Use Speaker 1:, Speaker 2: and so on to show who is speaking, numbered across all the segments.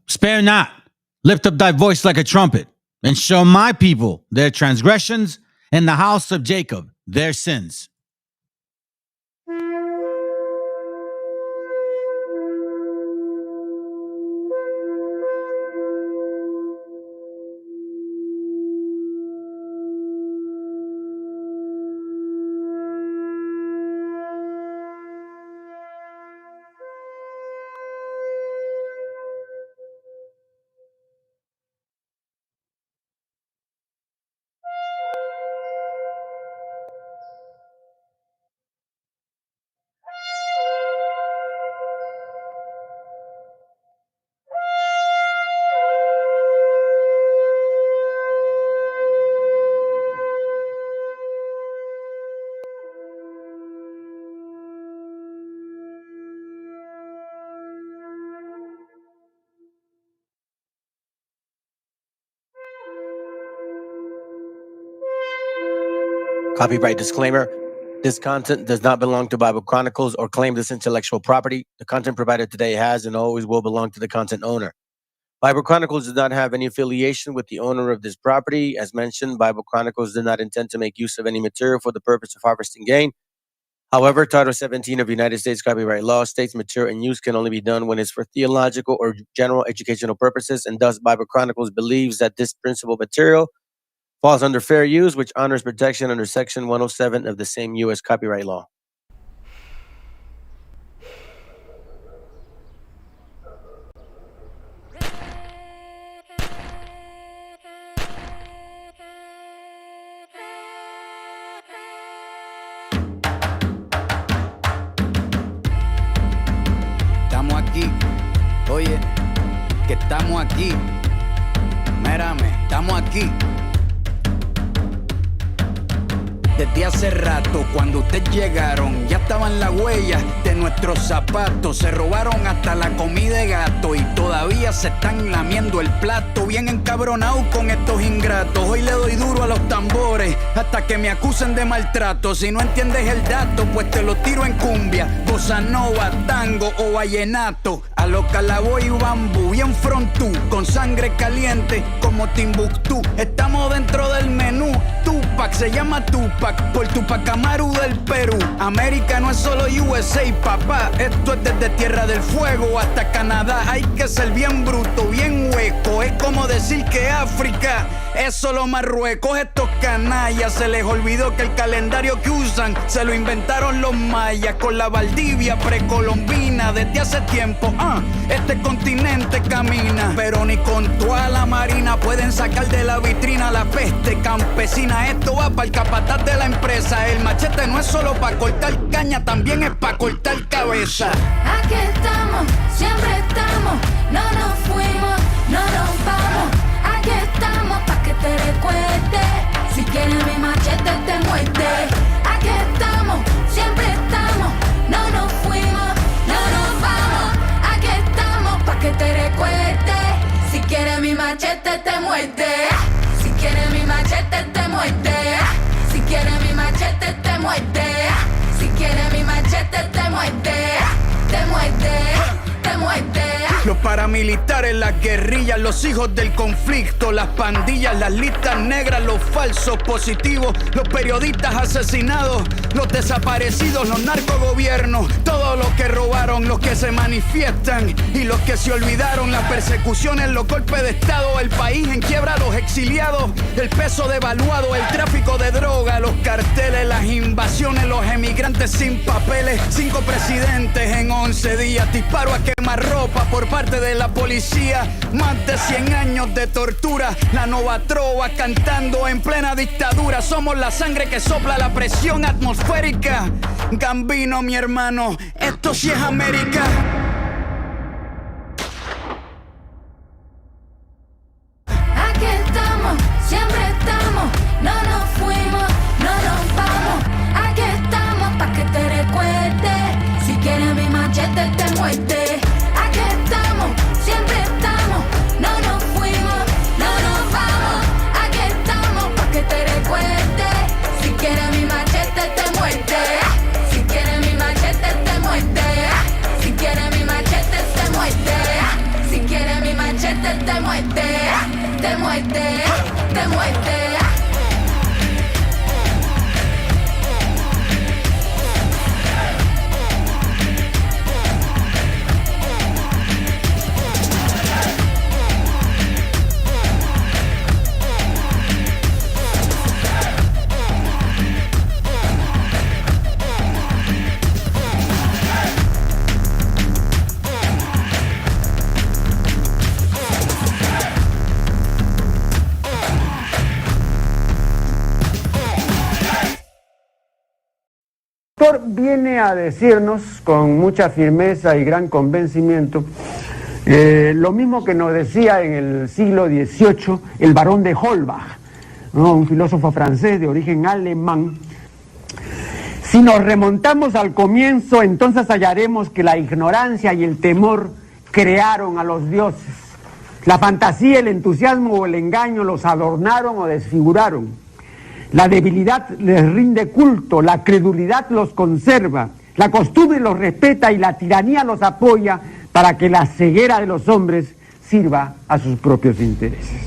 Speaker 1: Spare not, lift up thy voice like a trumpet, and show my people their transgressions, and the house of Jacob their sins.
Speaker 2: Copyright disclaimer. This content does not belong to Bible Chronicles or claim this intellectual property. The content provided today has and always will belong to the content owner. Bible Chronicles does not have any affiliation with the owner of this property. As mentioned, Bible Chronicles did not intend to make use of any material for the purpose of harvesting gain. However, Title 17 of United States copyright law states material and use can only be done when it's for theological or general educational purposes, and thus Bible Chronicles believes that this principal material falls under fair use, which honors protection under Section 107 of the same U.S. copyright law.
Speaker 3: Estamos aquí, oye, que estamos aquí. Mírame, estamos aquí. Desde hace rato, cuando ustedes llegaron, ya estaban las huellas de nuestros zapatos. Se robaron hasta la comida de gato y todavía se están lamiendo el plato. Bien encabronados con estos ingratos. Hoy le doy duro a los tambores hasta que me acusen de maltrato. Si no entiendes el dato, pues te lo tiro en cumbia, bossa nova, tango o vallenato. A los Calaboy y bambú, bien frontú, con sangre caliente como Timbuktu. Estamos dentro del menú. Tupac se llama Tupac por Tupac Amaru del Perú. América no es solo USA, papá. Esto es desde Tierra del Fuego hasta Canadá. Hay que ser bien bruto, bien hueco. Es como decir que África es solo Marruecos. Estos canallas se les olvidó que el calendario que usan se lo inventaron los mayas con la Valdivia precolombina. Desde hace tiempo, este continente camina, pero ni con toda la marina pueden sacar de la vitrina la peste campesina. Esto va para el capataz de la empresa. El machete no es solo para cortar caña, también es para cortar cabeza.
Speaker 4: Aquí estamos, siempre estamos, no nos fuimos, no nos vamos. Aquí estamos pa' que te recuerdes. Si quieres mi machete te muerde. Aquí estamos, siempre estamos, no nos fuimos, no nos vamos. Aquí estamos pa' que te recuerdes. Si quieres mi machete te muerde. Si quieres mi machete te muerde. Si quieres mi machete te muerde. Si quieres mi machete te muerde. Te muerde, te muerde.
Speaker 3: Los paramilitares, las guerrillas, los hijos del conflicto, las pandillas, las listas negras, los falsos positivos, los periodistas asesinados, los desaparecidos, los narcogobiernos, todos los que robaron, los que se manifiestan y los que se olvidaron, las persecuciones, los golpes de estado, el país en quiebra, los exiliados, el peso devaluado, el tráfico de droga, los carteles, las invasiones, los emigrantes sin papeles, 5 presidentes en 11 días, disparo a quemarropa por parte de la policía, más de 100 años de tortura, la nova trova cantando en plena dictadura. Somos la sangre que sopla la presión atmosférica. Gambino, mi hermano, esto sí es América.
Speaker 4: Aquí estamos, siempre estamos, no nos fuimos, no nos vamos. Aquí estamos pa' que te recuerdes. Si quieres mi machete te muerde. Aquí estamos, siempre estamos, no nos fuimos, no nos vamos. Aquí estamos pa' que te recuerdes. Si quieres mi machete te muerde. Si quieres mi machete te muerde. Si quieres mi machete te muerde. Si quieres mi machete
Speaker 5: viene a decirnos con mucha firmeza y gran convencimiento lo mismo que nos decía en el siglo XVIII el barón de Holbach, ¿no? Un filósofo francés de origen alemán. Si nos remontamos al comienzo, entonces hallaremos que la ignorancia y el temor crearon a los dioses. La fantasía, el entusiasmo o el engaño los adornaron o desfiguraron. La debilidad les rinde culto, la credulidad los conserva, la costumbre los respeta y la tiranía los apoya para que la ceguera de los hombres sirva a sus propios intereses.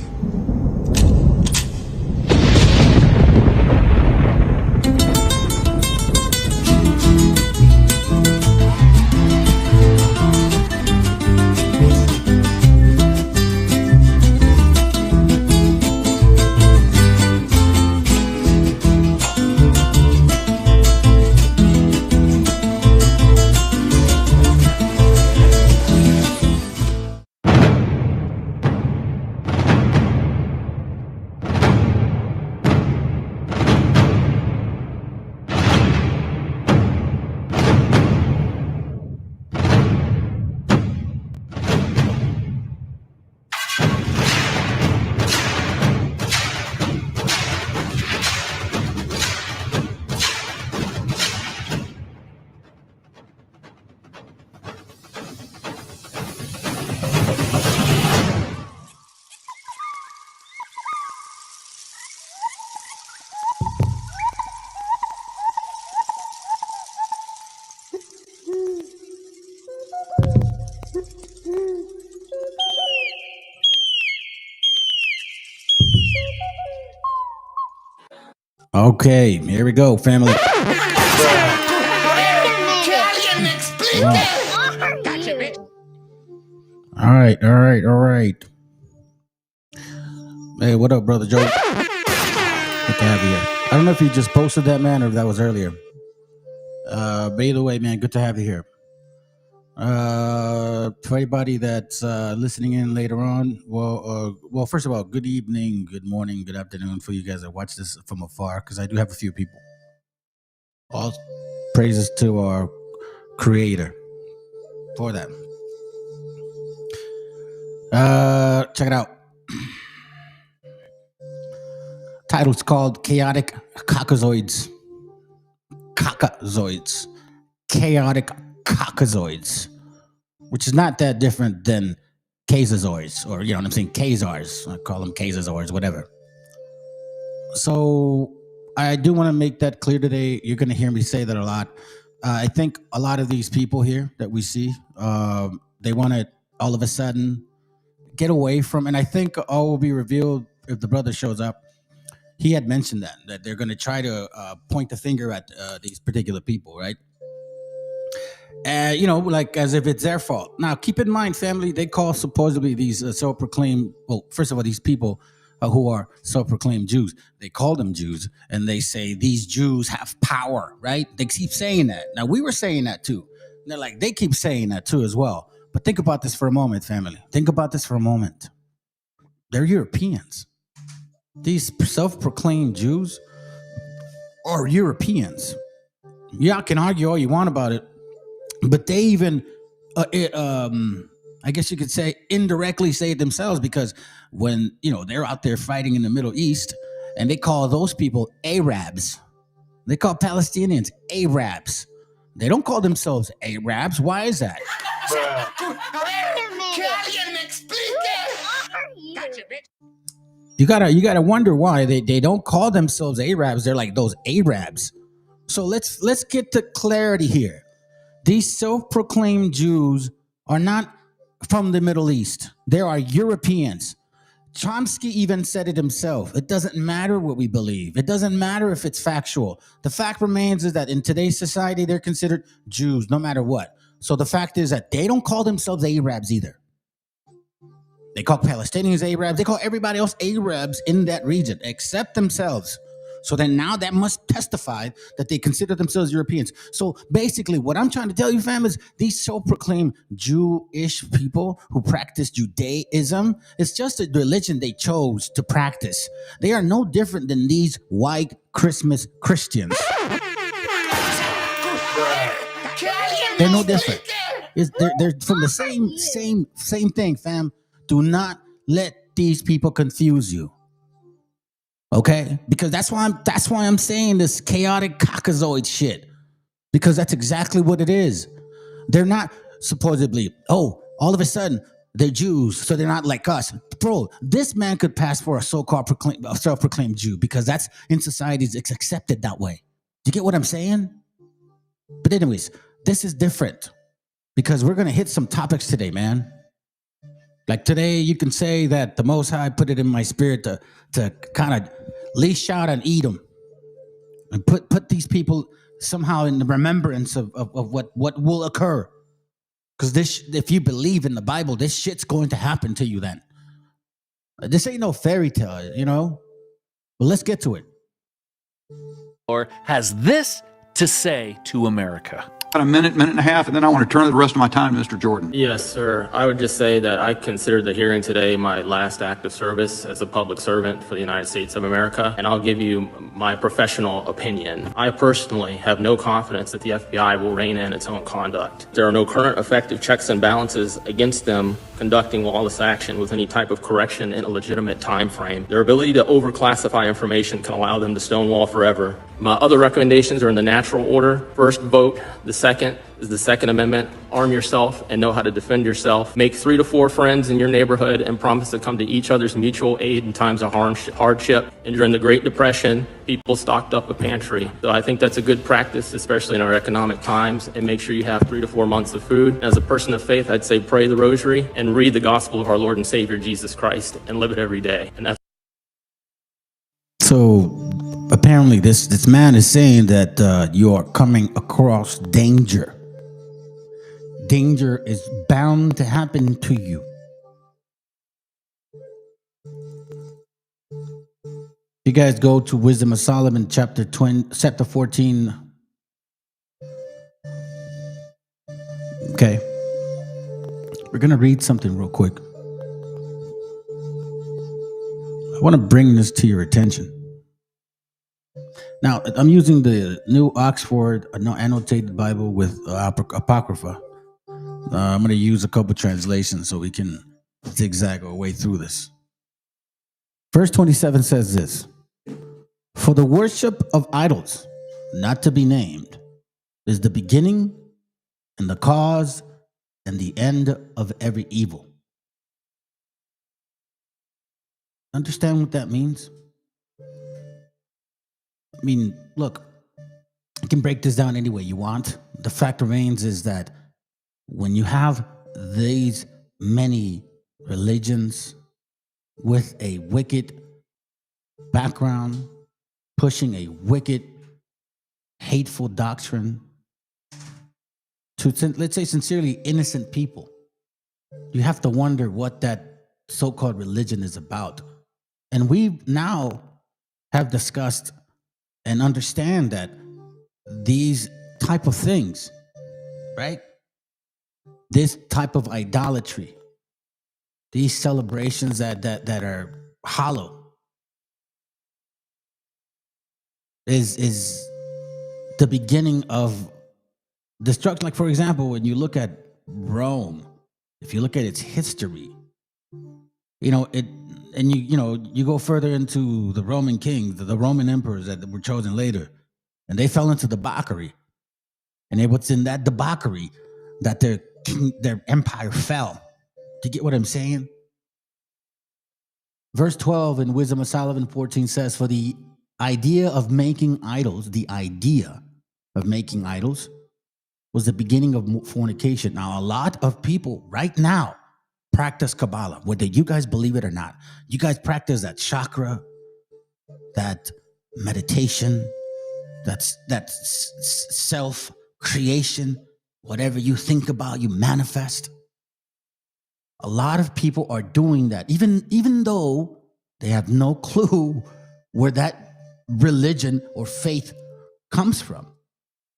Speaker 1: Okay, here we go, family. All right. Hey, what up, brother Joe? Good to have you here. I don't know if you just posted that, man, or if that was earlier. But either way, man, good to have you here. For anybody that's listening in later on, well, first of all, good evening, good morning, good afternoon for you guys that watch this from afar, because I do have a few people. All praises to our Creator for that. Check it out. Title's called KHAOTIC KAUKASIODS. Chaotic KAUKASIODS, which is not that different than KAOKASIODS, or you know what I'm saying, KAOKASIODS. I call them KAOKASIODS, whatever. So I do want to make that clear today. You're going to hear me say that a lot. I think a lot of these people here that we see, they want to all of a sudden get away from, and I think all will be revealed if the brother shows up. He had mentioned that they're going to try to point the finger at these particular people, right? You know, like as if it's their fault. Now, keep in mind, family, they call supposedly these self-proclaimed, well, first of all, these people who are self-proclaimed Jews, they call them Jews, and they say these Jews have power, right? They keep saying that. Now, we were saying that too. And they're like, they keep saying that too as well. But think about this for a moment, family. Think about this for a moment. They're Europeans. These self-proclaimed Jews are Europeans. Y'all can argue all you want about it, but they even, I guess you could say, indirectly say it themselves, because when, you know, they're out there fighting in the Middle East, and they call those people Arabs. They call Palestinians Arabs. They don't call themselves Arabs. Why is that? You gotta wonder why they don't call themselves Arabs. They're like those Arabs. So let's get to clarity here. These self-proclaimed Jews are not from the Middle East. They are Europeans. Chomsky even said it himself. It doesn't matter what we believe. It doesn't matter if it's factual. The fact remains is that in today's society, they're considered Jews no matter what. So the fact is that they don't call themselves Arabs either. They call Palestinians Arabs. They call everybody else Arabs in that region except themselves. So then now that must testify that they consider themselves Europeans. So basically what I'm trying to tell you, fam, is these self-proclaimed Jewish people who practice Judaism, it's just a religion they chose to practice. They are no different than these white Christmas Christians. They're no different. They're from the same thing, fam. Do not let these people confuse you. Okay? Because that's why I'm saying this chaotic KAUKASIOD shit. Because that's exactly what it is. They're not supposedly, all of a sudden they're Jews, so they're not like us. Bro, this man could pass for a so-called self-proclaimed Jew because that's in society, it's accepted that way. Do you get what I'm saying? But anyways, this is different because we're going to hit some topics today, man. Like today, you can say that the Most High put it in my spirit to kind of leash out and eat them and put these people somehow in the remembrance of what will occur. Because if you believe in the Bible, this shit's going to happen to you then. This ain't no fairy tale, you know? But let's get to it.
Speaker 6: Or has this to say to America?
Speaker 7: About a minute and a half, and then I want to turn the rest of my time to Mr. Jordan.
Speaker 8: Yes, sir. I would just say that I consider the hearing today my last act of service as a public servant for the United States of America, and I'll give you my professional opinion. I personally have no confidence that the FBI will rein in its own conduct. There are no current effective checks and balances against them conducting lawless action with any type of correction in a legitimate time frame. Their ability to overclassify information can allow them to stonewall forever. My other recommendations are in the natural order. First, vote. The second is the Second Amendment. Arm yourself and know how to defend yourself. Make 3 to 4 friends in your neighborhood and promise to come to each other's mutual aid in times of hardship. And during the Great Depression, people stocked up a pantry. So I think that's a good practice, especially in our economic times. And make sure you have 3 to 4 months of food. As a person of faith, I'd say pray the rosary and read the gospel of our Lord and Savior, Jesus Christ, and live it every day. And that's
Speaker 1: So apparently this man is saying that you are coming across danger. Danger is bound to happen to you. You guys go to Wisdom of Solomon, chapter 14. Okay. We're going to read something real quick. I want to bring this to your attention. Now, I'm using the New Oxford Annotated Bible with Apocrypha. I'm going to use a couple translations so we can zigzag our way through this. Verse 27 says this: "For the worship of idols, not to be named, is the beginning and the cause and the end of every evil." Understand what that means? I mean, look, you can break this down any way you want. The fact remains is that when you have these many religions with a wicked background, pushing a wicked, hateful doctrine to, let's say, sincerely innocent people, you have to wonder what that so-called religion is about. And we now have discussed and understand that these type of things, right? This type of idolatry, these celebrations that are hollow, is the beginning of destruction. Like, for example, when you look at Rome, if you look at its history, you know, you go further into the Roman kings, the Roman emperors that were chosen later, and they fell into debauchery. And it was in that debauchery that their empire fell. Do you get what I'm saying? Verse 12 in Wisdom of Solomon 14 says, "For the idea of making idols, was the beginning of fornication." Now, a lot of people right now practice Kabbalah, whether you guys believe it or not. You guys practice that chakra, that meditation, that self-creation. Whatever you think about, you manifest. A lot of people are doing that, even though they have no clue where that religion or faith comes from.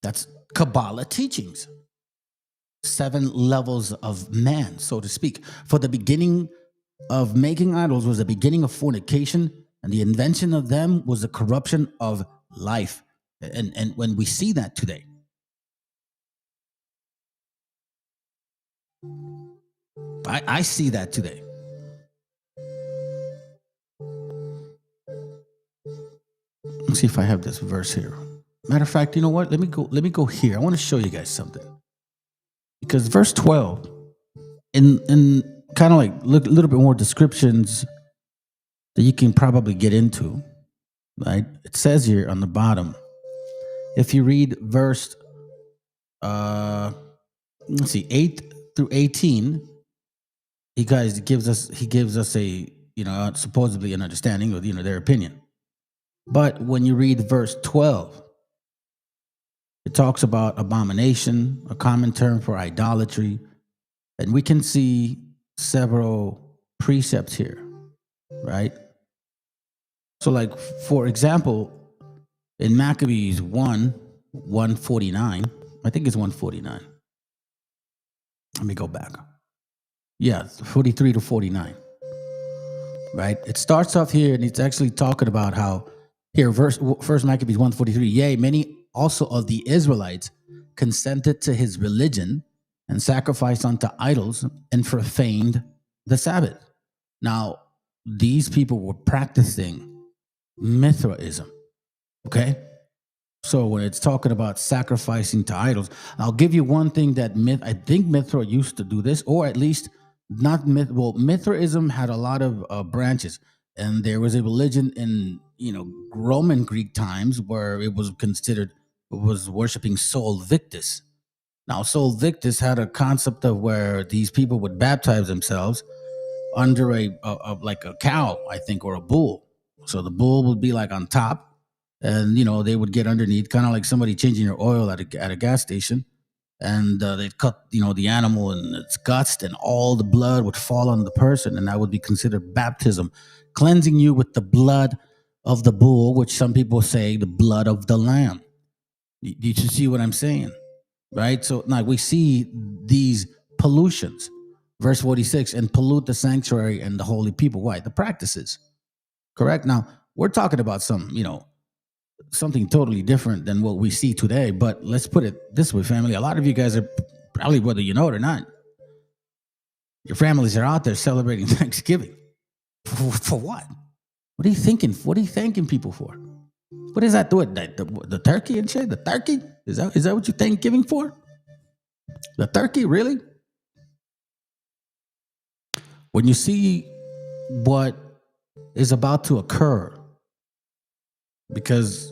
Speaker 1: That's Kabbalah teachings. 7 levels of man, so to speak. For the beginning of making idols was the beginning of fornication, and the invention of them was the corruption of life. And when we see that today, I see that today. Let's see if I have this verse here. Matter of fact, you know what? Let me go here. I want to show you guys something. Because verse 12, in kind of like a little bit more descriptions that you can probably get into, right? It says here on the bottom, if you read verse, let's see, 8 through 18, he gives us a, supposedly an understanding of, their opinion. But when you read verse 12, it talks about abomination, a common term for idolatry. And we can see several precepts here, right? So like, for example, in Maccabees 1:149, I think it's 149. Let me go back. Yeah, 43 to 49, right? It starts off here, and it's actually talking about how, here, first Maccabees 1:43, yea, many also of the Israelites consented to his religion and sacrificed unto idols and profaned the Sabbath. Now, these people were practicing Mithraism, okay? So when it's talking about sacrificing to idols, I'll give you one thing that I think Mithra used to do this, or at least not Mithraism had a lot of branches, and there was a religion in Roman Greek times where it was worshiping Sol Victus. Now, Sol Victus had a concept of where these people would baptize themselves under a like a cow, I think, or a bull. So the bull would be like on top, and they would get underneath, kind of like somebody changing your oil at a gas station, and they'd cut the animal and its guts, and all the blood would fall on the person, and that would be considered baptism, cleansing you with the blood of the bull, which some people say the blood of the lamb. You see what I'm saying? Right? So now we see these pollutions. Verse 46, and pollute the sanctuary and the holy people. Why? The practices. Correct? Now, we're talking about something totally different than what we see today. But let's put it this way, family. A lot of you guys are probably, whether you know it or not, your families are out there celebrating Thanksgiving. For what? What are you thinking? What are you thanking people for? What is that? The turkey and shit? The turkey? Is that what you're Thanksgiving for? The turkey? Really? When you see what is about to occur, because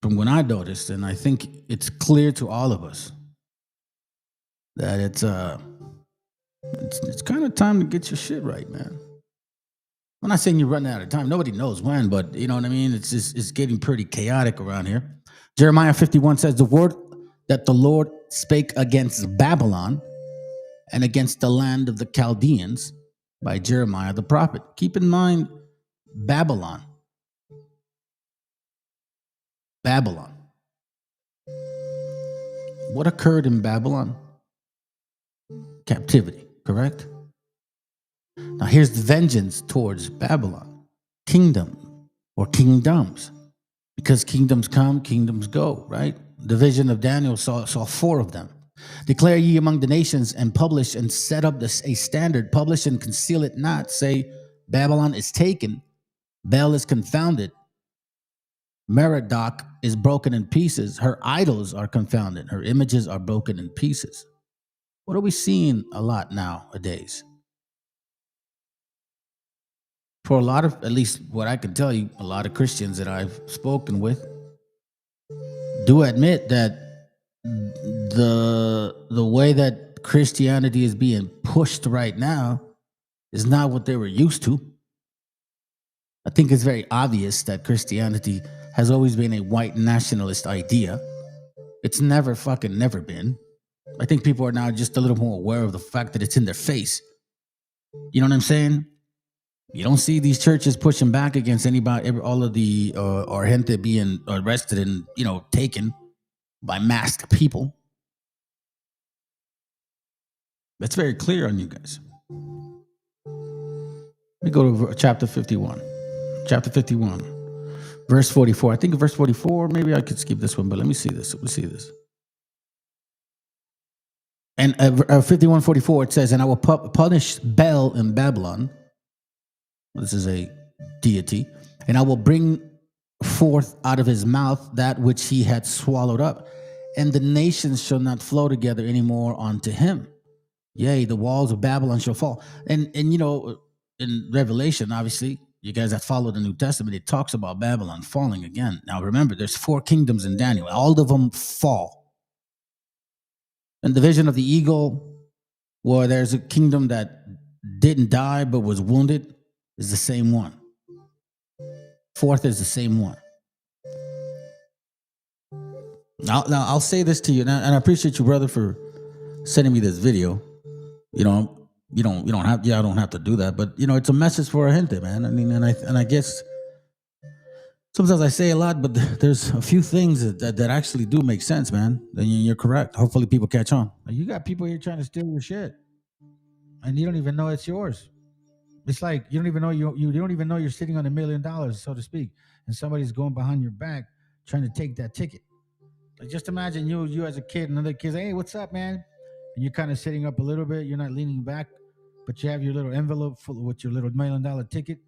Speaker 1: from when I noticed, and I think it's clear to all of us, that it's kind of time to get your shit right, man. I'm not saying you're running out of time. Nobody knows when, but you know what I mean? It's getting pretty chaotic around here. Jeremiah 51 says, the word that the Lord spake against Babylon and against the land of the Chaldeans by Jeremiah the prophet. Keep in mind, Babylon. What occurred in Babylon? Captivity, correct? Now here's the vengeance towards Babylon. Kingdom or kingdoms. Because kingdoms come, kingdoms go, right? The vision of Daniel saw 4 of them. Declare ye among the nations and publish and set up a standard, publish and conceal it not. Say, Babylon is taken, Bel is confounded, Merodach is broken in pieces, her idols are confounded, her images are broken in pieces. What are we seeing a lot nowadays? For a lot of, at least what I can tell you, a lot of Christians that I've spoken with do admit that the way that Christianity is being pushed right now is not what they were used to. I think it's very obvious that Christianity has always been a white nationalist idea. It's never been. I think people are now just a little more aware of the fact that it's in their face. You know what I'm saying? You don't see these churches pushing back against anybody, all of the or gente being arrested and taken by masked people. That's very clear on you guys. Let me go to chapter 51. Chapter 51, verse 44. I think verse 44. Maybe I could skip this one, but let me see this. And 51:44 it says, and I will punish Bel in Babylon. This is a deity. And I will bring forth out of his mouth that which he had swallowed up. And the nations shall not flow together anymore unto him. Yea, the walls of Babylon shall fall. And you know, in Revelation, obviously, you guys that follow the New Testament, it talks about Babylon falling again. Now remember, there's 4 kingdoms in Daniel. All of them fall. And the vision of the eagle, where there's a kingdom that didn't die but was wounded, is the same one. 4th is the same one. Now I'll say this to you, and I appreciate you, brother, for sending me this video. You know, you don't have, I don't have to do that, but you know, it's a message for a gente, man. I mean, and I guess sometimes I say a lot, but there's a few things that actually do make sense, man. And you're correct. Hopefully, people catch on. You got people here trying to steal your shit, and you don't even know it's yours. It's like you don't even know you don't even know you're sitting on $1 million, so to speak, and somebody's going behind your back trying to take that ticket. Like, just imagine you as a kid, and other kids, hey, what's up, man? And you're kind of sitting up a little bit. You're not leaning back, but you have your little envelope full with your little $1 million ticket,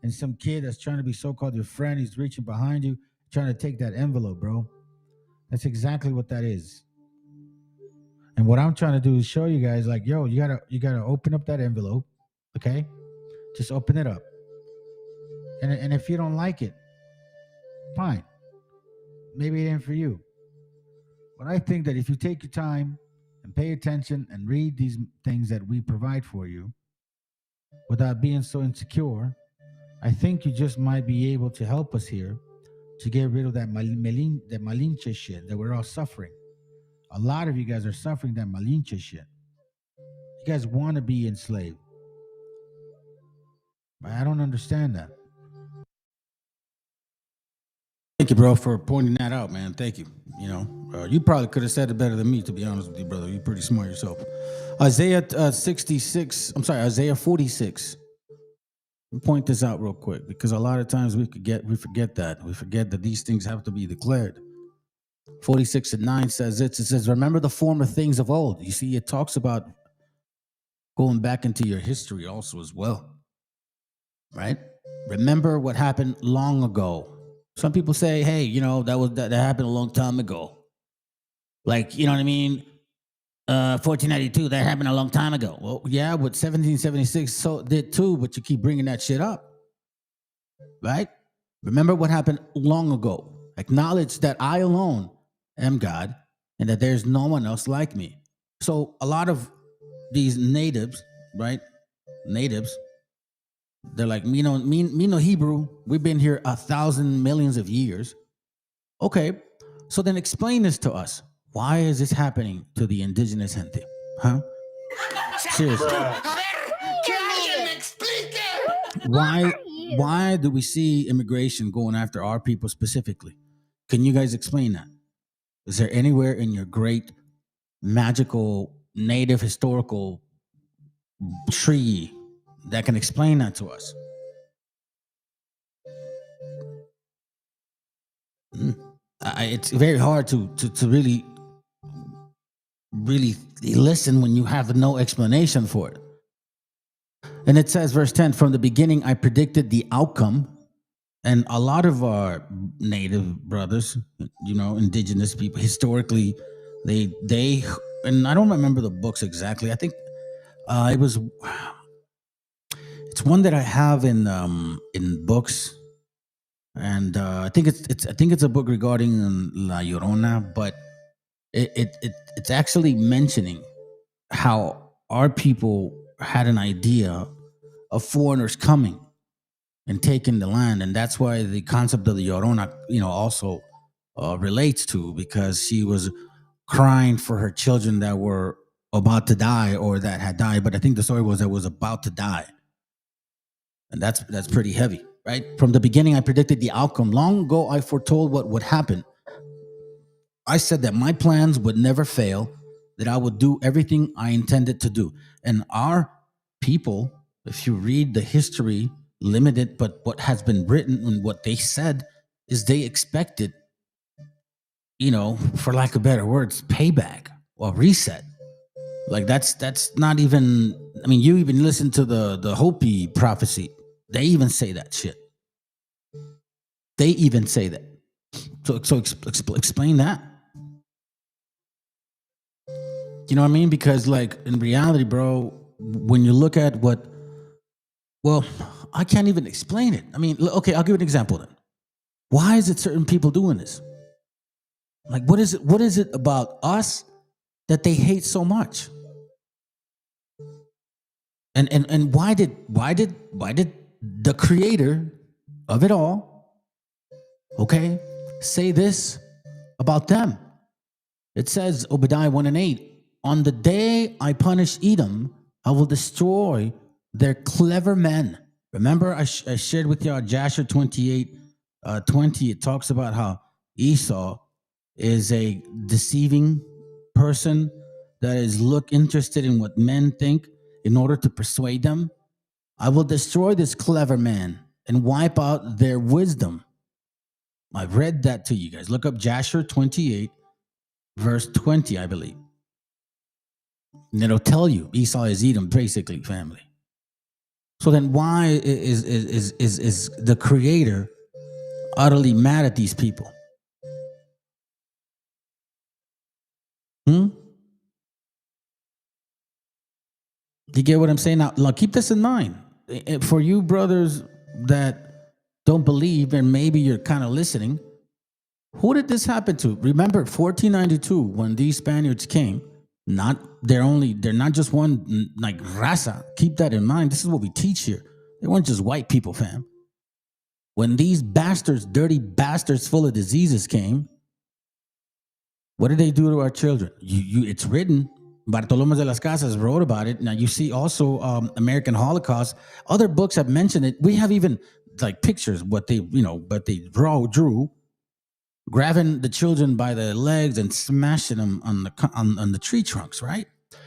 Speaker 1: and some kid that's trying to be so-called your friend, he's reaching behind you, trying to take that envelope, bro. That's exactly what that is. And what I'm trying to do is show you guys, like, yo, you gotta open up that envelope, okay? Just open it up. And if you don't like it, fine. Maybe it ain't for you. But I think that if you take your time and pay attention and read these things that we provide for you without being so insecure, I think you just might be able to help us here to get rid of that malinche shit that we're all suffering. A lot of you guys are suffering that malinche shit. You guys want to be enslaved. But I don't understand that. Thank you, bro, for pointing that out, man. Thank you. You know, you probably could have said it better than me, to be honest with you, brother. You're pretty smart yourself. Isaiah 46. I'm sorry, Isaiah 46. Point this out real quick, because a lot of times we forget that. We forget that these things have to be declared. 46:9 says it says, remember the former things of old. You see, it talks about going back into your history also as well, right? Remember what happened long ago. Some people say, hey, you know, that happened a long time ago. Like, you know what I mean? 1492, that happened a long time ago. Well, yeah, but 1776 so did too, but you keep bringing that shit up, right? Remember what happened long ago. Acknowledge that I alone am God and that there's no one else like me. So a lot of these natives, right? Natives, they're like, me no Hebrew. We've been here 1,000 millions of years. Okay, so then explain this to us. Why is this happening to the indigenous gente? Huh? Seriously. Why do we see immigration going after our people specifically? Can you guys explain that? Is there anywhere in your great magical native historical tree that can explain that to us? It's very hard to really listen when you have no explanation for it. And it says, verse 10, from the beginning I predicted the outcome. And a lot of our native brothers, you know, indigenous people, historically, they and I don't remember the books exactly. I think it's one that I have in books, and I think it's a book regarding La Llorona, but it's actually mentioning how our people had an idea of foreigners coming and taking the land, and that's why the concept of the Llorona, you know, also relates to, because she was crying for her children that were about to die or that had died. But I think the story was that was about to die, and that's pretty heavy, right? From the beginning, I predicted the outcome. Long ago, I foretold what would happen. I said that my plans would never fail, that I would do everything I intended to do. And our people, if you read the history, limited, but what has been written and what they said is they expected, you know, for lack of better words, payback or reset. Like that's not even. I mean, you even listen to the Hopi prophecy. They even say that shit. They even say that. So explain that. You know what I mean? Because like in reality, bro, when you look at what, well, I can't even explain it. I mean, okay, I'll give you an example then. Why is it certain people doing this? Like, what is it? What is it about us that they hate so much? And why did the creator of it all, okay, say this about them? It says, Obadiah 1:8, on the day I punish Edom, I will destroy their clever men. Remember, I shared with y'all Joshua 28:20. It talks about how Esau is a deceiving person that is interested in what men think in order to persuade them. I will destroy this clever man and wipe out their wisdom. I've read that to you guys. Look up Joshua 28, verse 20, I believe. And it'll tell you Esau is Edom, basically, family. So then why is the creator utterly mad at these people? You get what I'm saying? Now, look, keep this in mind. For you brothers that don't believe, and maybe you're kind of listening, who did this happen to? Remember 1492, when these Spaniards came, they're not just one like raza. Keep that in mind. This is what we teach here. They weren't just white people, fam. When these bastards, dirty bastards full of diseases came, what did they do to our children? It's written. Bartolomé de las Casas wrote about it. Now you see also American Holocaust. Other books have mentioned it. We have even like pictures what they drew, grabbing the children by the legs and smashing them on the tree trunks. Right?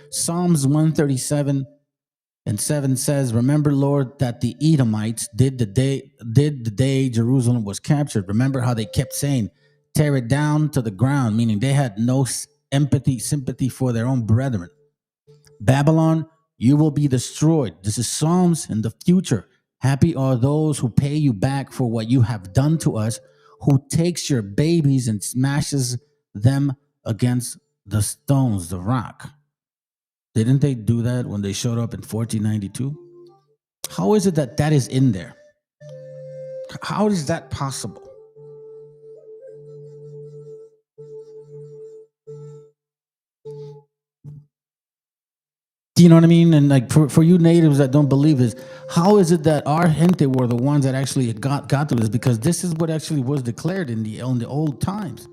Speaker 1: Psalms 137:7 says, "Remember, Lord, that the Edomites did the day Jerusalem was captured." Remember how they kept saying, "Tear it down to the ground," meaning they had no sympathy for their own brethren. Babylon, you will be destroyed. This is Psalms in the future. Happy are those who pay you back for what you have done to us, who takes your babies and smashes them against the stones, the rock. Didn't they do that when they showed up in 1492? How is it that is in there? How is that possible? Do you know what I mean? And like for you natives that don't believe this, how is it that our gente were the ones that actually got to this? Because this is what actually was declared in the old times.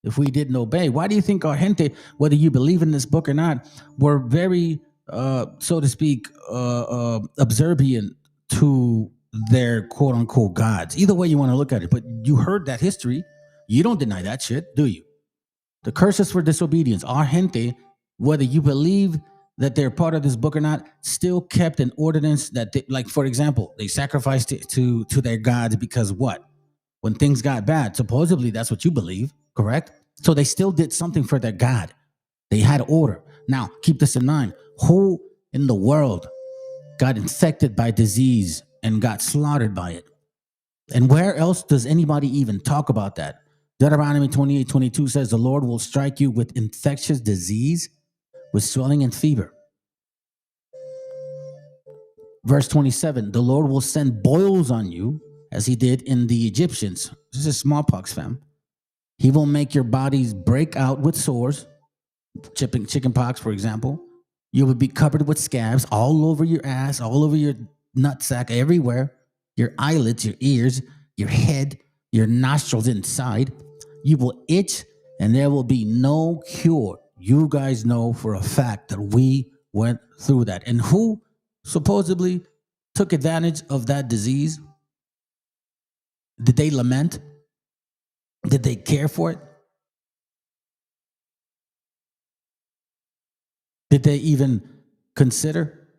Speaker 1: If we didn't obey, why do you think our gente, whether you believe in this book or not, were very, so to speak, observant to their quote unquote gods? Either way you want to look at it, but you heard that history. You don't deny that shit, do you? The curses for disobedience. Our gente, whether you believe that they're part of this book or not, still kept an ordinance that, like, for example, they sacrificed it to their gods because what? When things got bad, supposedly that's what you believe, correct? So they still did something for their God. They had order. Now, keep this in mind. Who in the world got infected by disease and got slaughtered by it? And where else does anybody even talk about that? Deuteronomy 28:22 says, the Lord will strike you with infectious disease, with swelling and fever. Verse 27, the Lord will send boils on you, as he did in the Egyptians. This is smallpox, fam. He will make your bodies break out with sores, chicken pox, for example. You will be covered with scabs all over your ass, all over your nutsack, everywhere. Your eyelids, your ears, your head, your nostrils inside. You will itch, and there will be no cure. You guys know for a fact that we went through that. And who supposedly took advantage of that disease? Did they lament? Did they care for it? Did they even consider?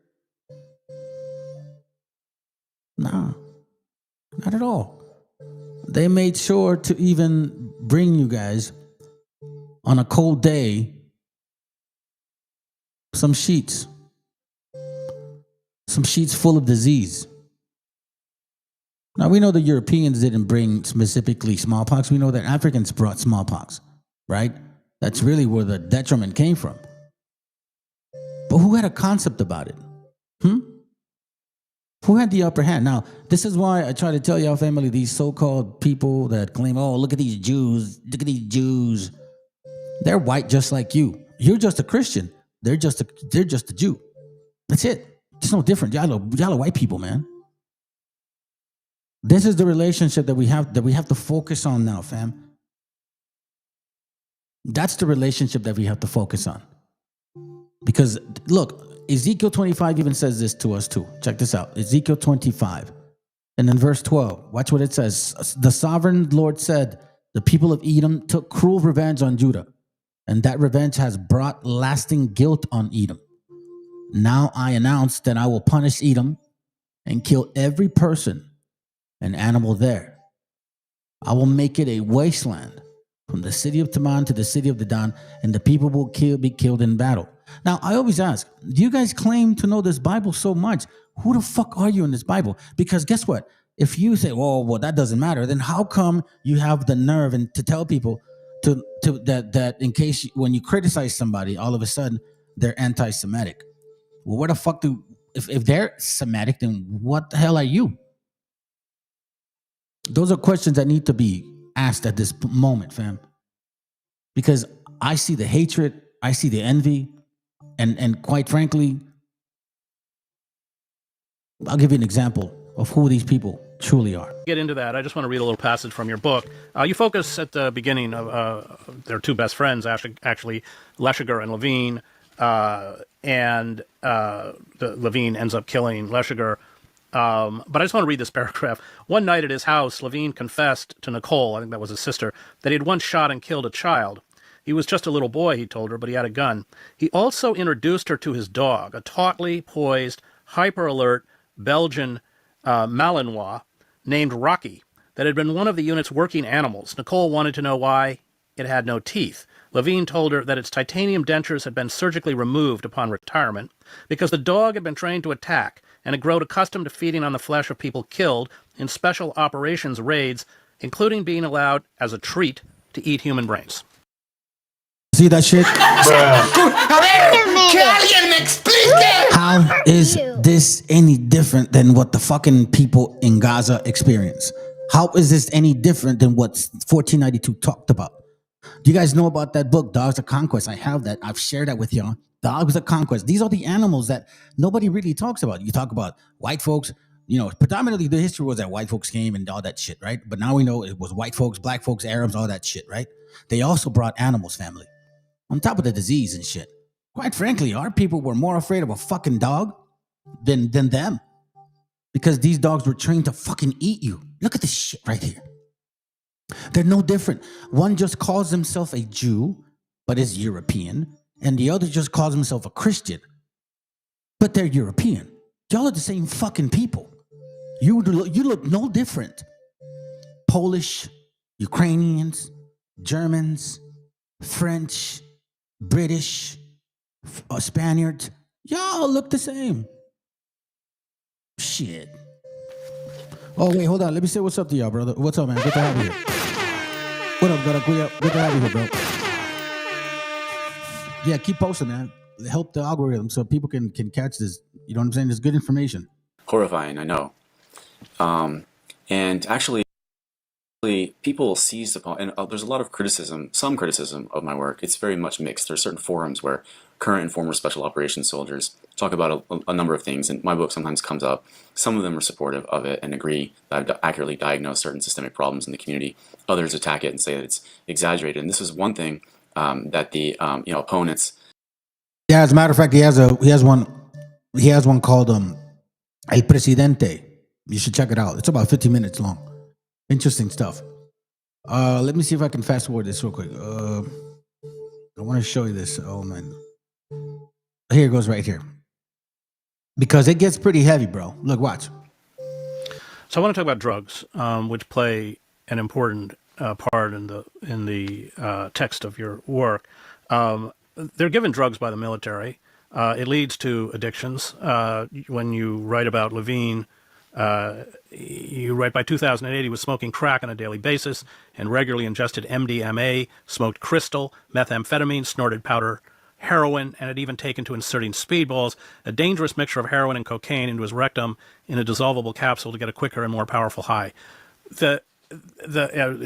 Speaker 1: No, not at all. They made sure to even bring you guys on a cold day some sheets full of disease. Now, we know the Europeans didn't bring specifically smallpox. We know that Africans brought smallpox, right? That's really where the detriment came from. But who had a concept about it? Who had the upper hand? Now, this is why I try to tell y'all, family, these so-called people that claim, oh, look at these Jews. Look at these Jews. They're white just like you. You're just a Christian. They're just a Jew. That's it. It's no different. Y'all are white people, man. This is the relationship that we have to focus on now, fam. That's the relationship that we have to focus on. Because look, Ezekiel 25 even says this to us too. Check this out. Ezekiel 25. And in verse 12, watch what it says. The sovereign Lord said, the people of Edom took cruel revenge on Judah, and that revenge has brought lasting guilt on Edom. Now I announce that I will punish Edom and kill every person and animal there. I will make it a wasteland from the city of Taman to the city of Dedan, and the people will be killed in battle. Now, I always ask, do you guys claim to know this Bible so much? Who the fuck are you in this Bible? Because guess what? If you say, well, that doesn't matter, then how come you have the nerve and to tell people that in case when you criticize somebody, all of a sudden they're anti-Semitic? Well, where the fuck if they're Semitic, then what the hell are you? Those are questions that need to be asked at this moment, fam. Because I see the hatred, I see the envy, and quite frankly, I'll give you an example of who these people truly are.
Speaker 9: Get into that. I just want to read a little passage from your book. You focus at the beginning of their two best friends, actually, Leshiger and Levine, and Levine ends up killing Leshiger. But I just want to read this paragraph. One night at his house, Levine confessed to Nicole, I think that was his sister, that he had once shot and killed a child. He was just a little boy, he told her, but he had a gun. He also introduced her to his dog, a tautly poised, hyper-alert Belgian Malinois named Rocky that had been one of the unit's working animals. Nicole wanted to know why it had no teeth. Levine told her that its titanium dentures had been surgically removed upon retirement because the dog had been trained to attack and had grown accustomed to feeding on the flesh of people killed in special operations raids, including being allowed as a treat to eat human brains.
Speaker 1: See that shit? How is this any different than what the fucking people in Gaza experience? How is this any different than what 1492 talked about? Do you guys know about that book, Dogs of Conquest? I have that. I've shared that with y'all. Dogs of Conquest. These are the animals that nobody really talks about. You talk about white folks, predominantly the history was that white folks came and all that shit, right? But now we know it was white folks, black folks, Arabs, all that shit, right? They also brought animals, family, on top of the disease and shit. Quite frankly, our people were more afraid of a fucking dog than them, because these dogs were trained to fucking eat you. Look at this shit right here. They're no different. One just calls himself a Jew, but is European, and the other just calls himself a Christian, but they're European. Y'all are the same fucking people. You look no different. Polish, Ukrainians, Germans, French, British, Spaniards, y'all look the same. Shit. Oh, wait, hold on. Let me say what's up to y'all, brother. What's up, man? Good to have you here. What up, brother? Good to have you here, bro. Yeah, keep posting, man. Help the algorithm so people can catch this. You know what I'm saying? There's good information.
Speaker 10: Horrifying, I know. And actually, people seized upon, and there's a lot of some criticism of my work. It's very much mixed. There's certain forums where current and former special operations soldiers talk about a number of things, and my book sometimes comes up. Some of them are supportive of it and agree that I've accurately diagnosed certain systemic problems in the community. Others attack it and say that it's exaggerated. And this is one thing that the opponents.
Speaker 1: Yeah, as a matter of fact, he has one called El Presidente. You should check it out. It's about 15 minutes long. Interesting stuff. Let me see if I can fast forward this real quick. I want to show you this. Oh man, here it goes right here, because it gets pretty heavy, bro. Look, watch.
Speaker 9: So I want to talk about drugs, which play an important part in the text of your work. They're given drugs by the military. It leads to addictions. When you write about Levine, you write by 2008 he was smoking crack on a daily basis and regularly ingested MDMA, smoked crystal, methamphetamine, snorted powder heroin, and had even taken to inserting speedballs, a dangerous mixture of heroin and cocaine, into his rectum in a dissolvable capsule to get a quicker and more powerful high. The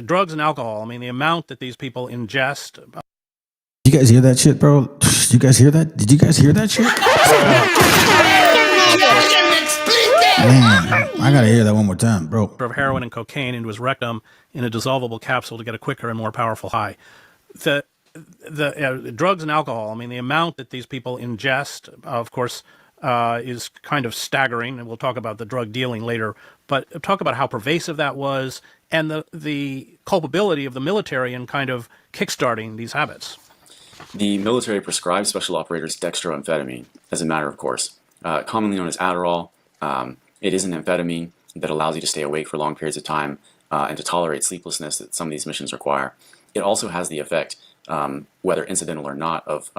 Speaker 9: drugs and alcohol, I mean, the amount that these people ingest.
Speaker 1: You guys hear that shit, bro? Did you guys hear that? Did you guys hear that shit? Man, I gotta hear that one more time, bro.
Speaker 9: Of heroin and cocaine into his rectum in a dissolvable capsule to get a quicker and more powerful high. The drugs and alcohol, I mean, the amount that these people ingest, of course, is kind of staggering, and we'll talk about the drug dealing later, but talk about how pervasive that was and the culpability of the military in kind of kickstarting these habits.
Speaker 10: The military prescribes special operators dextroamphetamine as a matter of course, commonly known as Adderall. It is an amphetamine that allows you to stay awake for long periods of time and to tolerate sleeplessness that some of these missions require. It also has the effect, whether incidental or not, of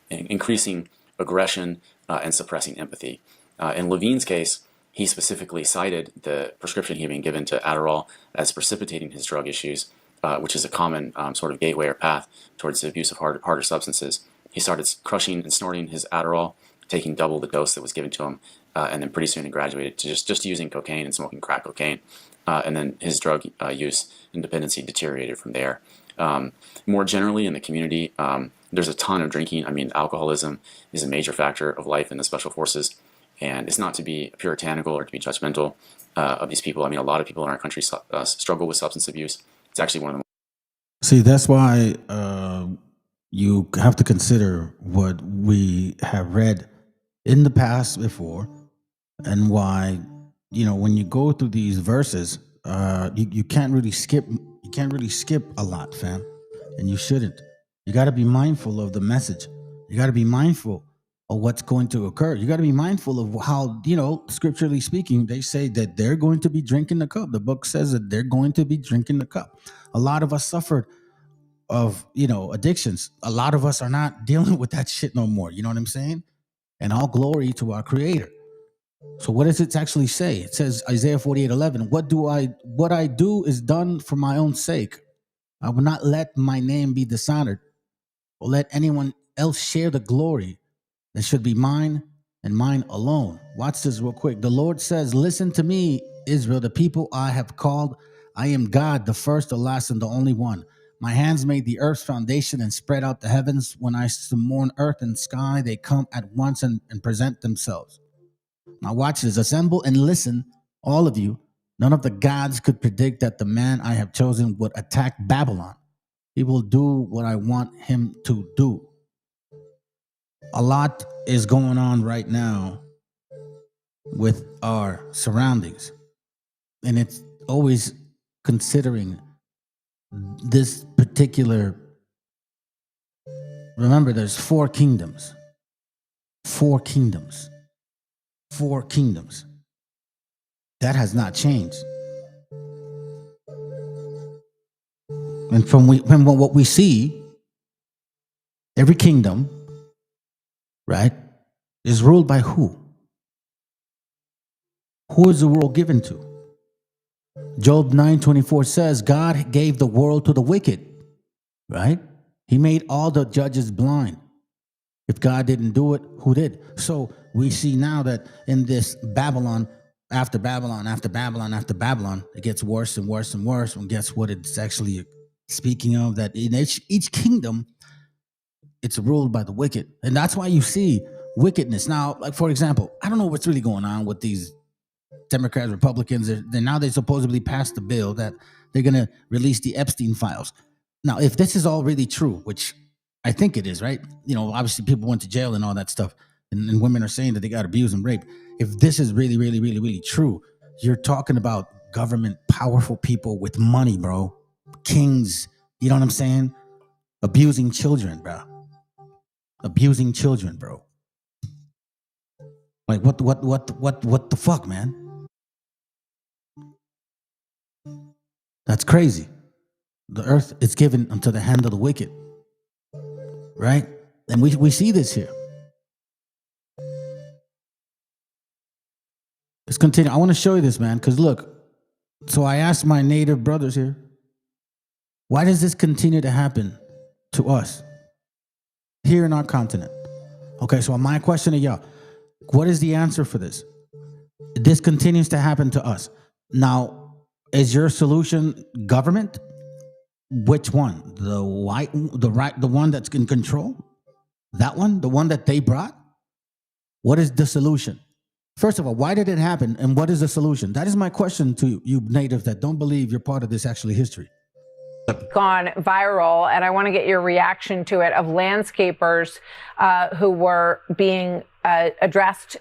Speaker 10: increasing aggression and suppressing empathy. In Levine's case, he specifically cited the prescription he had been given to Adderall as precipitating his drug issues, which is a common sort of gateway or path towards the abuse of harder substances. He started crushing and snorting his Adderall, taking double the dose that was given to him, and then pretty soon he graduated to just using cocaine and smoking crack cocaine. And then his drug use and dependency deteriorated from there. More generally in the community, there's a ton of drinking. I mean, alcoholism is a major factor of life in the Special Forces, and it's not to be puritanical or to be judgmental of these people. I mean, a lot of people in our country struggle with substance abuse. It's actually one of the
Speaker 1: See, that's why you have to consider what we have read in the past before, and why, you know, when you go through these verses, you can't really skip. You can't really skip a lot, fam, and you shouldn't. You got to be mindful of the message. You got to be mindful of what's going to occur. You got to be mindful of how, you know, scripturally speaking, they say that they're going to be drinking the cup. The book says that they're going to be drinking the cup. A lot of us suffered of, you know, addictions. A lot of us are not dealing with that shit no more. You know what I'm saying? And all glory to our Creator. So what does it actually say? It says, Isaiah 48:11, what I do is done for my own sake. I will not let my name be dishonored or let anyone else share the glory that should be mine and mine alone. Watch this real quick. The Lord says, listen to me, Israel, the people I have called. I am God, the first, the last, and the only one. My hands made the earth's foundation and spread out the heavens. When I summon earth and sky, they come at once and present themselves. Now watch this. Assemble and listen, all of you. None of the gods could predict that the man I have chosen would attack Babylon. He will do what I want him to do. A lot is going on right now with our surroundings. And it's always considering this particular. Remember, there's 4 kingdoms. 4 kingdoms. 4 kingdoms. That has not changed. And from what we see, every kingdom, right, is ruled by who? Who is the world given to? Job 9:24 says, God gave the world to the wicked, right? He made all the judges blind. If God didn't do it, who did? So we see now that in this Babylon, after Babylon, after Babylon, after Babylon, it gets worse and worse and worse. And guess what it's actually speaking of? That in each kingdom, it's ruled by the wicked. And that's why you see wickedness. Now, like, for example, I don't know what's really going on with these Democrats, Republicans. They supposedly passed the bill that they're going to release the Epstein files. Now, if this is all really true, which I think it is, right? You know, obviously people went to jail and all that stuff, and women are saying that they got abused and raped. If this is really, really, really, really true, you're talking about government, powerful people with money, bro. Kings, you know what I'm saying? Abusing children, bro. Abusing children, bro. Like, what the fuck, man? That's crazy. The earth is given unto the hand of the wicked. Right? And we see this here. Let's continue. I want to show you this, man, because look. So I asked my native brothers here, why does this continue to happen to us here in our continent? Okay, so my question to y'all, what is the answer for this? This continues to happen to us. Now, is your solution government? Which one? The one that's in control? That one? The one that they brought? What is the solution? First of all, why did it happen, and what is the solution? That is my question to you natives that don't believe you're part of this actually history.
Speaker 11: Gone viral, and I want to get your reaction to it, of landscapers who were being addressed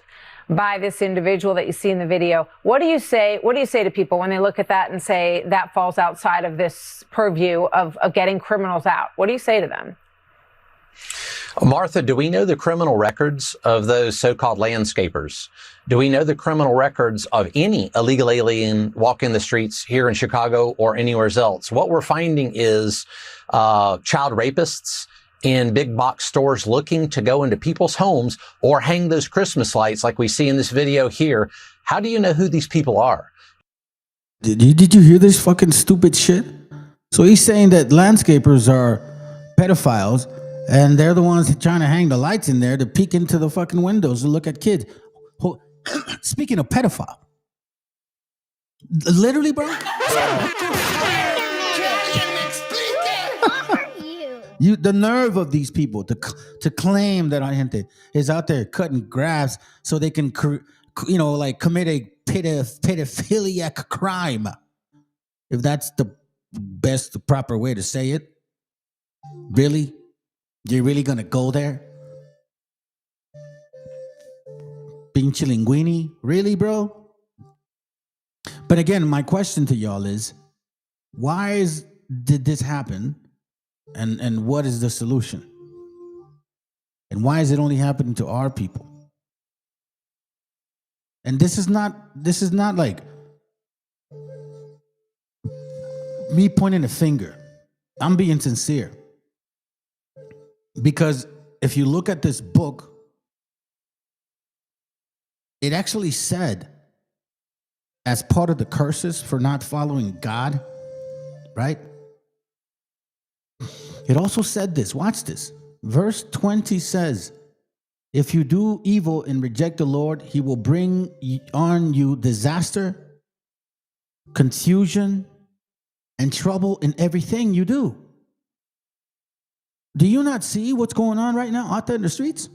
Speaker 11: by this individual that you see in the video. What do you say to people when they look at that and say that falls outside of this purview of getting criminals out? What do you say to them?
Speaker 12: Martha, do we know the criminal records of those so-called landscapers? Do we know the criminal records of any illegal alien walking the streets here in Chicago or anywhere else? What we're finding is child rapists in big box stores looking to go into people's homes or hang those Christmas lights like we see in this video here. How do you know who these people are?
Speaker 1: Did you hear this fucking stupid shit? So he's saying that landscapers are pedophiles, and they're the ones trying to hang the lights in there to peek into the fucking windows and look at kids. Speaking of pedophile, literally, bro. The nerve of these people to claim that gente is out there cutting grass so they can, commit a pedophiliac crime. If that's the proper way to say it. Really? You're really gonna go there? Pinche linguini? Really, bro? But again, my question to y'all is, did this happen? And what is the solution? And why is it only happening to our people? And this is not like me pointing a finger. I'm being sincere. Because if you look at this book, it actually said, as part of the curses for not following God, right? It also said this. Watch this. Verse 20 says, if you do evil and reject the Lord, he will bring on you disaster, confusion, and trouble in everything you do. Do you not see what's going on right now out there in the streets?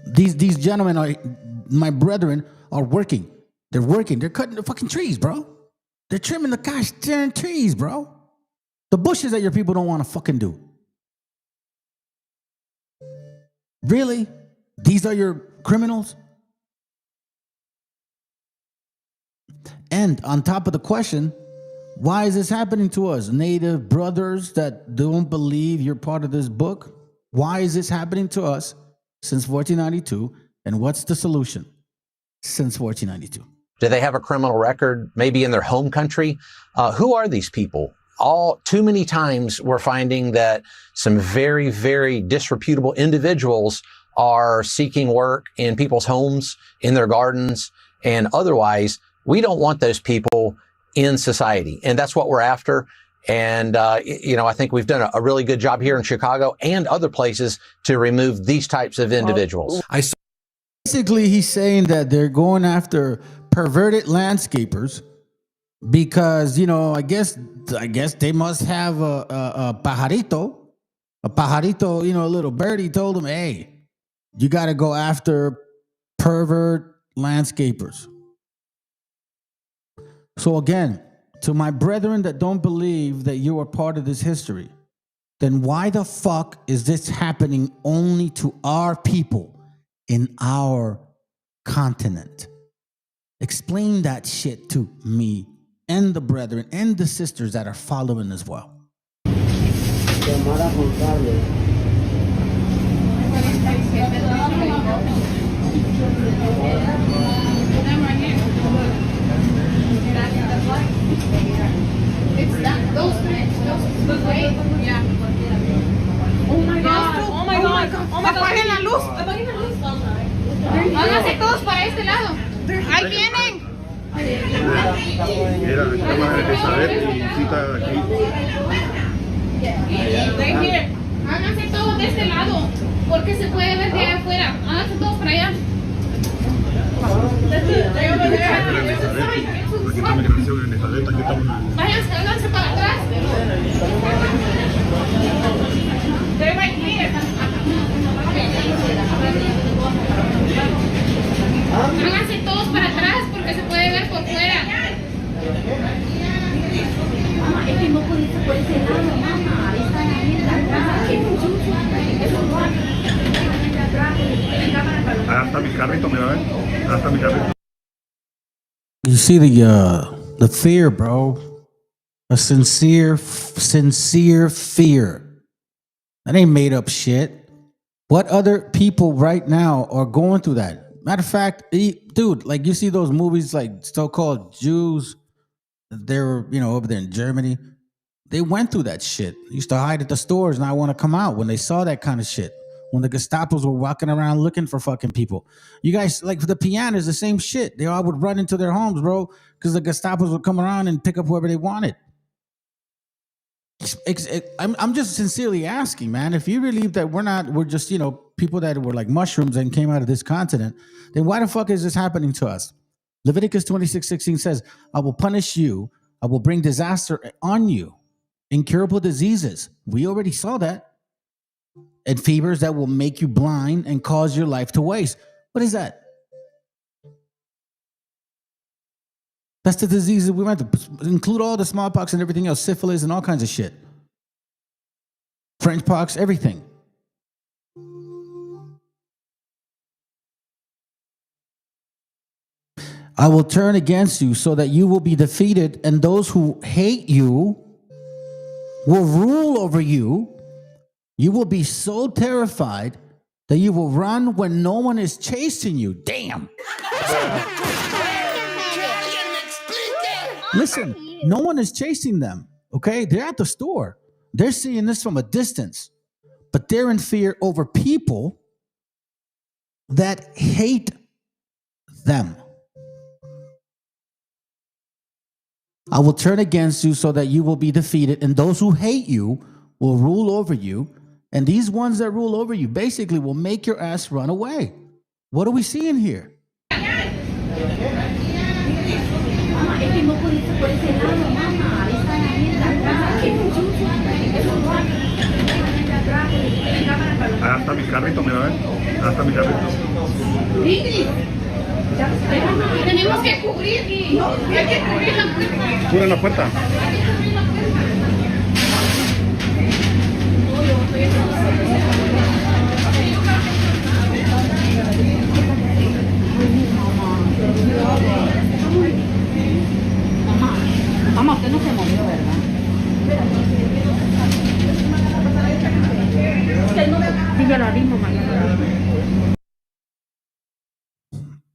Speaker 1: These gentlemen, my brethren, are working. They're working. They're cutting the fucking trees, bro. They're trimming the gosh darn trees, bro. The bushes that your people don't want to fucking do. Really? These are your criminals? And on top of the question, why is this happening to us? Native brothers that don't believe you're part of this book? Why is this happening to us since 1492? And what's the solution since 1492?
Speaker 12: Do they have a criminal record, maybe in their home country? Who are these people? Too many times we're finding that some very, very disreputable individuals are seeking work in people's homes, in their gardens, and otherwise. We don't want those people in society, and that's what we're after. And, I think we've done a really good job here in Chicago and other places to remove these types of individuals.
Speaker 1: Basically, he's saying that they're going after perverted landscapers because, I guess they must have a pajarito, a little birdie told them, hey, you got to go after pervert landscapers. So again, to my brethren that don't believe that you are part of this history, then why the fuck is this happening only to our people in our continent? Explain that shit to me and the brethren and the sisters that are following as well.
Speaker 13: It's that, those wait, yeah. Oh my god, oh my god, oh my god. Apaguen la luz, apaguen la luz. Háganse todos para este lado. Ahí vienen.
Speaker 14: Mira, estamos en Elizabeth y cita aquí.
Speaker 13: Right here. Háganse todos de este lado, porque se puede ver de allá afuera. Háganse todos para allá. Váyanse, háganse para atrás. They're right here. Háganse todos para atrás porque se puede ver por fuera.
Speaker 4: Mamá, es que no pudiste por ese lado, mamá. Ahí están ahí en la
Speaker 14: Ahí está mi carrito, mira, ven. Ahí está mi carrito.
Speaker 1: You see the fear, bro. A sincere fear. That ain't made up shit. What other people right now are going through that? Matter of fact, dude, like you see those movies like so-called Jews, they're, over there in Germany. They went through that shit. They used to hide at the stores, not want to come out when they saw that kind of shit. When the Gestapos were walking around looking for fucking people. You guys, like for the pianos, the same shit. They all would run into their homes, bro, because the Gestapos would come around and pick up whoever they wanted. I'm just sincerely asking, man, if you believe that we're just, people that were like mushrooms and came out of this continent, then why the fuck is this happening to us? Leviticus 26:16 says, I will punish you. I will bring disaster on you. Incurable diseases. We already saw that. And fevers that will make you blind and cause your life to waste. What is that? That's the disease that we went to. Include all the smallpox and everything else, syphilis and all kinds of shit. French pox, everything. I will turn against you so that you will be defeated, and those who hate you will rule over you. You will be so terrified that you will run when no one is chasing you. Damn. Listen, no one is chasing them, okay? They're at the store. They're seeing this from a distance, but they're in fear over people that hate them. I will turn against you so that you will be defeated, and those who hate you will rule over you. And these ones that rule over you basically will make your ass run away. What are we seeing here?
Speaker 14: Ahí está mi carrito, mira, ven. Ahí está mi carrito.
Speaker 13: Tenemos que cubrir. Hay que cubrir la puerta.
Speaker 14: Cubren la puerta.
Speaker 4: Mamá, usted no se movió, ¿verdad?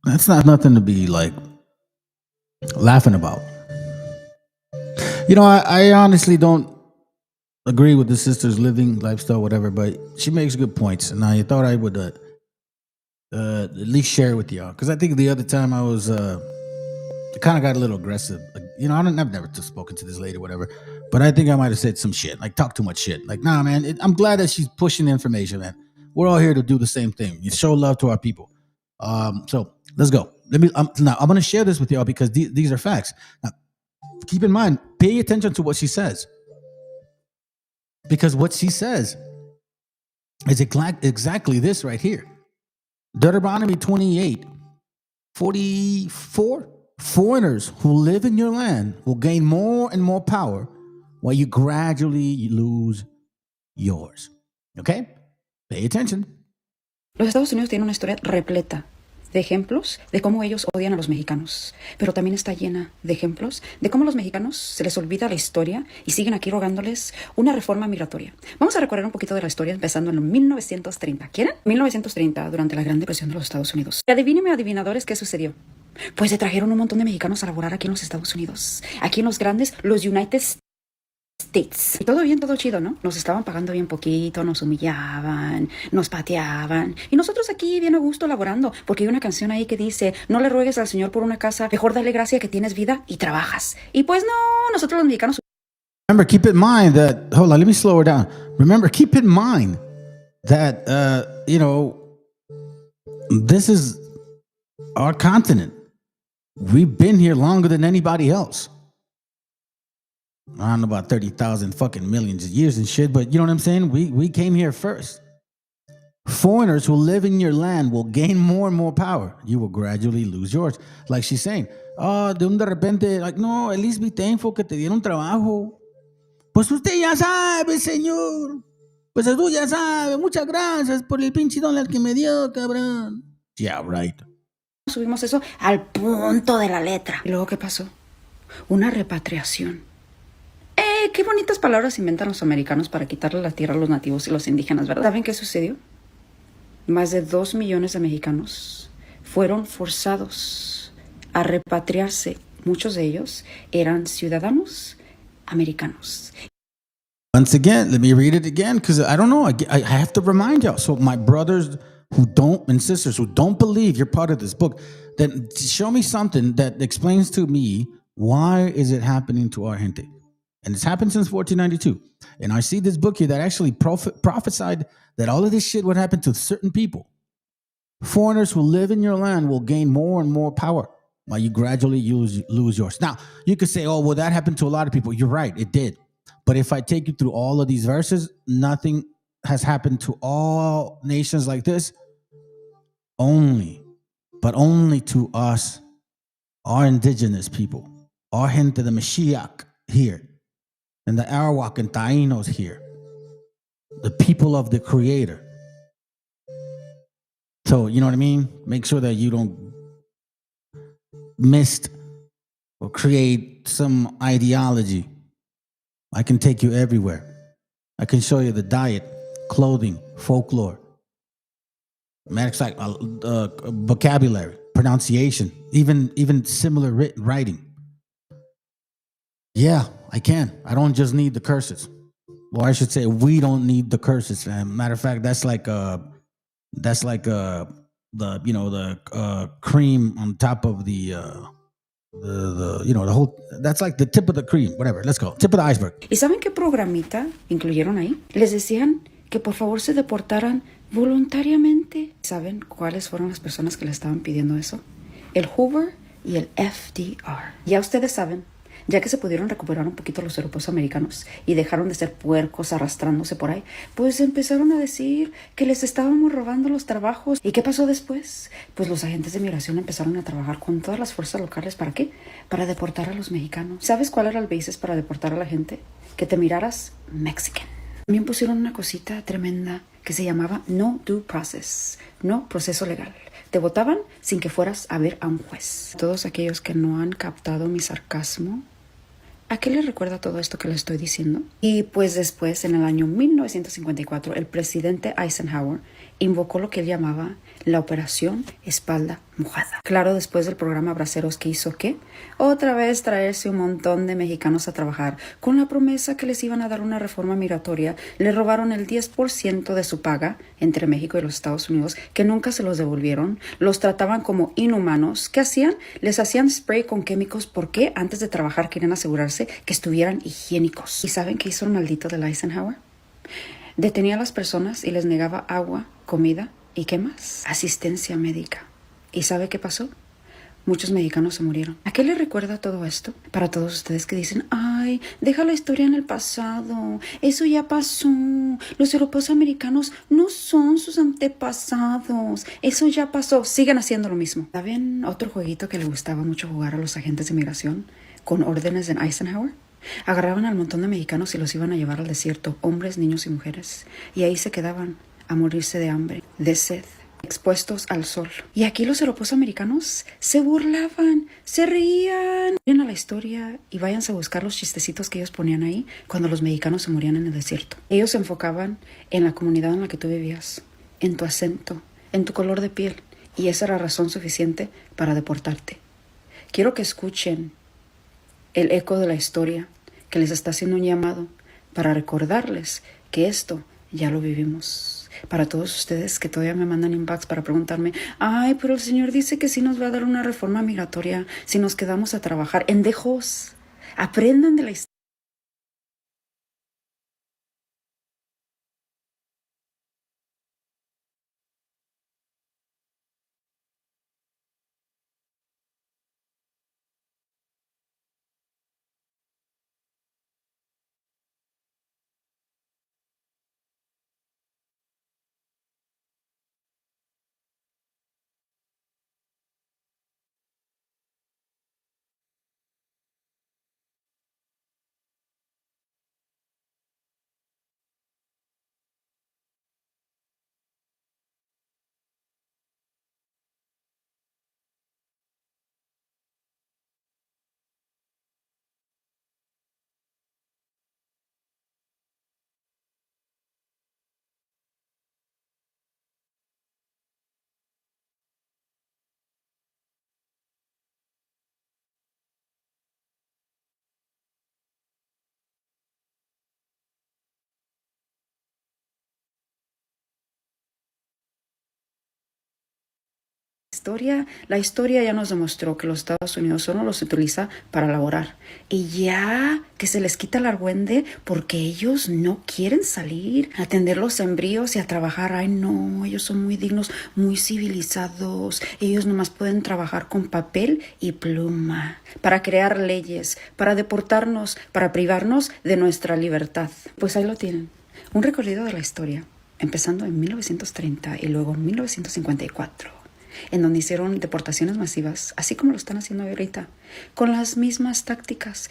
Speaker 1: That's not nothing to be like laughing about. I honestly don't agree with the sister's living lifestyle, whatever, but she makes good points, and I thought I would at least share it with y'all, because I think the other time I was kind of got a little aggressive. I've never spoken to this lady, whatever, but I think I might have said some shit, like talk too much shit. Like, nah, man, I'm glad that she's pushing the information, man. We're all here to do the same thing. You show love to our people. So let's go. Now I'm going to share this with y'all because these are facts. Now, keep in mind, pay attention to what she says, because what she says is exactly this right here. Deuteronomy 28:44. Foreigners who live in your land will gain more and more power while you gradually lose yours. Okay? Pay attention.
Speaker 15: Los Estados Unidos tienen una historia repleta de ejemplos de cómo ellos odian a los mexicanos, pero también está llena de ejemplos de cómo los mexicanos se les olvida la historia y siguen aquí rogándoles una reforma migratoria. Vamos a recorrer un poquito de la historia empezando en 1930. ¿Quieren? 1930, durante la Gran Depresión de los Estados Unidos. Y adivínenme, adivinadores, ¿qué sucedió? Pues se trajeron un montón de mexicanos a laborar aquí en los Estados Unidos. Aquí en los United States. States. Y todo bien, todo chido, ¿no? Nos estaban pagando bien poquito, nos humillaban, nos pateaban. Y nosotros aquí bien a gusto laborando, porque hay una canción ahí que dice, no le ruegues al Señor por una casa, mejor dale gracia que tienes vida y trabajas. Y pues no, nosotros los mexicanos...
Speaker 1: Remember, keep in mind that, hold on, let me slow her down. Remember, keep in mind that, this is our continent. We've been here longer than anybody else. I don't know about 30,000 fucking millions of years and shit, but you know what I'm saying? We came here first. Foreigners who live in your land will gain more and more power. You will gradually lose yours. Like she's saying, de repente, like, no, at least be thankful que te dieron trabajo. Pues usted ya sabe, señor. Pues tú ya sabe. Muchas gracias por el pinche dólar que me dio, cabrón. Yeah, right.
Speaker 15: Subimos eso al punto de la letra. ¿Y luego qué pasó? Una repatriación. Qué bonitas palabras inventan los americanos para quitarle la tierra a los nativos y los indígenas, ¿verdad? ¿Saben qué sucedió? Más de 2 millones de mexicanos fueron forzados a repatriarse. Muchos de ellos eran ciudadanos americanos.
Speaker 1: Once again, let me read it again, because I don't know. I have to remind y'all. So my brothers who don't and sisters who don't believe you're part of this book, then show me something that explains to me why is it happening to our gente. And it's happened since 1492. And I see this book here that actually prophesied that all of this shit would happen to certain people. Foreigners who live in your land will gain more and more power while you gradually lose yours. Now, you could say, oh, well, that happened to a lot of people. You're right, it did. But if I take you through all of these verses, nothing has happened to all nations like this. Only to us, our indigenous people, our gente, the Mashiach here, and the Arawak and Tainos here, the people of the Creator. So, you know what I mean? Make sure that you don't mist or create some ideology. I can take you everywhere. I can show you the diet, clothing, folklore, matter of fact, vocabulary, pronunciation, even similar writing. Yeah, I can. I don't just need the curses. Or I should say, we don't need the curses. Matter of fact, that's like the cream on top of the whole. That's like the tip of the cream. Whatever. Let's go. Tip of the iceberg.
Speaker 15: ¿Y saben qué programita incluyeron ahí? Les decían que por favor se deportaran voluntariamente. ¿Saben cuáles fueron las personas que le estaban pidiendo eso? El Hoover y el FDR. Ya ustedes saben. Ya que se pudieron recuperar un poquito los europeos americanos y dejaron de ser puercos arrastrándose por ahí, pues empezaron a decir que les estábamos robando los trabajos. ¿Y qué pasó después? Pues los agentes de migración empezaron a trabajar con todas las fuerzas locales. ¿Para qué? Para deportar a los mexicanos. ¿Sabes cuál era el basis para deportar a la gente? Que te miraras Mexican. También pusieron una cosita tremenda que se llamaba no due process, no proceso legal. Te votaban sin que fueras a ver a un juez. Todos aquellos que no han captado mi sarcasmo, ¿a qué les recuerda todo esto que les estoy diciendo? Y pues después, en el año 1954, el presidente Eisenhower invocó lo que él llamaba la Operación Espalda Mojada. Claro, después del programa Braceros, que hizo ¿qué? Otra vez traerse un montón de mexicanos a trabajar con la promesa que les iban a dar una reforma migratoria. Le robaron el 10% de su paga entre México y los Estados Unidos, que nunca se los devolvieron. Los trataban como inhumanos. ¿Qué hacían? Les hacían spray con químicos. ¿Por qué? Antes de trabajar querían asegurarse que estuvieran higiénicos. ¿Y saben qué hizo el maldito del Eisenhower? Detenía a las personas y les negaba agua, comida y ¿qué más? Asistencia médica. ¿Y sabe qué pasó? Muchos mexicanos se murieron. ¿A qué le recuerda todo esto? Para todos ustedes que dicen, ay, deja la historia en el pasado. Eso ya pasó. Los europeos americanos no son sus antepasados. Eso ya pasó. Sigan haciendo lo mismo. ¿Saben otro jueguito que le gustaba mucho jugar a los agentes de migración con órdenes de Eisenhower? Agarraban al montón de mexicanos y los iban a llevar al desierto, hombres, niños y mujeres. Y ahí se quedaban a morirse de hambre, de sed, expuestos al sol. Y aquí los europeos americanos se burlaban, se reían. Vayan a la historia y váyanse a buscar los chistecitos que ellos ponían ahí cuando los mexicanos se morían en el desierto. Ellos se enfocaban en la comunidad en la que tú vivías, en tu acento, en tu color de piel. Y esa era razón suficiente para deportarte. Quiero que escuchen el eco de la historia que les está haciendo un llamado para recordarles que esto ya lo vivimos. Para todos ustedes que todavía me mandan inbox para preguntarme, ay, pero el Señor dice que sí nos va a dar una reforma migratoria si nos quedamos a trabajar. Endejos, aprendan de la historia. La historia ya nos demostró que los Estados Unidos solo los utiliza para laborar y ya que se les quita el argüende porque ellos no quieren salir a atender los embrios y a trabajar. Ay, no, ellos son muy dignos, muy civilizados. Ellos nomás pueden trabajar con papel y pluma para crear leyes, para deportarnos, para privarnos de nuestra libertad. Pues ahí lo tienen, un recorrido de la historia, empezando en 1930 y luego en 1954. En donde hicieron deportaciones masivas, así como lo están haciendo ahorita, con las mismas tácticas.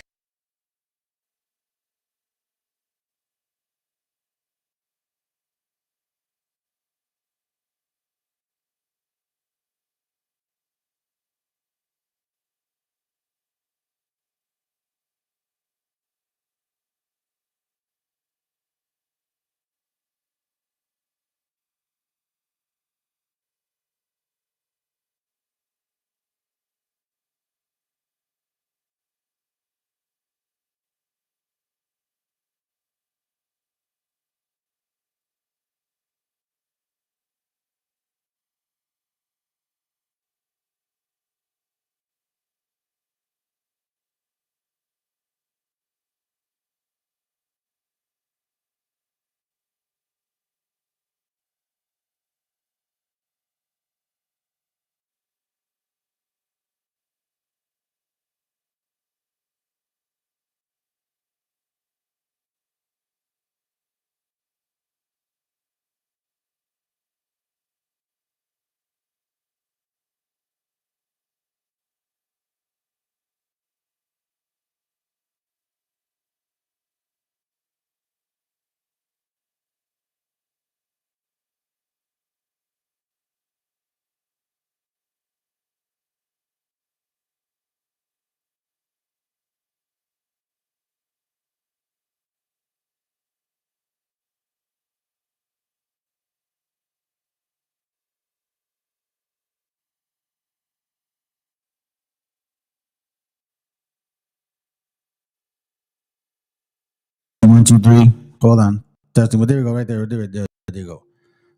Speaker 1: One, two, three. Hold on. Testing. Well, there we go. Right there. There you go.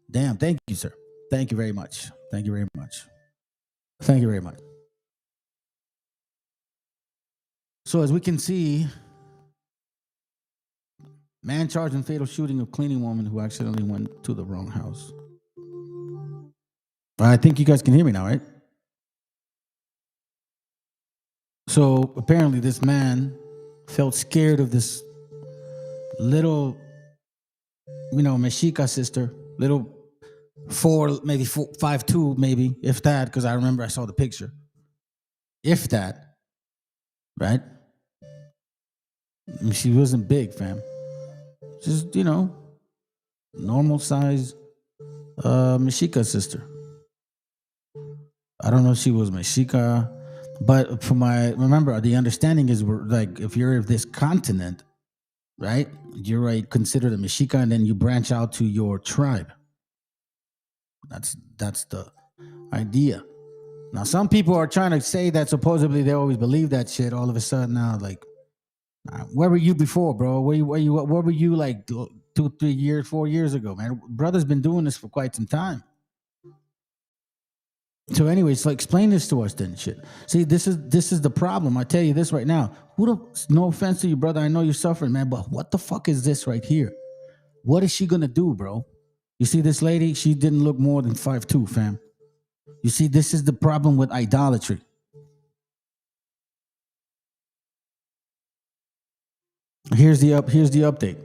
Speaker 1: Damn. Thank you, sir. Thank you very much. Thank you very much. Thank you very much. So as we can see, man charged in fatal shooting of cleaning woman who accidentally went to the wrong house. I think you guys can hear me now, right? So apparently this man felt scared of this little, Mexica sister, little 4, maybe 5'2", maybe, if that, because I remember I saw the picture. If that, right? I mean, she wasn't big, fam. Just, normal size Mexica sister. I don't know if she was Mexica, but remember, the understanding is like if you're of this continent, right? You're considered a Mexica, and then you branch out to your tribe. That's the idea. Now, some people are trying to say that supposedly they always believe that shit. All of a sudden now, Where were you before, bro? Where were you like 2, 3 years, 4 years ago, man? Brother's been doing this for quite some time. So anyway, so explain this to us then, shit. See, this is the problem. I tell you this right now. No offense to you, brother. I know you're suffering, man, but what the fuck is this right here? What is she gonna do, bro? You see this lady? She didn't look more than 5'2", fam. You see, this is the problem with idolatry. Here's the update.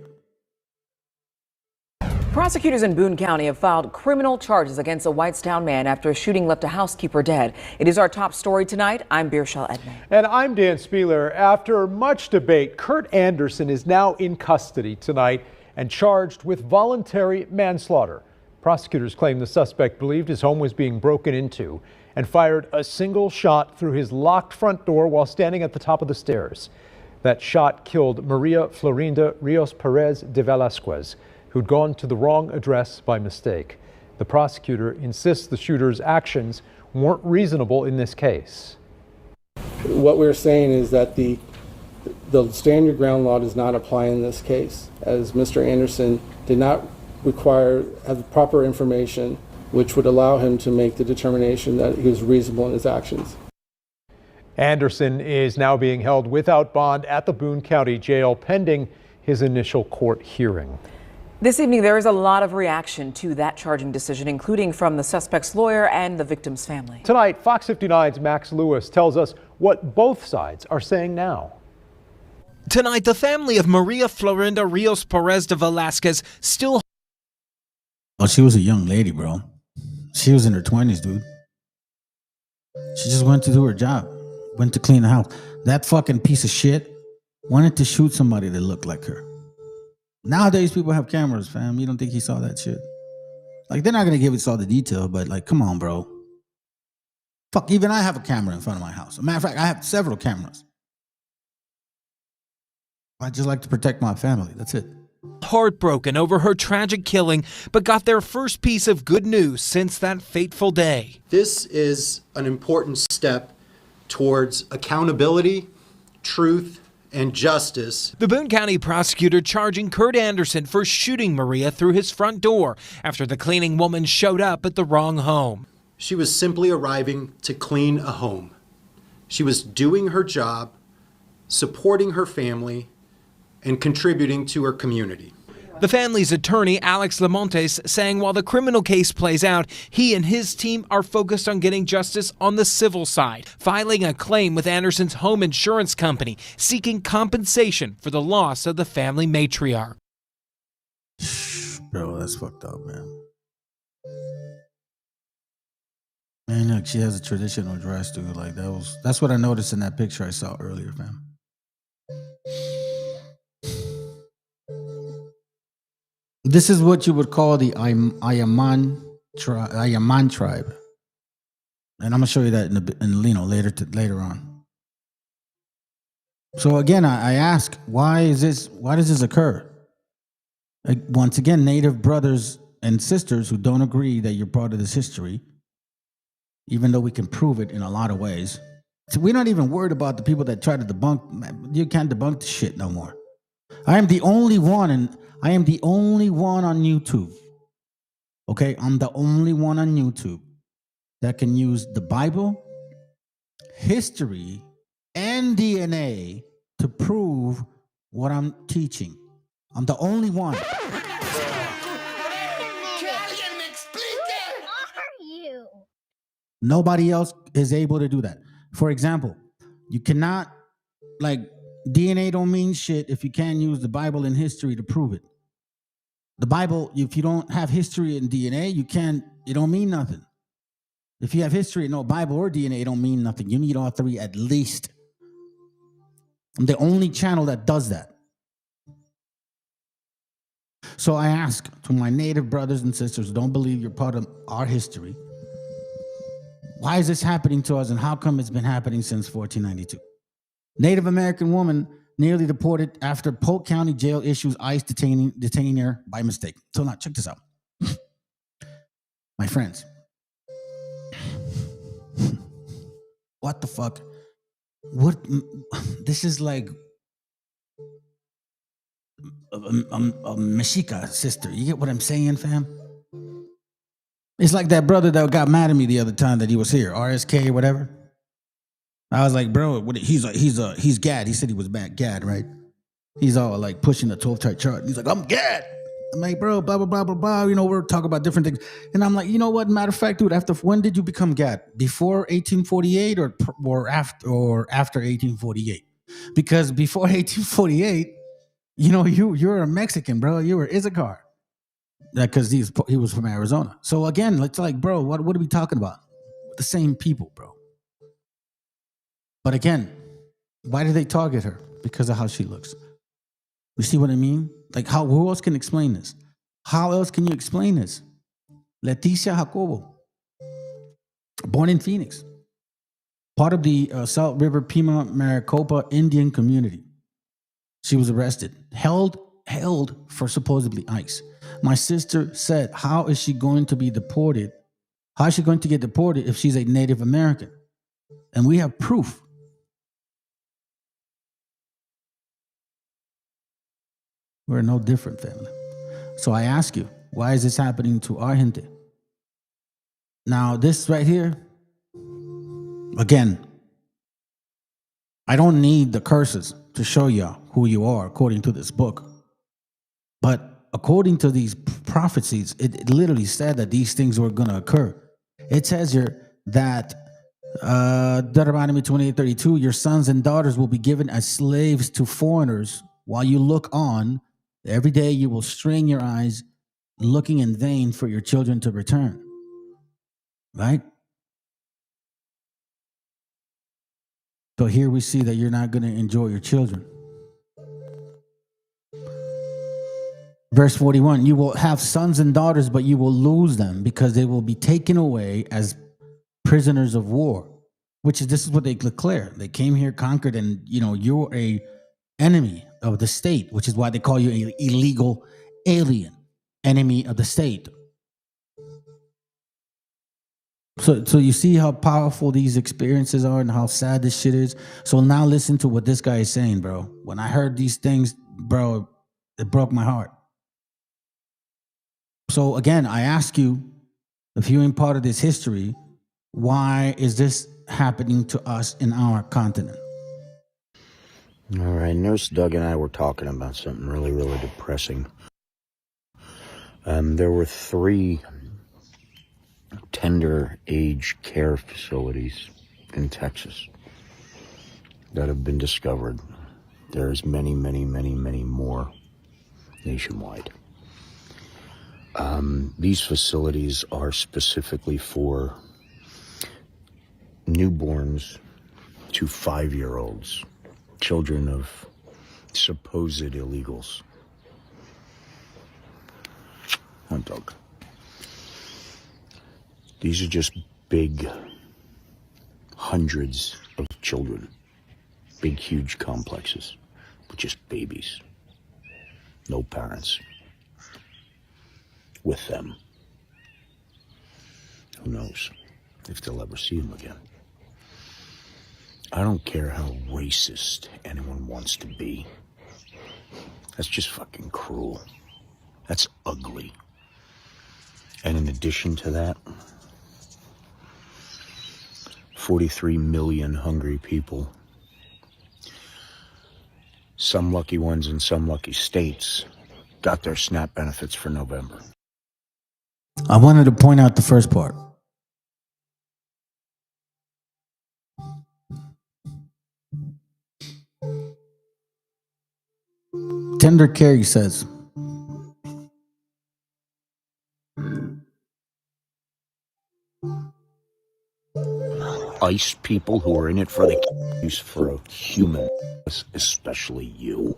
Speaker 16: Prosecutors in Boone County have filed criminal charges against a Whitestown man after a shooting left a housekeeper dead. It is our top story tonight. I'm Birshal Edmey.
Speaker 17: And I'm Dan Spieler. After much debate, Kurt Anderson is now in custody tonight and charged with voluntary manslaughter. Prosecutors claim the suspect believed his home was being broken into and fired a single shot through his locked front door while standing at the top of the stairs. That shot killed Maria Florinda Rios Perez de Velasquez, who'd gone to the wrong address by mistake. The prosecutor insists the shooter's actions weren't reasonable in this case.
Speaker 18: What we're saying is that the stand your ground law does not apply in this case, as Mr. Anderson did not have proper information which would allow him to make the determination that he was reasonable in his actions.
Speaker 17: Anderson is now being held without bond at the Boone County Jail pending his initial court hearing.
Speaker 16: This evening, there is a lot of reaction to that charging decision, including from the suspect's lawyer and the victim's family.
Speaker 17: Tonight, Fox 59's Max Lewis tells us what both sides are saying now.
Speaker 19: Tonight, the family of Maria Florinda Rios Perez de Velasquez still...
Speaker 1: Oh, she was a young lady, bro. She was in her 20s, dude. She just went to do her job. Went to clean the house. That fucking piece of shit wanted to shoot somebody that looked like her. Nowadays, people have cameras, fam. You don't think he saw that shit? Like, they're not going to give us all the detail, but like, come on, bro. Fuck, even I have a camera in front of my house. As a matter of fact, I have several cameras. I just like to protect my family. That's it.
Speaker 19: Heartbroken over her tragic killing, but got their first piece of good news since that fateful day.
Speaker 20: This is an important step towards accountability, truth, and justice.
Speaker 19: The Boone County prosecutor charging Kurt Anderson for shooting Maria through his front door after the cleaning woman showed up at the wrong home.
Speaker 20: She was simply arriving to clean a home. She was doing her job, supporting her family, and contributing to her community.
Speaker 19: The family's attorney, Alex Lamontes, saying while the criminal case plays out, he and his team are focused on getting justice on the civil side, filing a claim with Anderson's home insurance company, seeking compensation for the loss of the family matriarch.
Speaker 1: Bro, that's fucked up, man. Man, look, she has a traditional dress, dude. Like, that's what I noticed in that picture I saw earlier, fam. This is what you would call the Ayaman tribe, and I'm gonna show you that later on. So again, I ask, why does this occur? Like, once again, Native brothers and sisters who don't agree that you're part of this history, even though we can prove it in a lot of ways. So we're not even worried about the people that try to debunk. You can't debunk the shit no more. I am the only one on YouTube. Okay, I'm the only one on YouTube that can use the Bible, history, and DNA to prove what I'm teaching. I'm the only one. Nobody else is able to do that. For example, you cannot, DNA don't mean shit if you can't use the Bible and history to prove it. The Bible, if you don't have history and DNA, it don't mean nothing. If you have history and no Bible or DNA, it don't mean nothing. You need all three at least. I'm the only channel that does that. So I ask to my Native brothers and sisters who don't believe you're part of our history, why is this happening to us and how come it's been happening since 1492? Native American woman nearly deported after Polk County Jail issues ICE detaining her by mistake. So now, check this out. My friends. What the fuck? This is like a Mexica sister. You get what I'm saying, fam? It's like that brother that got mad at me the other time that he was here, RSK or whatever. I was like, bro, he's Gad. He said he was back Gad, right? He's all like pushing the 12 chart. He's like, I'm Gad. I'm like, bro, blah, blah, blah, blah, blah. You know, we're talking about different things. And I'm like, you know what? Matter of fact, dude, when did you become Gad? Before 1848 or after 1848? Because before 1848, you know, you're a Mexican, bro. You were Issachar. Because he was from Arizona. So again, it's like, bro, what are we talking about? The same people, bro. But again, why do they target her? Because of how she looks. You see what I mean? Like, who else can explain this? How else can you explain this? Leticia Jacobo, born in Phoenix, part of the Salt River Pima Maricopa Indian community. She was arrested, held for supposedly ICE. My sister said, how is she going to be deported? How is she going to get deported if she's a Native American? And we have proof. We're no different, family. So I ask you, why is this happening to our gente? Now, this right here, again, I don't need the curses to show you who you are according to this book. But according to these prophecies, it literally said that these things were going to occur. It says here that Deuteronomy 28:32, your sons and daughters will be given as slaves to foreigners while you look on. Every day you will strain your eyes, looking in vain for your children to return. Right? So here we see that you're not going to enjoy your children. Verse 41, you will have sons and daughters, but you will lose them because they will be taken away as prisoners of war, this is what they declare. They came here, conquered, and you're a enemy of the state, which is why they call you an illegal alien, enemy of the state. So you see how powerful these experiences are and how sad this shit is. So now listen to what this guy is saying, bro. When I heard these things, bro, it broke my heart. So again, I ask you, if you ain't part of this history, why is this happening to us in our continent?
Speaker 21: All right, Nurse Doug and I were talking about something really, really depressing. There were 3 tender age care facilities in Texas that have been discovered. There's many, many, many, many more nationwide. These facilities are specifically for newborns to 5-year-olds, children of supposed illegals. Hot dog. These are just big hundreds of children, big, huge complexes with just babies, no parents with them. Who knows if they'll ever see them again. I don't care how racist anyone wants to be. That's just fucking cruel. That's ugly. And in addition to that, 43 million hungry people. Some lucky ones in some lucky states got their SNAP benefits for November.
Speaker 1: I wanted to point out the first part. Tender Carey says,
Speaker 21: ICE people who are in it for the use for a human, especially you.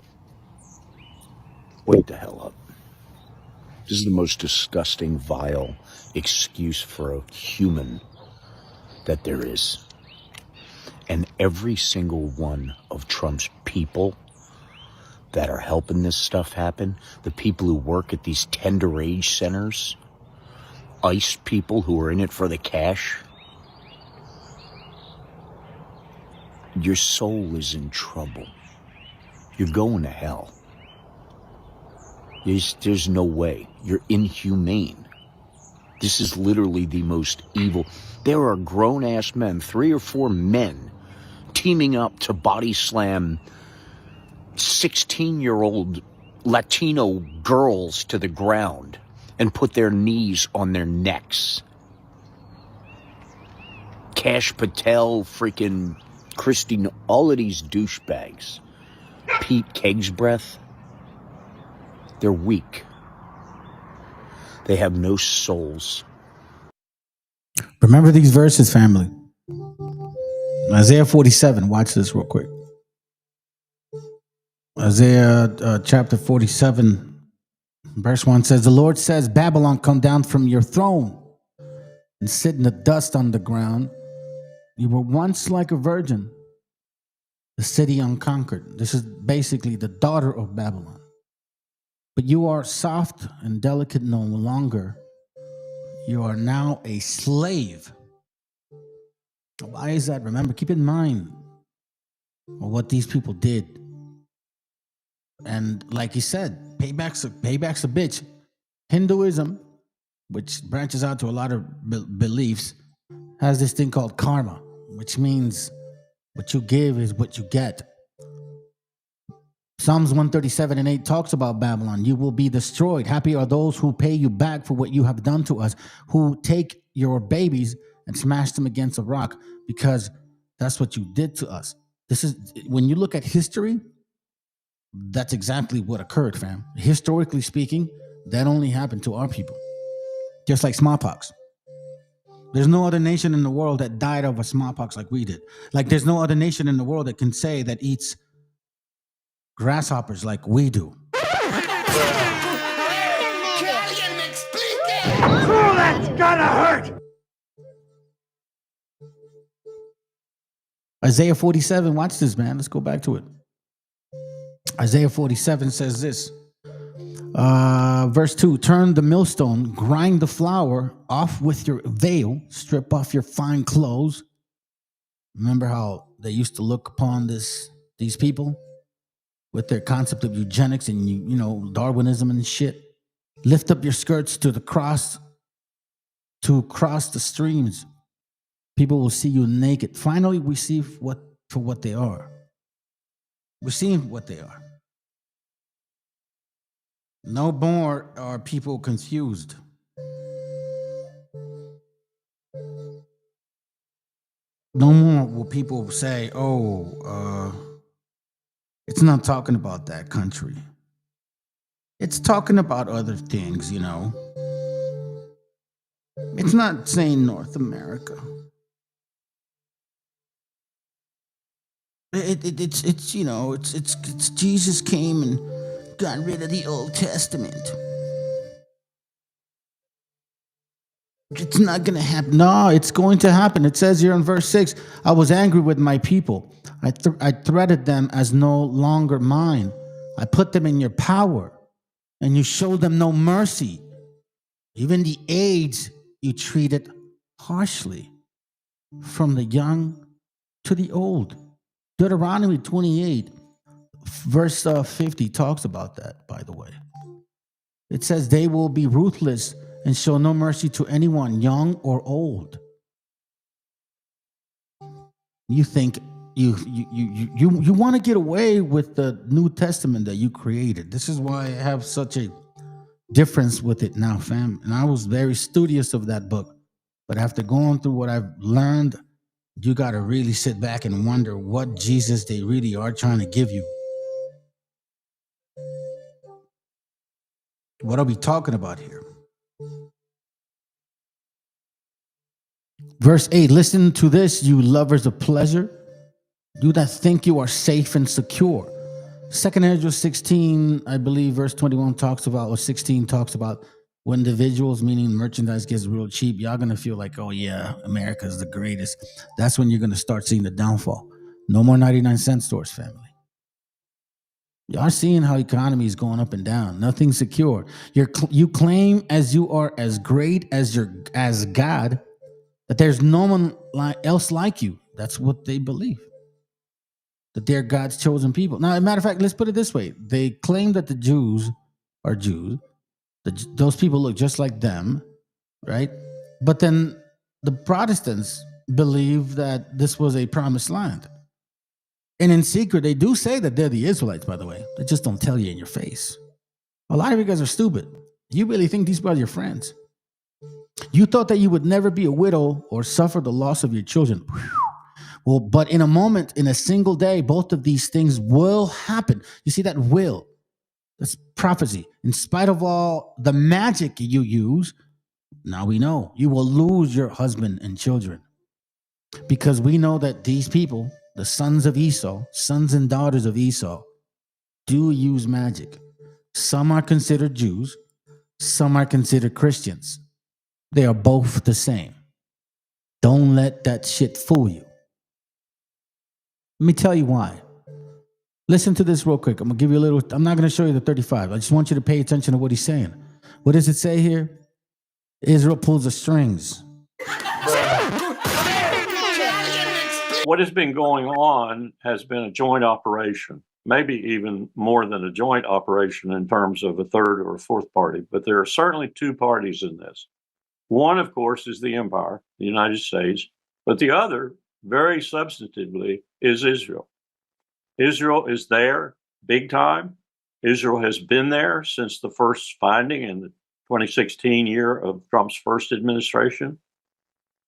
Speaker 21: Wake the hell up. This is the most disgusting, vile excuse for a human that there is. And every single one of Trump's people that are helping this stuff happen, the people who work at these tender age centers, ICE people who are in it for the cash, your soul is in trouble. You're going to hell. There's no way. You're inhumane. This is literally the most evil. There are grown-ass men, 3 or 4 men, teaming up to body slam 16-year-old Latino girls to the ground and put their knees on their necks. Cash Patel, freaking Christy, all of these douchebags. Pete Kegsbreath, they're weak. They have no souls.
Speaker 1: Remember these verses, family. Isaiah 47. Watch this real quick. Isaiah chapter 47, verse 1 says, the Lord says, Babylon, come down from your throne and sit in the dust on the ground. You were once like a virgin, the city unconquered. This is basically the daughter of Babylon. But you are soft and delicate no longer. You are now a slave. Why is that? Remember, keep in mind what these people did. And like he said, payback's a bitch. Hinduism, which branches out to a lot of beliefs, has this thing called karma, which means what you give is what you get. Psalms 137:8 talks about Babylon. You will be destroyed. Happy are those who pay you back for what you have done to us, who take your babies and smash them against a rock, because that's what you did to us. This is, when you look at history, that's exactly what occurred, fam. Historically speaking, that only happened to our people. Just like smallpox. There's no other nation in the world that died of a smallpox like we did. Like there's no other nation in the world that can say that eats grasshoppers like we do.
Speaker 2: Oh, that's gotta hurt!
Speaker 1: Isaiah 47, watch this, man. Let's go back to it. Isaiah 47 says this. Verse 2, turn the millstone, grind the flour off with your veil, strip off your fine clothes. Remember how they used to look upon these people with their concept of eugenics and you know Darwinism and shit. Lift up your skirts to cross the streams. People will see you naked. Finally, we see for what they are. We're seeing what they are. No more are people confused. No more will people say, it's not talking about that country. It's talking about other things, you know. It's not saying North America. It's you know, it's Jesus came and got rid of the Old Testament. It's not going to happen. No, it's going to happen. It says here in verse 6, I was angry with my people. I threatened them as no longer mine. I put them in your power, and you showed them no mercy. Even the aged you treated harshly, from the young to the old. Deuteronomy 28, verse 50 talks about that, by the way. It says they will be ruthless and show no mercy to anyone, young or old. You think you want to get away with the New Testament that you created. This is why I have such a difference with it now, fam. And I was very studious of that book. But after going through what I've learned, you got to really sit back and wonder what Jesus they really are trying to give you. What are we talking about here? Verse 8, listen to this, you lovers of pleasure. Do not think you are safe and secure. 2 Ezra 16, I believe, verse 21 talks about, or 16 talks about, when individuals, meaning merchandise, gets real cheap, y'all going to feel like, oh yeah, America's the greatest. That's when you're going to start seeing the downfall. No more 99-cent stores, family. Y'all seeing how economy is going up and down. Nothing secure. You claim as you are as great as God, that there's no one else like you. That's what they believe. That they're God's chosen people. Now, as a matter of fact, let's put it this way. They claim that the Jews are Jews. Those people look just like them, right? But then the Protestants believe that this was a promised land. And in secret, they do say that they're the Israelites, by the way. They just don't tell you in your face. A lot of you guys are stupid. You really think these are your friends. You thought that you would never be a widow or suffer the loss of your children. Well, but in a moment, in a single day, both of these things will happen. You see that will? That's prophecy. In spite of all the magic you use, now we know you will lose your husband and children. Because we know that these people, the sons of Esau, sons and daughters of Esau, do use magic. Some are considered Jews. Some are considered Christians. They are both the same. Don't let that shit fool you. Let me tell you why. Listen to this real quick. I'm going to give you a little. I'm not going to show you the 35. I just want you to pay attention to what he's saying. What does it say here? Israel pulls the strings.
Speaker 3: What has been going on has been a joint operation, maybe even more than a joint operation in terms of a third or a fourth party. But there are certainly two parties in this. One, of course, is the empire, the United States, but the other, very substantively, is Israel. Israel is there big time. Israel has been there since the first finding in the 2016 year of Trump's first administration.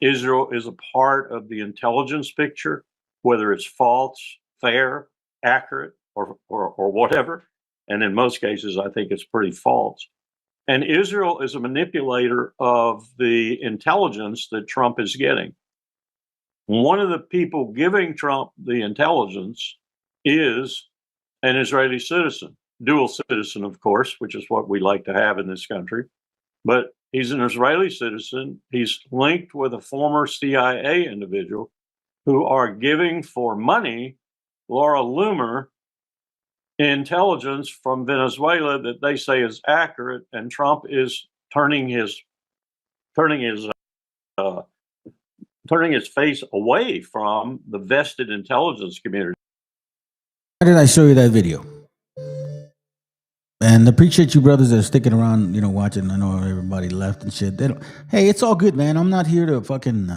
Speaker 3: Israel is a part of the intelligence picture, whether it's false, fair, accurate, or whatever. And in most cases, I think it's pretty false. And Israel is a manipulator of the intelligence that Trump is getting. One of the people giving Trump the intelligence is an Israeli citizen, dual citizen, of course, which is what we like to have in this country. But he's an Israeli citizen. He's linked with a former CIA individual who are giving for money Laura Loomer intelligence from Venezuela that they say is accurate, and Trump is turning his face away from the vested intelligence community.
Speaker 1: Why did I show you that video? And appreciate you brothers that are sticking around, watching. I know everybody left and shit. Hey, it's all good, man. I'm not here to fucking.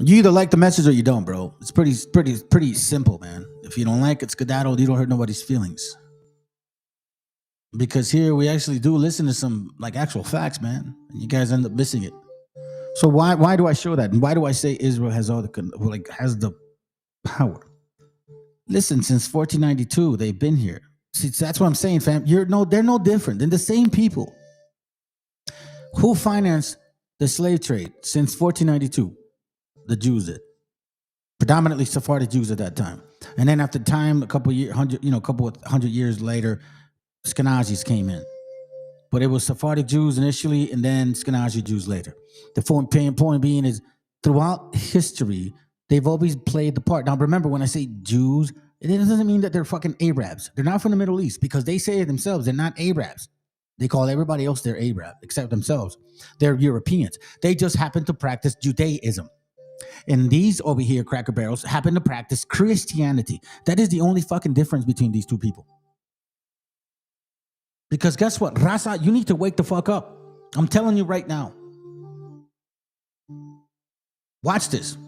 Speaker 1: You either like the message or you don't, bro. It's pretty simple, man. If you don't like it, skedaddle. You don't hurt nobody's feelings. Because here we actually do listen to some actual facts, man. And you guys end up missing it. So why do I show that? And why do I say Israel has all the has the power? Listen, since 1492, they've been here. See, that's what I'm saying, fam. They're no different than the same people who financed the slave trade since 1492. The Jews did, predominantly Sephardic Jews at that time. And then after time, a couple hundred years later, Ashkenazis came in. But it was Sephardic Jews initially, and then Ashkenazi Jews later. The point being is, throughout history, they've always played the part. Now, remember, when I say Jews, it doesn't mean that they're fucking Arabs. They're not from the Middle East, because they say it themselves. They're not Arabs. They call everybody else their Arab, except themselves. They're Europeans. They just happen to practice Judaism. And these over here, Cracker Barrels, happen to practice Christianity. That is the only fucking difference between these two people. Because guess what? Raza, you need to wake the fuck up. I'm telling you right now. Watch this.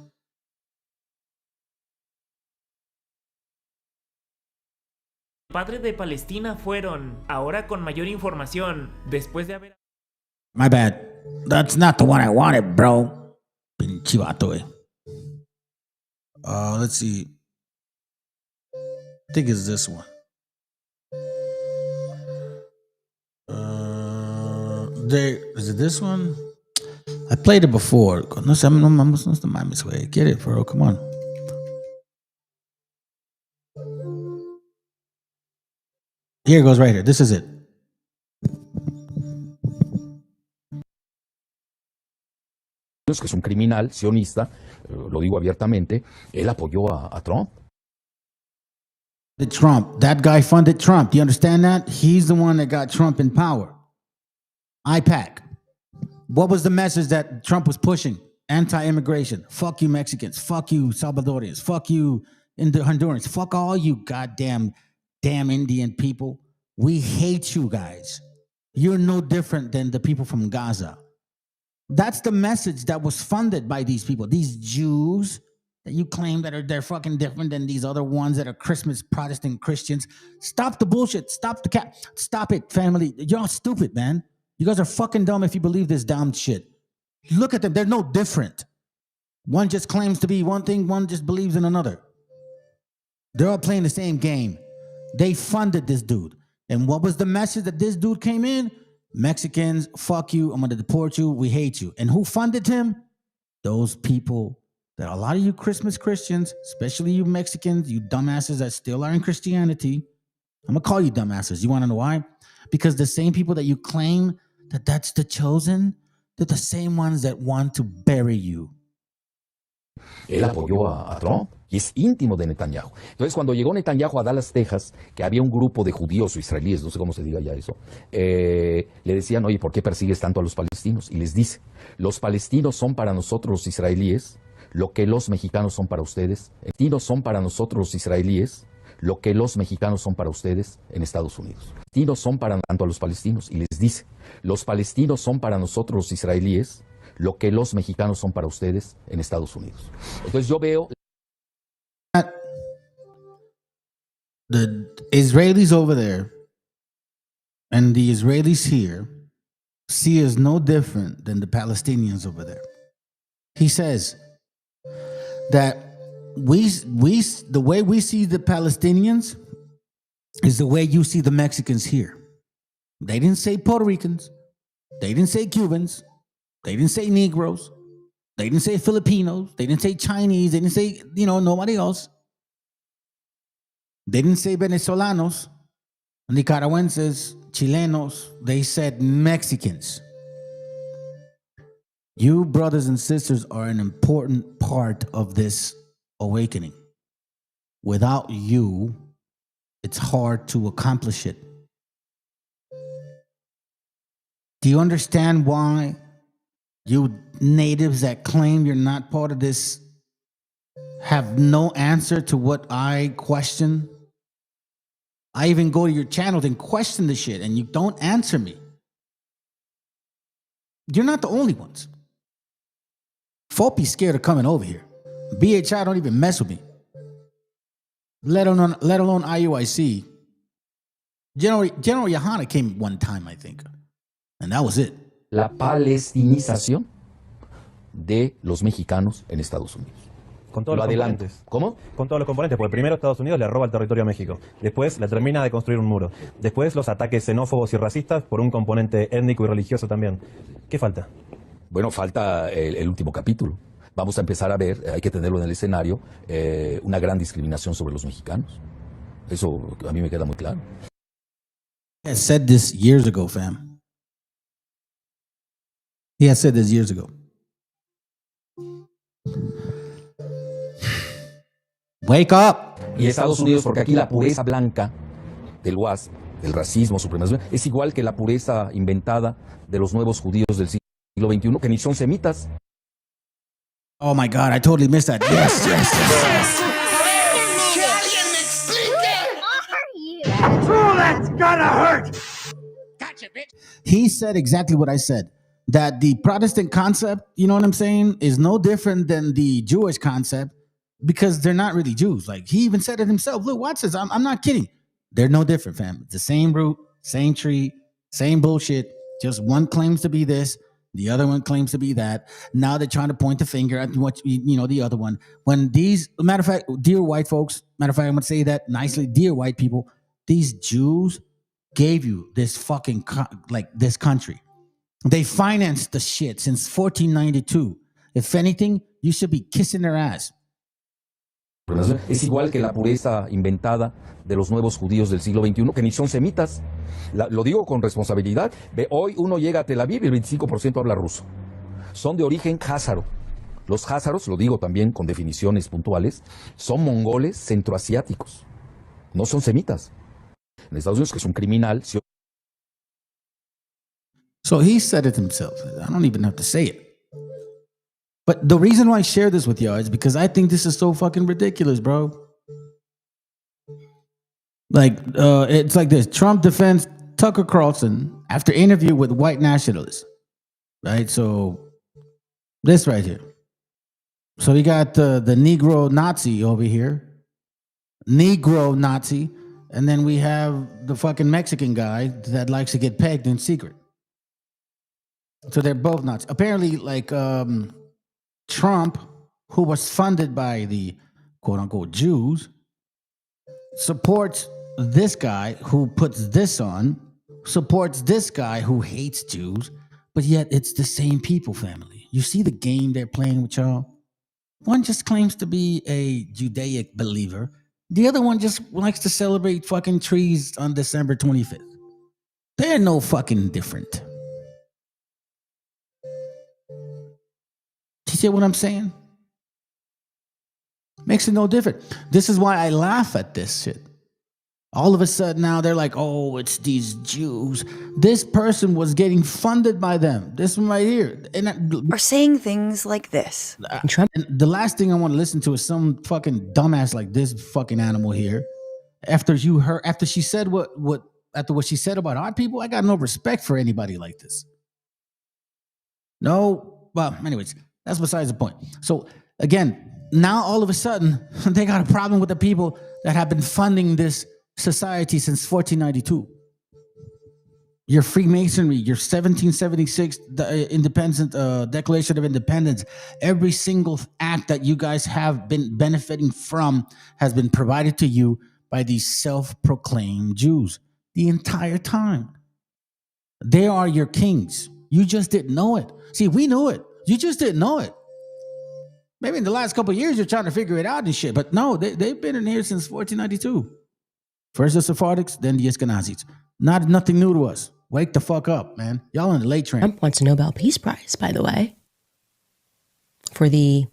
Speaker 22: Padres de Palestina fueron, ahora con mayor información, después de haber...
Speaker 1: My bad. That's not the one I wanted, bro. Chivato, eh. Let's see. I think it's this one. Is it this one? I played it before. No sé, no mames, güey. Get it, bro. Come on. Here it goes right here. This is it.
Speaker 23: Que es un criminal sionista, lo digo abiertamente, él apoyó a Trump.
Speaker 1: That guy funded Trump. Do you understand that? He's the one that got Trump in power. IPAC. What was the message that Trump was pushing? Anti-immigration. Fuck you Mexicans. Fuck you Salvadorians. Fuck you Hondurans. Fuck all you goddamn Indian people. We hate you guys. You're no different than the people from Gaza. That's the message that was funded by these people, these Jews that you claim that they're fucking different than these other ones that are Christmas Protestant Christians. Stop the bullshit. Stop the cat. Stop it, family. You're all stupid, man. You guys are fucking dumb if you believe this dumb shit. Look at them. They're no different. One just claims to be one thing, one just believes in another. They're all playing the same game. They funded this dude. And what was the message that this dude came in? Mexicans, fuck you. I'm going to deport you. We hate you. And who funded him? Those people that a lot of you Christmas Christians, especially you Mexicans, you dumbasses that still are in Christianity. I'm going to call you dumbasses. You want to know why? Because the same people that you claim that that's the chosen, they're the same ones that want to bury you.
Speaker 23: Él apoyó a Trump y es íntimo de Netanyahu. Entonces, cuando llegó Netanyahu a Dallas, Texas, que había un grupo de judíos o israelíes, no sé cómo se diga ya eso, le decían, oye, ¿por qué persigues tanto a los palestinos? Y les dice, los palestinos son para nosotros los israelíes lo que los mexicanos son para ustedes. Los palestinos son para nosotros los israelíes lo que los mexicanos son para ustedes en Estados Unidos. Los palestinos son para tanto a los palestinos. Y les dice, los palestinos son para nosotros los israelíes lo que los mexicanos son para ustedes en Estados Unidos. Entonces yo veo...
Speaker 1: The Israelis over there and the Israelis here see us no different than the Palestinians over there. He says that the way we see the Palestinians is the way you see the Mexicans here. They didn't say Puerto Ricans. They didn't say Cubans. They didn't say Negroes. They didn't say Filipinos. They didn't say Chinese. They didn't say, nobody else. They didn't say Venezolanos, Nicaragüenses, Chilenos. They said Mexicans. You, brothers and sisters, are an important part of this awakening. Without you, it's hard to accomplish it. Do you understand why you natives that claim you're not part of this have no answer to what I question? I even go to your channels and question the shit, and you don't answer me. You're not the only ones. Foppy's scared of coming over here. BHI don't even mess with me. Let alone IUIC. General Yahana came one time, I think. And that was it.
Speaker 23: La palestinización de los mexicanos en Estados Unidos.
Speaker 5: Con todos los componentes.
Speaker 23: ¿Cómo?
Speaker 5: Con todos los componentes, porque primero Estados Unidos le roba el territorio a México, después le termina de construir un muro, después los ataques xenófobos y racistas por un componente étnico y religioso también. ¿Qué falta?
Speaker 23: Bueno, falta el último capítulo. Vamos a empezar a ver, hay que tenerlo en el escenario, una gran discriminación sobre los mexicanos. Eso a mí me queda muy claro.
Speaker 1: He has said this years ago, fam. He has said this years ago. Wake up.
Speaker 23: Y Estados Unidos, porque aquí la pureza blanca del WASP, del racismo, supremacismo, es igual que la pureza inventada de los nuevos judíos del siglo XXI, que ni son semitas.
Speaker 1: Oh my God, I totally missed that. Yes, yes, yes.
Speaker 2: Oh, that's gonna hurt!
Speaker 1: Gotcha, bitch. He said exactly what I said. That the Protestant concept, you know what I'm saying, is no different than the Jewish concept because they're not really Jews. Like, he even said it himself. Look, watch this. I'm not kidding. They're no different, fam. It's the same root, same tree, same bullshit. Just one claims to be this, the other one claims to be that. Now they're trying to point the finger at what, the other one. When these, matter of fact, dear white folks, matter of fact, I'm going to say that nicely, dear white people, these Jews gave you this fucking, this country. They financed the shit since 1492. If anything, you should be kissing their ass.
Speaker 23: Es igual que la pureza inventada de los nuevos judíos del siglo XXI, que ni son semitas. Lo digo con responsabilidad. Hoy uno llega a Tel Aviv y el 25% habla ruso. Son de origen házaro. Los házaros, lo digo también con definiciones puntuales, son mongoles centroasiáticos. No son semitas. En Estados Unidos, que es un criminal.
Speaker 1: So he said it himself. I don't even have to say it. But the reason why I share this with y'all is because I think this is so fucking ridiculous, bro. Like, it's like this. Trump defends Tucker Carlson after interview with white nationalists. Right? So, this right here. So, we got the Negro Nazi over here. Negro Nazi. And then we have the fucking Mexican guy that likes to get pegged in secret. So, they're both Nazis. Apparently, like, Trump, who was funded by the quote-unquote Jews, supports this guy who puts this on, supports this guy who hates Jews, but yet it's the same people, family. You see the game they're playing with y'all? One just claims to be a Judaic believer. The other one just likes to celebrate fucking trees on December 25th. They're no fucking different. You see what I'm saying? Makes it no different. This is why I laugh at this shit. All of a sudden now they're like, oh, it's these Jews. This person was getting funded by them. This one right here. Are saying things like this. And the last thing I want to listen to is some fucking dumbass like this fucking animal here. After she said what she said about our people, I got no respect for anybody like this. No, well, anyways, that's besides the point. So again, now all of a sudden they got a problem with the people that have been funding this society since 1492. Your Freemasonry, your 1776 Declaration of Independence, every single act that you guys have been benefiting from has been provided to you by these self-proclaimed Jews the entire time. They are your kings. You just didn't know it. See, we knew it. You just didn't know it. Maybe in the last couple of years you're trying to figure it out and shit, but no, they've been in here since 1492. First the Sephardics, then the Ashkenazis. Nothing new to us. Wake the fuck up, man. Y'all on the late train.
Speaker 6: Trump wants a Nobel Peace Prize, by the way, for the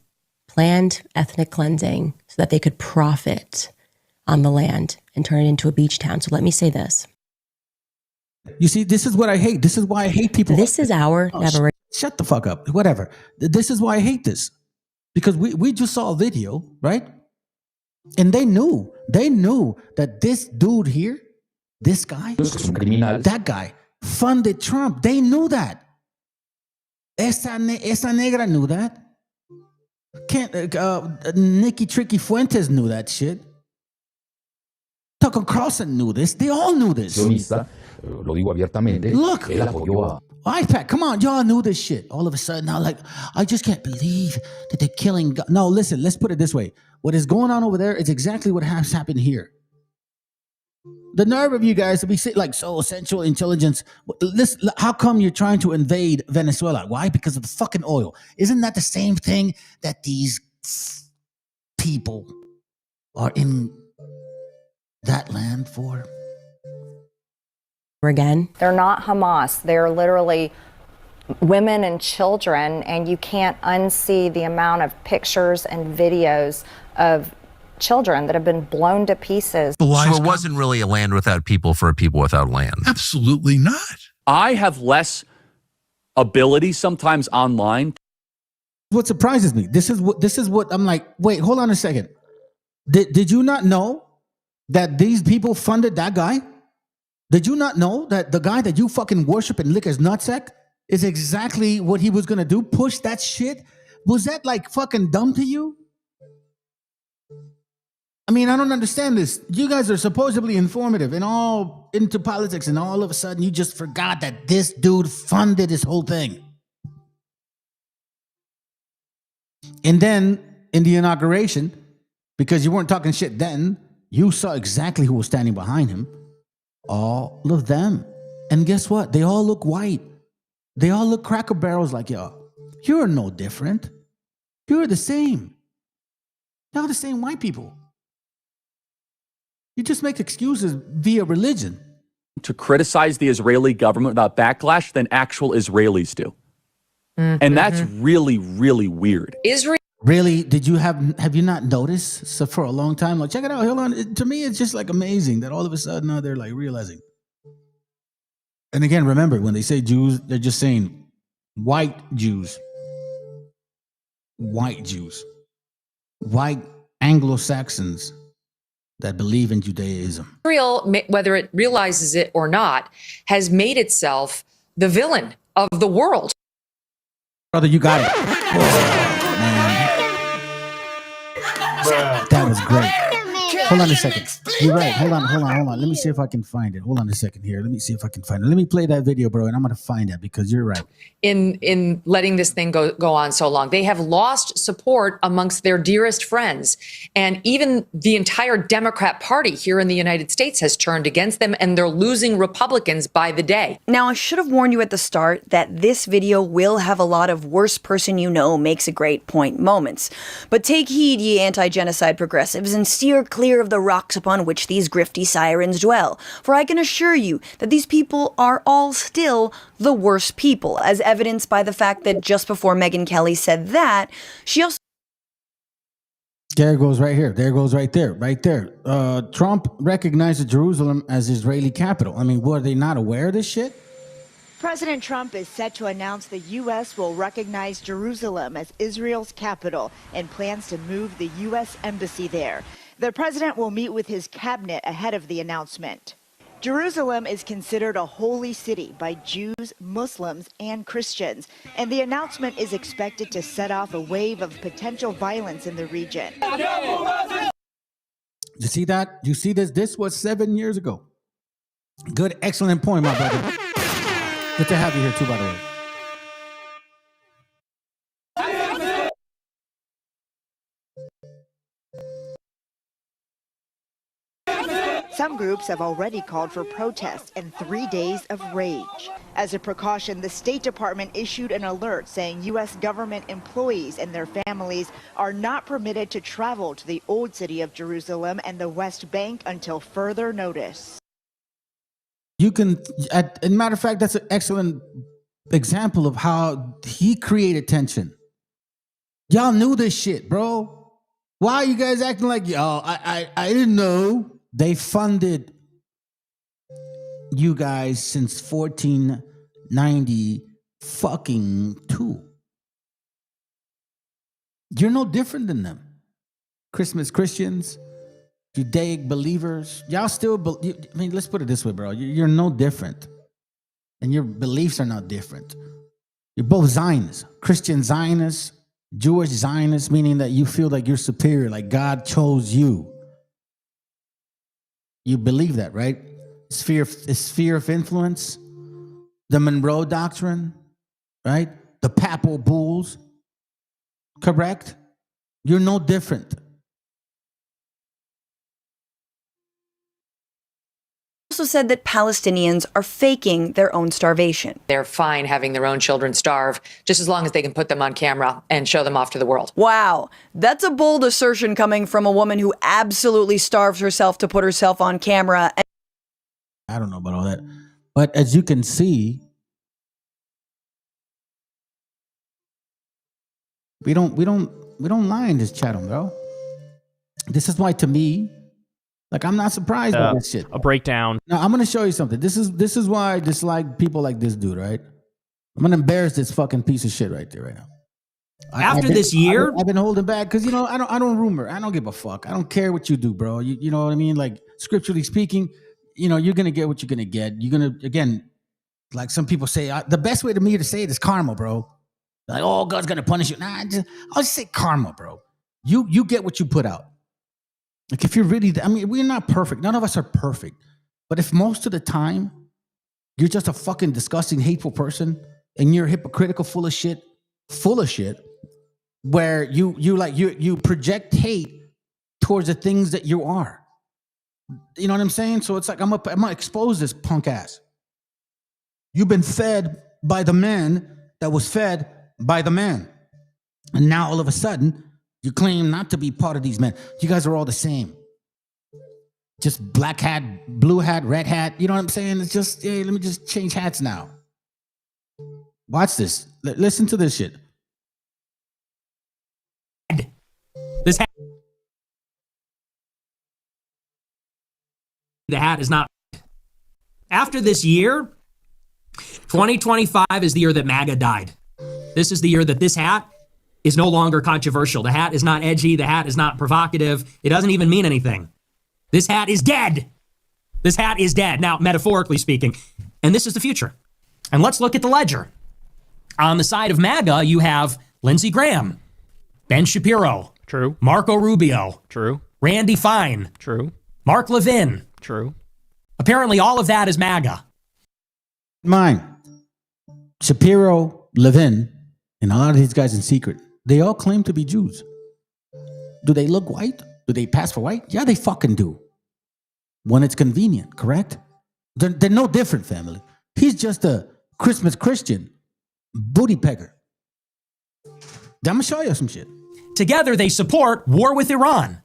Speaker 6: planned ethnic cleansing so that they could profit on the land and turn it into a beach town. So let me say this.
Speaker 1: You see, this is what I hate. This is why I hate people.
Speaker 6: This is our never.
Speaker 1: Shut the fuck up. Whatever. This is why I hate this. Because we just saw a video, right? And they knew that this dude here, this guy, that guy funded Trump. They knew that. Esa negra knew that. Nikki Tricky Fuentes knew that shit. Tucker Carlson knew this. They all knew this.
Speaker 23: Lo digo abiertamente.
Speaker 1: Look,
Speaker 23: él apoyó a
Speaker 1: IPAC, come on, y'all knew this shit. All of a sudden, now, like, I just can't believe that they're killing. No, listen, let's put it this way. What is going on over there is exactly what has happened here. The nerve of you guys to be like, so Central Intelligence. Listen, how come you're trying to invade Venezuela? Why? Because of the fucking oil. Isn't that the same thing that these people are in that land for?
Speaker 6: Again,
Speaker 7: they're not Hamas. They're literally women and children, and you can't unsee the amount of pictures and videos of children that have been blown to pieces.
Speaker 8: So it wasn't really a land without people for a people without land.
Speaker 24: Absolutely not.
Speaker 25: I have less ability sometimes online.
Speaker 1: What surprises me, this is what I'm like, wait, hold on a second. Did you not know that these people funded that guy? Did you not know that the guy that you fucking worship and lick his nutsack is exactly what he was going to do? Push that shit? Was that like fucking dumb to you? I mean, I don't understand this. You guys are supposedly informative and all into politics, and all of a sudden you just forgot that this dude funded this whole thing. And then in the inauguration, because you weren't talking shit then, you saw exactly who was standing behind him. All of them. And guess what? They all look white. They all look Cracker Barrels like y'all. You're no different. You're the same. Y'all the same white people. You just make excuses via religion.
Speaker 25: To criticize the Israeli government without backlash than actual Israelis do. And that's really, really weird.
Speaker 1: Israel. Really? Did you have you not noticed? So for a long time, like, check it out. Hold on. To me, it's just like amazing that all of a sudden now they're like realizing. And again, remember, when they say Jews, they're just saying white Jews. White Jews. White Anglo-Saxons. that believe in Judaism.
Speaker 9: Israel, whether it realizes it or not, has made itself the villain of the world.
Speaker 1: Brother, you got it. That was great. Hold on a second. You're right. Hold on. Let me see if I can find it. Hold on a second here. Let me see if I can find it. Let me play that video, bro, and I'm going to find that because you're right.
Speaker 9: In letting this thing go on so long. They have lost support amongst their dearest friends. And even the entire Democrat Party here in the United States has turned against them, and they're losing Republicans by the day.
Speaker 10: Now, I should have warned you at the start that this video will have a lot of worst person you know makes a great point moments. But take heed, ye anti-genocide progressives, and steer clear of the rocks upon which these grifty sirens dwell. For I can assure you that these people are all still the worst people, as evidenced by the fact that just before Megyn Kelly said that, she also...
Speaker 1: There it goes right here. There it goes right there. Right there. Trump recognized Jerusalem as Israeli capital. I mean, were they not aware of this shit?
Speaker 11: President Trump is set to announce the U.S. will recognize Jerusalem as Israel's capital and plans to move the U.S. embassy there. The president will meet with his cabinet ahead of the announcement. Jerusalem is considered a holy city by Jews, Muslims, and Christians, and the announcement is expected to set off a wave of potential violence in the region.
Speaker 1: You see that? You see this? This was 7 years ago. Good, excellent point, my brother. Good to have you here too, by the way.
Speaker 11: Some groups have already called for protests and 3 days of rage. As a precaution, the State Department issued an alert saying U.S. government employees and their families are not permitted to travel to the Old City of Jerusalem and the West Bank until further notice.
Speaker 1: You can, as a matter of fact, that's an excellent example of how he created tension. Y'all knew this shit, bro. Why are you guys acting like, y'all, I didn't know? They funded you guys since 1492. You're no different than them. Christmas Christians, Judaic believers, y'all still, I mean, let's put it this way, bro. You're no different. And your beliefs are not different. You're both Zionists, Christian Zionists, Jewish Zionists, meaning that you feel like you're superior, like God chose you. You believe that, right? Sphere of influence, the Monroe Doctrine, right? The Papal Bulls, correct? You're no different.
Speaker 10: also said that Palestinians are faking their own starvation.
Speaker 9: They're fine having their own children starve, just as long as they can put them on camera and show them off to the world.
Speaker 10: Wow, that's a bold assertion coming from a woman who absolutely starves herself to put herself on camera.
Speaker 1: I don't know about all that, but as you can see, we don't lie in this channel, bro. This is why, to me, like, I'm not surprised by this shit.
Speaker 12: A breakdown.
Speaker 1: Now, I'm gonna show you something. This is why I dislike people like this dude, right? I'm gonna embarrass this fucking piece of shit right there, right now.
Speaker 12: After this year,
Speaker 1: I've been holding back because I don't rumor. I don't give a fuck. I don't care what you do, bro. You know what I mean? Like, scripturally speaking, you're gonna get what you're gonna get. You're gonna, again, like some people say, the best way to me to say it is karma, bro. Like, oh, God's gonna punish you. Nah, I'll just say karma, bro. You get what you put out. Like, if you're really, we're not perfect. None of us are perfect. But if most of the time you're just a fucking disgusting, hateful person and you're hypocritical, full of shit, where you project hate towards the things that you are. You know what I'm saying? So it's like, I'm gonna expose this punk ass. You've been fed by the man that was fed by the man. And now all of a sudden, you claim not to be part of these men. You guys are all the same. Just black hat, blue hat, red hat. You know what I'm saying? It's just, hey, let me just change hats now. Watch this. Listen to this shit.
Speaker 12: The hat is not. After this year, 2025 is the year that MAGA died. This is the year that this hat is no longer controversial. The hat is not edgy. The hat is not provocative. It doesn't even mean anything. This hat is dead. This hat is dead. Now, metaphorically speaking. And this is the future. And let's look at the ledger. On the side of MAGA, you have Lindsey Graham, Ben Shapiro.
Speaker 4: True.
Speaker 12: Marco Rubio.
Speaker 4: True.
Speaker 12: Randy Fine.
Speaker 4: True.
Speaker 12: Mark Levin.
Speaker 4: True.
Speaker 12: Apparently all of that is MAGA.
Speaker 1: Mine. Shapiro, Levin, and a lot of these guys in secret, they all claim to be Jews. Do they look white? Do they pass for white? Yeah, they fucking do. When it's convenient, correct? They're no different, family. He's just a Christmas Christian booty pecker. I'm gonna show you some shit.
Speaker 12: Together, they support war with Iran.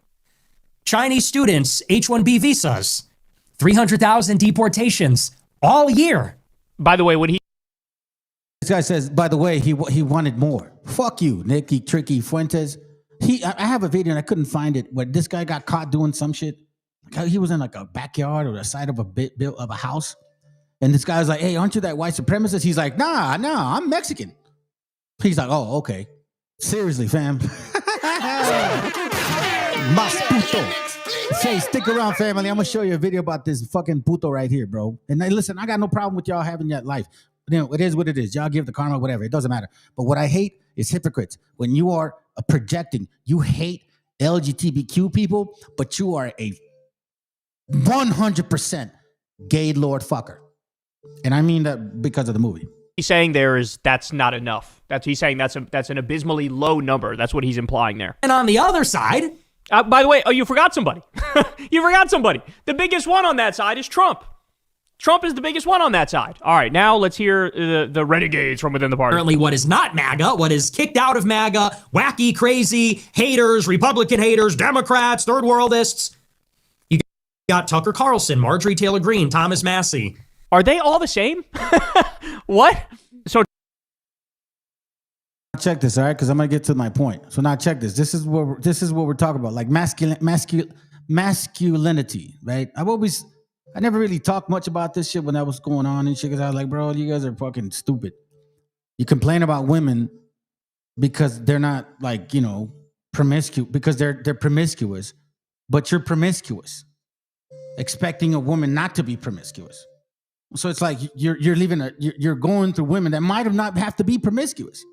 Speaker 12: Chinese students, H-1B visas, 300,000 deportations all year.
Speaker 4: By the way, when he...
Speaker 1: This guy says, by the way, he wanted more. Fuck you, Nicky Tricky Fuentes. I have a video and I couldn't find it where this guy got caught doing some shit. Like he was in like a backyard or the side of a house. And this guy was like, hey, aren't you that white supremacist? He's like, nah, I'm Mexican. He's like, oh, okay. Seriously, fam. Mas puto. Say, stick around, family. I'm going to show you a video about this fucking puto right here, bro. And listen, I got no problem with y'all having that life. You know, it is what it is. Y'all give the karma, whatever. It doesn't matter. But what I hate is hypocrites. When you are projecting, you hate LGBTQ people, but you are a 100% gay lord fucker. And I mean that because of the movie.
Speaker 4: He's saying that's not enough. He's saying that's an abysmally low number. That's what he's implying there.
Speaker 12: And on the other side...
Speaker 4: by the way, you forgot somebody. You forgot somebody. The biggest one on that side is Trump. Trump is the biggest one on that side. All right, now let's hear the renegades from within the party.
Speaker 12: Apparently what is not MAGA, what is kicked out of MAGA, wacky, crazy, haters, Republican haters, Democrats, third worldists. You got Tucker Carlson, Marjorie Taylor Greene, Thomas Massey.
Speaker 4: Are they all the same? What? So
Speaker 1: check this, all right? Because I'm gonna get to my point. So now check this. This is what we're talking about, like masculinity, right? I never really talked much about this shit when that was going on and shit. Because I was like, bro, you guys are fucking stupid. You complain about women because they're not like, you know, promiscuous, because they're promiscuous, but you're promiscuous, expecting a woman not to be promiscuous. So it's like you're going through women that might not have to be promiscuous.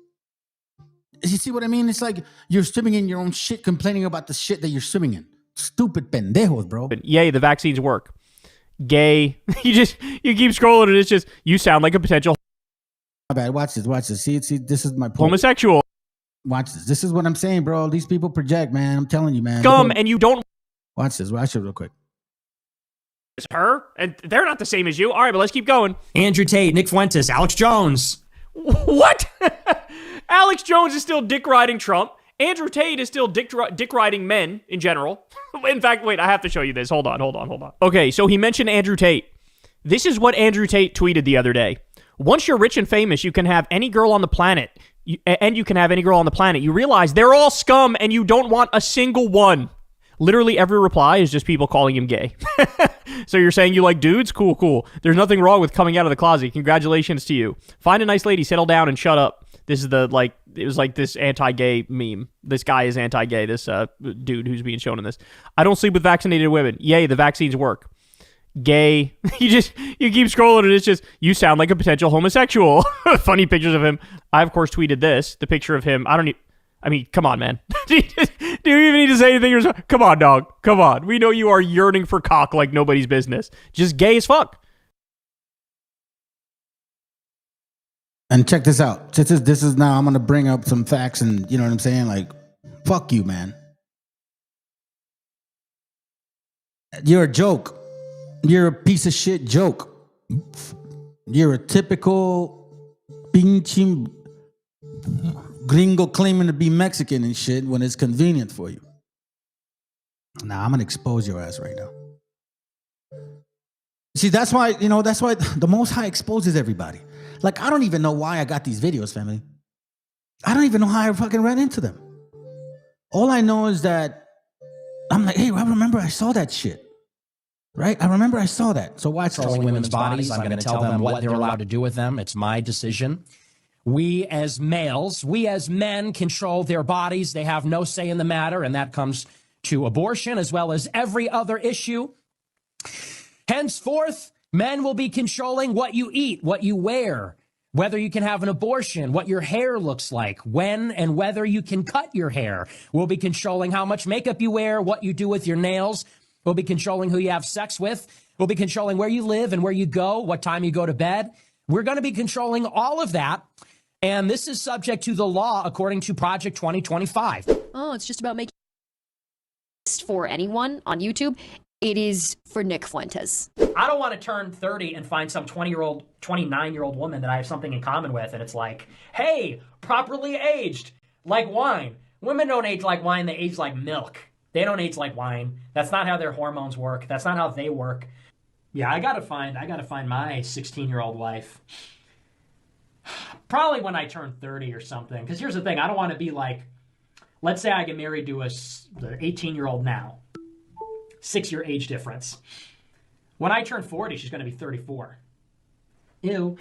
Speaker 1: You see what I mean? It's like you're swimming in your own shit, complaining about the shit that you're swimming in. Stupid pendejos, bro.
Speaker 4: Yay, the vaccines work. Gay. You keep scrolling and it's just, you sound like a potential...
Speaker 1: My bad. Watch this. See, this is my point.
Speaker 4: Homosexual.
Speaker 1: Watch this. This is what I'm saying, bro. These people project, man. I'm telling you, man.
Speaker 4: And you don't...
Speaker 1: Watch this. Watch it real quick.
Speaker 4: It's her, and they're not the same as you. All right, but let's keep going.
Speaker 12: Andrew Tate, Nick Fuentes, Alex Jones.
Speaker 4: What? Alex Jones is still dick riding Trump. Andrew Tate is still dick riding men in general. In fact, wait, I have to show you this. Hold on. Okay, so he mentioned Andrew Tate. This is what Andrew Tate tweeted the other day. Once you're rich and famous, you can have any girl on the planet. You can have any girl on the planet. You realize they're all scum and you don't want a single one. Literally every reply is just people calling him gay. So you're saying you like dudes? Cool. There's nothing wrong with coming out of the closet. Congratulations to you. Find a nice lady, settle down, and shut up. This is it was like this anti-gay meme. This guy is anti-gay, this dude who's being shown in this. I don't sleep with vaccinated women. Yay, the vaccines work. Gay. You keep scrolling and it's just, you sound like a potential homosexual. Funny pictures of him. I, of course, tweeted this. The picture of him. I mean, come on, man. Do you even need to say anything? Come on, dog. Come on. We know you are yearning for cock like nobody's business. Just gay as fuck.
Speaker 1: And check this out. This is now, I'm going to bring up some facts and, you know what I'm saying? Like, fuck you, man. You're a joke. You're a piece of shit joke. You're a typical pinche gringo claiming to be Mexican and shit when it's convenient for you. Now, I'm going to expose your ass right now. See, that's why the Most High exposes everybody. Like, I don't even know why I got these videos, family. I don't even know how I fucking ran into them. All I know is that I'm like, hey, I remember I saw that shit. Right? I remember I saw that. So watch this.
Speaker 13: Women's bodies. I'm going to tell them what they're allowed to do with them. It's my decision. We as males, we as men control their bodies. They have no say in the matter, and that comes
Speaker 12: to abortion as well as every other issue. Henceforth, men will be controlling what you eat, what you wear, whether you can have an abortion, what your hair looks like, when and whether you can cut your hair. We'll be controlling how much makeup you wear, what you do with your nails. We'll be controlling who you have sex with. We'll be controlling where you live and where you go, what time you go to bed. We're going to be controlling all of that. And this is subject to the law according to Project 2025.
Speaker 14: Oh, it's just about making for anyone on YouTube. It is for Nick Fuentes.
Speaker 12: I don't want to turn 30 and find some 20-year-old, 29-year-old woman that I have something in common with, and it's like, hey, properly aged, like wine. Women don't age like wine, they age like milk. They don't age like wine. That's not how their hormones work. That's not how they work. Yeah, I gotta find my 16-year-old wife. Probably when I turn 30 or something. Because here's the thing, I don't want to be like, let's say I get married to a 18-year-old now. 6-year age difference. When I turn 40, she's going to be 34. Ew.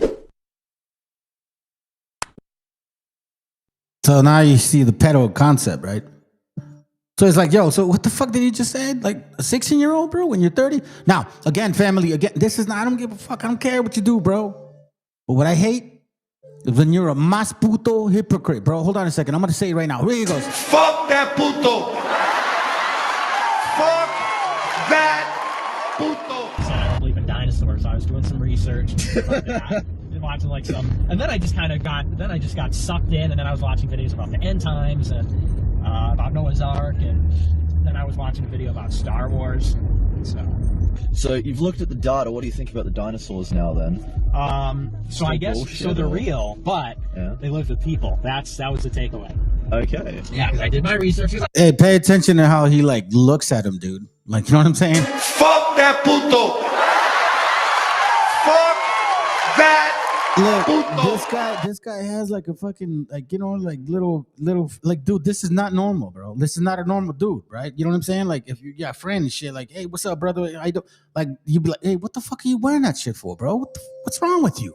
Speaker 1: So now you see the pedo concept, right? So it's like, yo, so what the fuck did you just say? Like a 16-year-old, bro, when you're 30? Now, again, family, this is not, I don't give a fuck. I don't care what you do, bro. But what I hate is when you're a mas puto hypocrite, bro. Hold on a second. I'm going to say it right now. Here he goes.
Speaker 2: Fuck that puto. Fuck that puto.
Speaker 12: I don't believe in dinosaurs. I was doing some research and watching like some, and then I just got sucked in, and then I was watching videos about the end times and about Noah's Ark, and then I was watching a video about Star Wars.
Speaker 15: So you've looked at the data. What do you think about the dinosaurs now then?
Speaker 12: So I guess so they're real, but they lived with people. That was the takeaway.
Speaker 15: Okay.
Speaker 12: Yeah, because I did my research.
Speaker 1: Hey, pay attention to how he like looks at him, dude. Like, you know what I'm saying?
Speaker 2: Fuck that puto. Fuck that
Speaker 1: Look, this guy has like a fucking, like, you know, like little, like, dude, this is not normal, bro. This is not a normal dude, right? You know what I'm saying? Like, if you got a friend and shit, like, hey, what's up, brother? I don't, like, you be like, hey, what the fuck are you wearing that shit for, bro? What's wrong with you?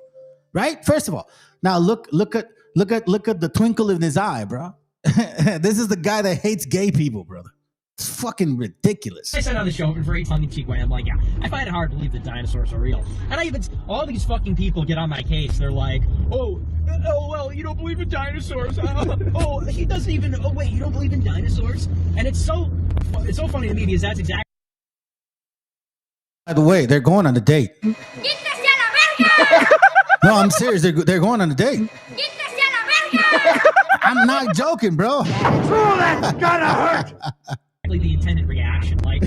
Speaker 1: Right? First of all, now look at the twinkle in his eye, bro. This is the guy that hates gay people, brother. It's fucking ridiculous.
Speaker 12: I said on the show in a very tongue-in-cheek way, I'm like, yeah, I find it hard to believe that dinosaurs are real. And all these fucking people get on my case. They're like, oh, well, you don't believe in dinosaurs. Oh, he doesn't even, oh, wait, you don't believe in dinosaurs? And it's so funny to me because that's exactly.
Speaker 1: By the way, they're going on a date. No, I'm serious. They're going on a date. I'm not joking, bro.
Speaker 2: Oh, that's gonna hurt.
Speaker 12: The intended reaction. Like,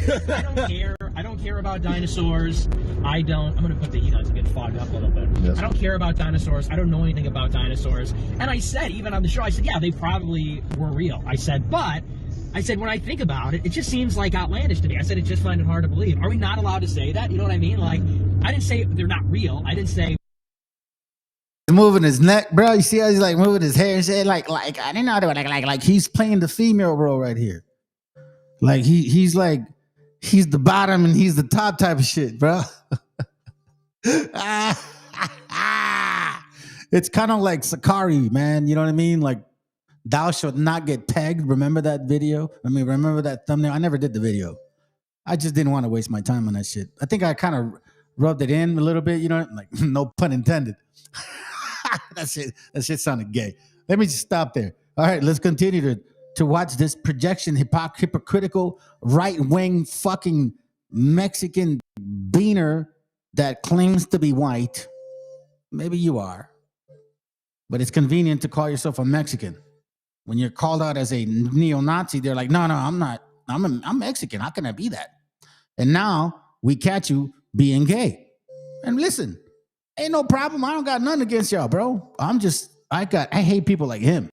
Speaker 12: I don't care about dinosaurs. I'm gonna put the to get fogged up a little bit. Yes. I don't care about dinosaurs. I don't know anything about dinosaurs. And I said, even on the show, I said, yeah, they probably were real. I said, when I think about it, it just seems like outlandish to me. I said, I just find it hard to believe. Are we not allowed to say that? You know what I mean? Like, I didn't say they're not real. I didn't say.
Speaker 1: Moving his neck, bro. You see how he's like moving his hair and shit? Like I didn't know how to like he's playing the female role right here. Like he's the bottom and he's the top type of shit, bro. It's kind of like Sakari, man. You know what I mean? Like, thou shalt not get pegged. Remember that video? I mean, remember that thumbnail? I never did the video. I just didn't want to waste my time on that shit. I think I kind of rubbed it in a little bit, you know, like no pun intended. That shit sounded gay. Let me just stop there. All right, let's continue to watch this projection, hypocritical, right-wing fucking Mexican beaner that claims to be white. Maybe you are. But it's convenient to call yourself a Mexican. When you're called out as a neo-Nazi, they're like, no, I'm not. I'm Mexican. How can I be that? And now we catch you being gay. And listen, ain't no problem. I don't got nothing against y'all, bro. I hate people like him.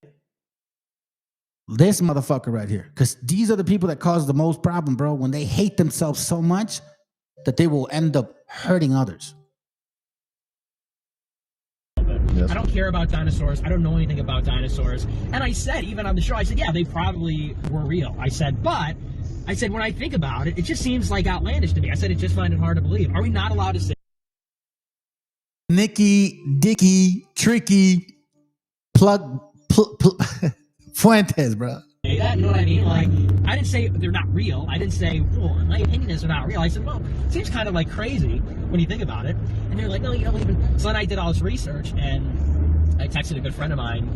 Speaker 1: This motherfucker right here. Because these are the people that cause the most problem, bro, when they hate themselves so much that they will end up hurting others.
Speaker 12: Yes. I don't care about dinosaurs. I don't know anything about dinosaurs. And I said, even on the show, I said, yeah, they probably were real. I said, when I think about it, it just seems like outlandish to me. I said, I just find it hard to believe. Are we not allowed to say
Speaker 1: Nicky, Dicky, Tricky, plug Fuentes, bro.
Speaker 12: that? You know what I mean? Like, I didn't say they're not real. I didn't say, well, my opinion is they're not real. I said, well, it seems kind of like crazy when you think about it. And they're like, no, you don't even. So then I did all this research, and I texted a good friend of mine,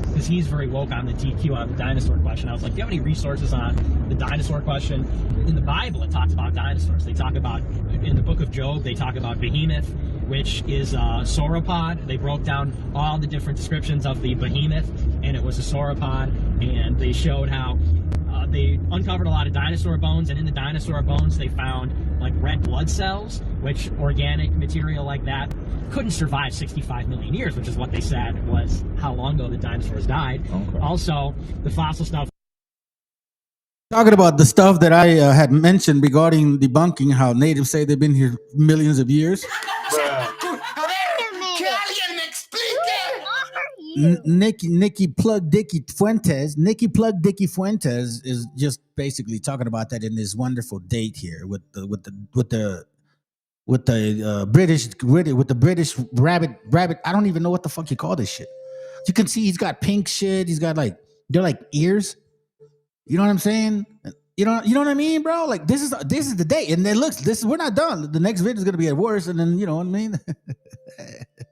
Speaker 12: because he's very woke on the DQ on the dinosaur question. I was like, do you have any resources on the dinosaur question? In the Bible, it talks about dinosaurs. They talk about, in the book of Job, they talk about behemoth, which is a sauropod. They broke down all the different descriptions of the behemoth, and it was a sauropod, and they showed how they uncovered a lot of dinosaur bones, and in the dinosaur bones they found like red blood cells, which organic material like that couldn't survive 65 million years, which is what they said was how long ago the dinosaurs died. Okay. Also, the fossil stuff.
Speaker 1: Talking about the stuff that I had mentioned regarding debunking how natives say they've been here millions of years. Nikki Plug Dicky Fuentes. Nikki Plug Dicky Fuentes is just basically talking about that in this wonderful date here with the British rabbit. I don't even know what the fuck you call this shit. You can see he's got pink shit. He's got like they're like ears. You know what I'm saying? You know what I mean, bro? Like this is the day, and then we're not done. The next video is gonna be worse, and then you know what I mean.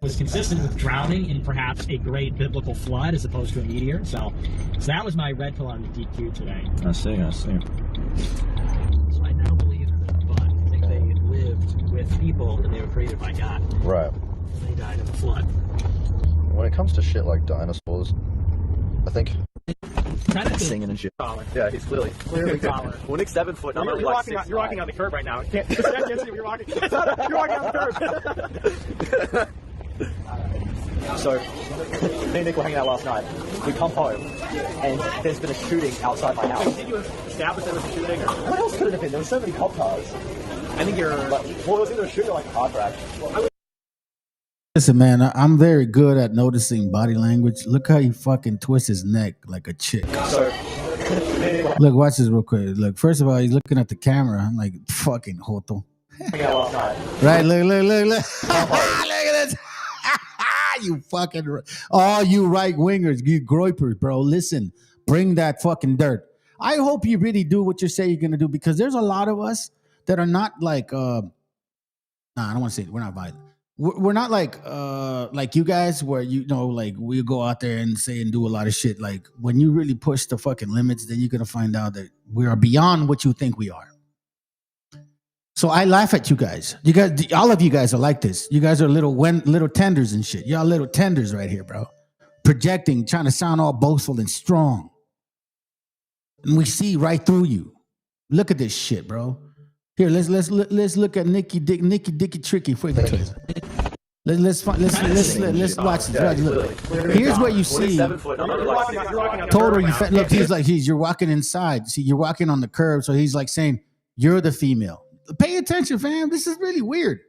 Speaker 12: Was consistent with drowning in perhaps a great biblical flood as opposed to a meteor. So that was my red pill on the DQ today.
Speaker 15: I see.
Speaker 12: So I now believe in them, but I think they lived with people and they were created by God.
Speaker 15: Right.
Speaker 12: They died in the flood.
Speaker 15: When it comes to shit like dinosaurs, I think.
Speaker 12: Singing and shit.
Speaker 15: Yeah, he's clearly
Speaker 12: taller.
Speaker 15: Well, Nick's 7 foot.
Speaker 12: You're walking on the curb right now. You're walking on the curb.
Speaker 15: So, me and Nick were hanging out last night. We come home, and there's been a shooting outside my house.
Speaker 12: Did you establish there was a shooting?
Speaker 15: What else could it have been? There were so many cop cars.
Speaker 12: I think you're...
Speaker 15: Well, it was either a shooting or like a car crash.
Speaker 1: Listen, man, I'm very good at noticing body language. Look how he fucking twists his neck like a chick.
Speaker 15: So,
Speaker 1: look, watch this real quick. Look, first of all, he's looking at the camera. I'm like, fucking Joto. Right, look. Look at this. You fucking, all you right wingers, you groypers, bro. Listen, bring that fucking dirt. I hope you really do what you say you're gonna do, because there's a lot of us that are not like, I don't want to say it. We're not violent. We're not like you guys, where you know, like we go out there and say and do a lot of shit. Like when you really push the fucking limits, then you're gonna find out that we are beyond what you think we are. So I laugh at you guys. You guys, all of you guys are like this. You guys are little tenders and shit. Y'all little tenders right here, bro. Projecting, trying to sound all boastful and strong. And we see right through you. Look at this shit, bro. Here, let's look at Nicky Dicky Tricky. Let's watch this. Look. Here's what you see. Total, look. You're walking inside. See, you're walking on the curb. So he's like saying, "You're the female." Pay attention, fam. This is really weird.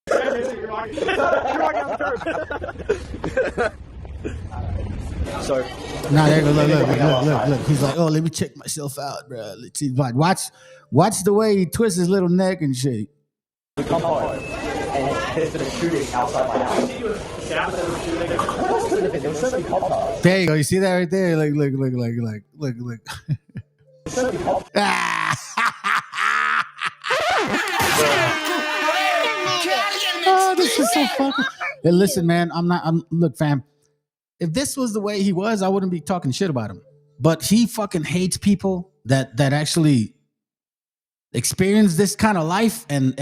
Speaker 12: You're walking on the curb.
Speaker 15: So
Speaker 1: now there you go. Look. He's like, oh, let me check myself out, bro. Let's see. Watch the way he twists his little neck and shit.
Speaker 15: We come home, and there's been a shooting outside my house. What else could it have been? There were so many cop cars.
Speaker 1: There you go. You see that right there? Look.
Speaker 15: So many cop
Speaker 1: Oh, this is so fucking. Hey, listen, man. Look, fam. If this was the way he was, I wouldn't be talking shit about him. But he fucking hates people that actually experience this kind of life, and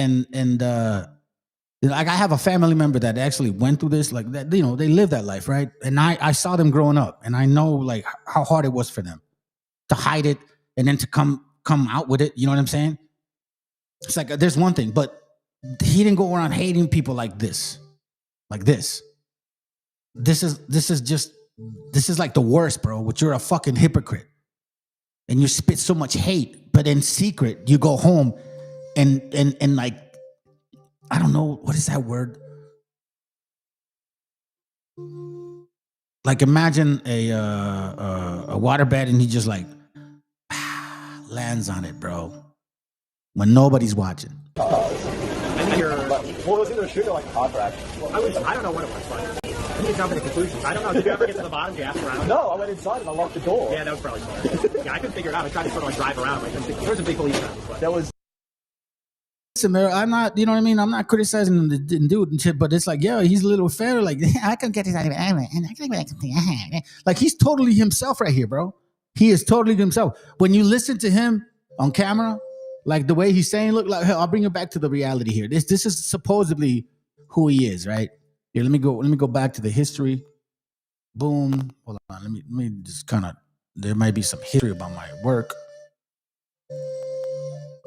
Speaker 1: like I have a family member that actually went through this, like that. You know, they live that life, right? And I saw them growing up, and I know like how hard it was for them to hide it and then to come out with it. You know what I'm saying? It's like there's one thing, but he didn't go around hating people like this, like this. This is like the worst, bro. Which you're a fucking hypocrite, and you spit so much hate, but in secret you go home and like, I don't know, what is that word? Like imagine a waterbed, and he just like lands on it, bro, when nobody's watching.
Speaker 15: Well, it was either a shooting or like a car crash.
Speaker 12: I don't know what it was, but you jumping to conclusions. I don't know. Did you ever get to the bottom? Did you ask around?
Speaker 15: No, I went inside and I locked the door.
Speaker 12: Yeah, that was probably smart. Yeah, I couldn't figure it out. I tried to sort of like drive around. Like, there was a big police presence. But.
Speaker 15: There was.
Speaker 1: Listen, man, I'm not, you know what I mean? I'm not criticizing the dude and shit, but it's like, yo, he's a little fair. Like, I can get this out of it. Like, he's totally himself right here, bro. He is totally himself. When you listen to him on camera, like the way he's saying, look, like, I'll bring you back to the reality here. This is supposedly who he is, right? Here, let me go back to the history. Boom. Hold on. Let me just kind of, there might be some history about my work.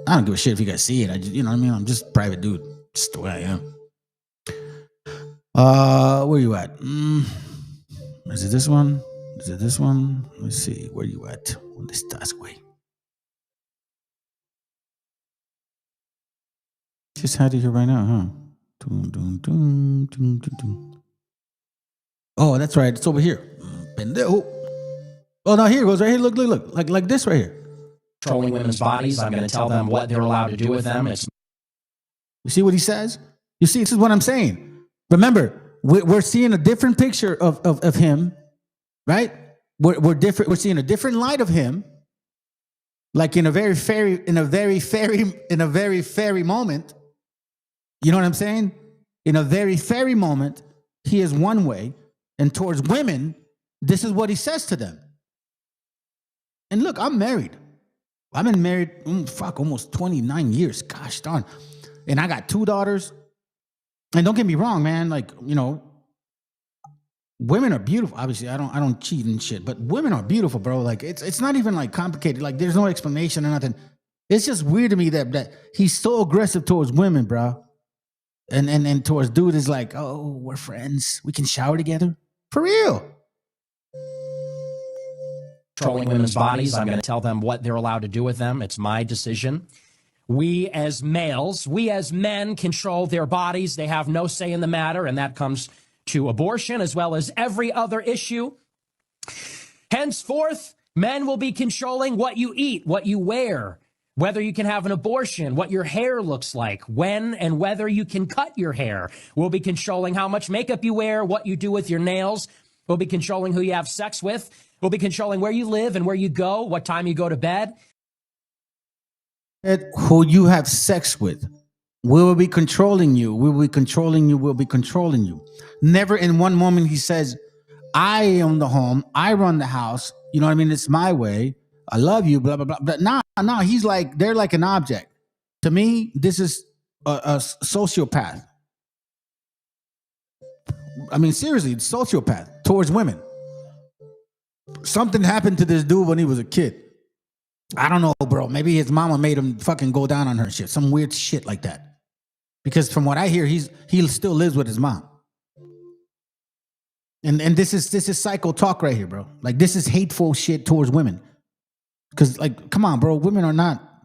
Speaker 1: I don't give a shit if you guys see it. I just, you know what I mean? I'm just a private dude. Just the way I am. Where you at? Is it this one? Is it this one? Let's see. Where you at? On this task way. Just had it here right now, huh? Oh, that's right. It's over here. Pendejo. Oh, no, here it goes right here. Look. Like this right here.
Speaker 13: Controlling women's bodies. I'm going to tell them what they're allowed to do with them.
Speaker 1: You see what he says? You see, this is what I'm saying. Remember, we're seeing a different picture of him, right? We're different. We're seeing a different light of him, like in a very fairy moment. You know what I'm saying? In a very fairy moment, he is one way, and towards women, this is what he says to them. And look, I'm married. I've been married, almost 29 years. Gosh darn. And I got 2 daughters. And don't get me wrong, man. Like, you know, women are beautiful. Obviously, I don't cheat and shit, but women are beautiful, bro. Like, it's not even like complicated. Like, there's no explanation or nothing. It's just weird to me that he's so aggressive towards women, bro. And towards dude is like, oh, we're friends. We can shower together. For real.
Speaker 13: Controlling women's bodies. I'm going to tell them what they're allowed to do with them. It's my decision. We as males, we as men control their bodies. They have no say in the matter, and that comes to abortion as well as every other issue. Henceforth, men will be controlling what you eat, what you wear, whether you can have an abortion, what your hair looks like, when and whether you can cut your hair. We'll be controlling how much makeup you wear, what you do with your nails. We'll be controlling who you have sex with. We'll be controlling where you live and where you go, what time you go to bed.
Speaker 1: Who you have sex with. We will be controlling you. We will be controlling you. We'll be controlling you. Never in one moment he says, I own the home. I run the house. You know what I mean? It's my way. I love you, blah, blah, blah. But no, he's like, they're like an object. To me, this is a sociopath. I mean, seriously, sociopath towards women. Something happened to this dude when he was a kid. I don't know, bro. Maybe his mama made him fucking go down on her shit. Some weird shit like that. Because from what I hear, he still lives with his mom. And this is psycho talk right here, bro. Like, this is hateful shit towards women. Because, like, come on, bro. Women are not,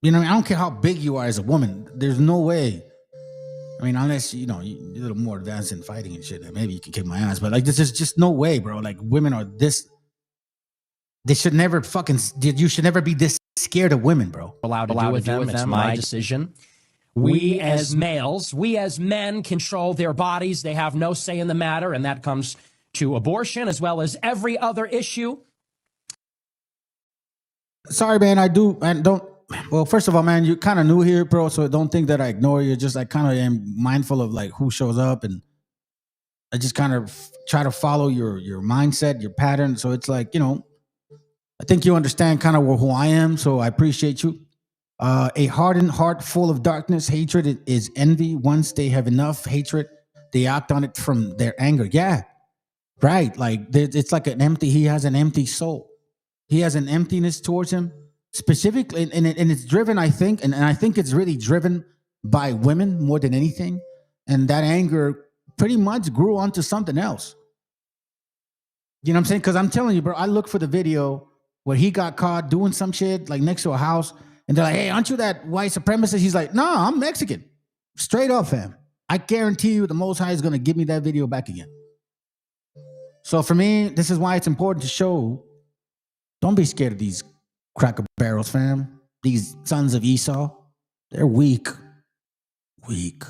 Speaker 1: you know, I don't care how big you are as a woman. There's no way. I mean, unless, you know, you're a little more advanced in fighting and shit, maybe you can kick my ass. But, like, this is just no way, bro. Like, women are this. They should never you should never be this scared of women, bro.
Speaker 13: Allowed to do with them. It's my decision. We as males, we as men control their bodies. They have no say in the matter, and that comes to abortion as well as every other issue.
Speaker 1: Sorry, man. Well, first of all, man, you're kind of new here, bro, so don't think that I ignore you. Just like kind of am mindful of like who shows up, and I just kind of try to follow your mindset, your pattern. So it's like, you know, I think you understand kind of who I am, so I appreciate you. A hardened heart full of darkness, hatred is envy. Once they have enough hatred, they act on it from their anger. Yeah, right. Like it's like he has an empty soul. He has an emptiness towards him, specifically, and it's driven, I think, and I think it's really driven by women more than anything. And that anger pretty much grew onto something else. You know what I'm saying? Because I'm telling you, bro, I look for the video where he got caught doing some shit like next to a house, and they're like, hey, aren't you that white supremacist? He's like, no, I'm Mexican. Straight up, fam. I guarantee you the Most High is going to give me that video back again. So for me, this is why it's important to show, don't be scared of these cracker barrels, fam. These sons of Esau, they're weak. Weak.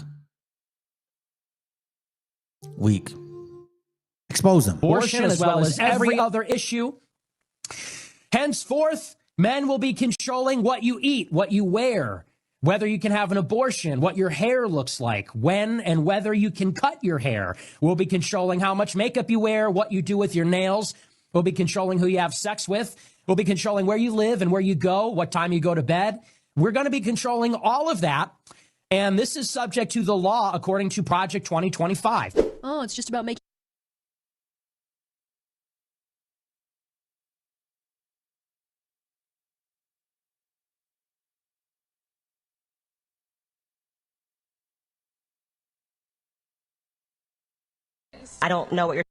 Speaker 1: Expose them.
Speaker 13: Abortion as well as every other issue. Henceforth, men will be controlling what you eat, what you wear, whether you can have an abortion, what your hair looks like, when and whether you can cut your hair. We'll be controlling how much makeup you wear, what you do with your nails. We'll be controlling who you have sex with. We'll be controlling where you live and where you go, what time you go to bed. We're going to be controlling all of that. And this is subject to the law according to Project 2025.
Speaker 14: Oh, it's just about making.
Speaker 16: I don't know what you're.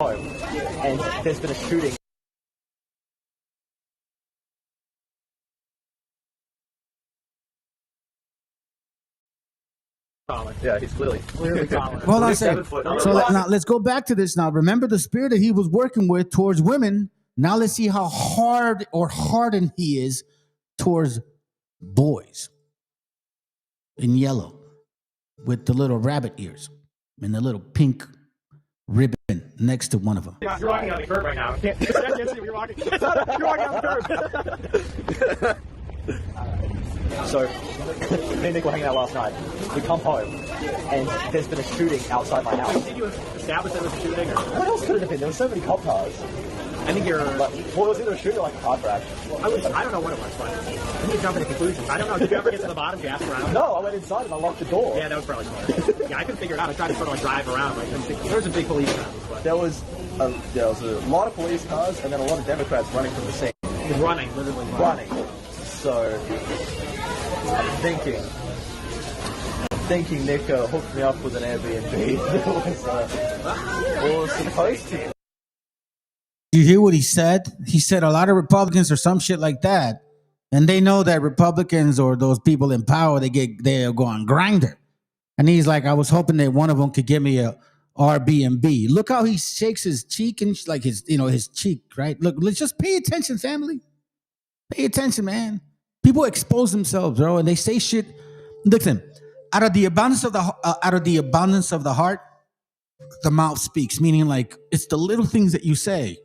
Speaker 15: And there's been a shooting. Yeah, he's clearly taller.
Speaker 1: Hold on a second. So now let's go back to this. Now remember the spirit that he was working with towards women. Now let's see how hard or hardened he is towards boys. In yellow, with the little rabbit ears and the little pink ribbon next to one of them.
Speaker 15: You're walking on the curb right now. I can't see what you're walking. You're walking on the curb. So, me and Nick were hanging out last night. We come home, and there's been a shooting outside my house. Did you establish there was a shooting? What else could it have been? There were so many cop cars. I think you're... Well, it was either a shooting or like a car crash. I don't know what it was, but I need to jump into conclusions. I don't know. Did you ever get to the bottom? Did you ask around? No, I went inside and I locked the door. Yeah, that was probably smart. Yeah, I couldn't figure it out. I tried to sort of like drive around. Like, there was a big police car. There was a lot of police cars and then a lot of Democrats running from the scene. Running, literally running. So... I'm thinking Nick hooked me up with an Airbnb. was supposed to.
Speaker 1: You hear what he said? He said a lot of Republicans or some shit like that, and they know that Republicans or those people in power, they go on Grindr. And he's like, I was hoping that one of them could give me a Airbnb. Look how he shakes his cheek and like his cheek, right? Look, let's just pay attention, family. Pay attention, man. People expose themselves, bro, and they say shit. Listen, out of the abundance of the heart, the mouth speaks. Meaning, like, it's the little things that you say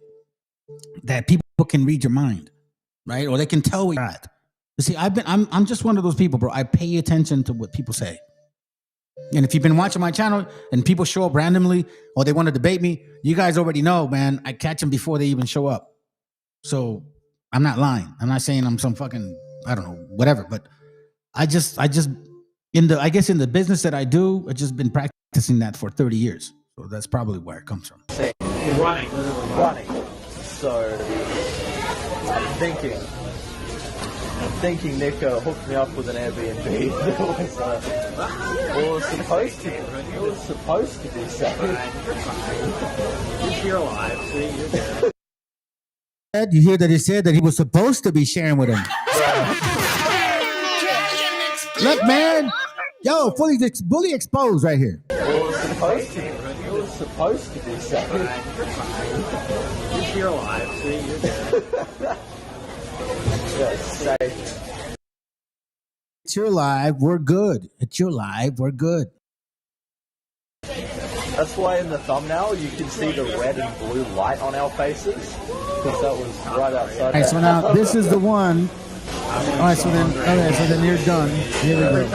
Speaker 1: that people can read your mind, right? Or they can tell where you're at. You see, I'm just one of those people, bro. I pay attention to what people say. And if you've been watching my channel and people show up randomly or they want to debate me, you guys already know, man. I catch them before they even show up. So I'm not lying. I'm not saying I'm some fucking, I don't know, whatever. But I guess in the business that I do, I've just been practicing that for 30 years. So that's probably where it comes from.
Speaker 15: Running. So I'm thinking Nick hooked me up with an Airbnb. It was supposed to be so. You're alive. See, you're good.
Speaker 1: You hear that he said that he was supposed to be sharing with him. Look, man. Yo, fully exposed right here.
Speaker 15: It was supposed to be so. You're alive. See, you're good.
Speaker 1: It's your live, we're good. It's your live, we're good.
Speaker 15: That's why in the thumbnail you can see the red and blue light on our faces, because that was right outside.
Speaker 1: All right, so now this is the one. All right, so then you're done. Here we go.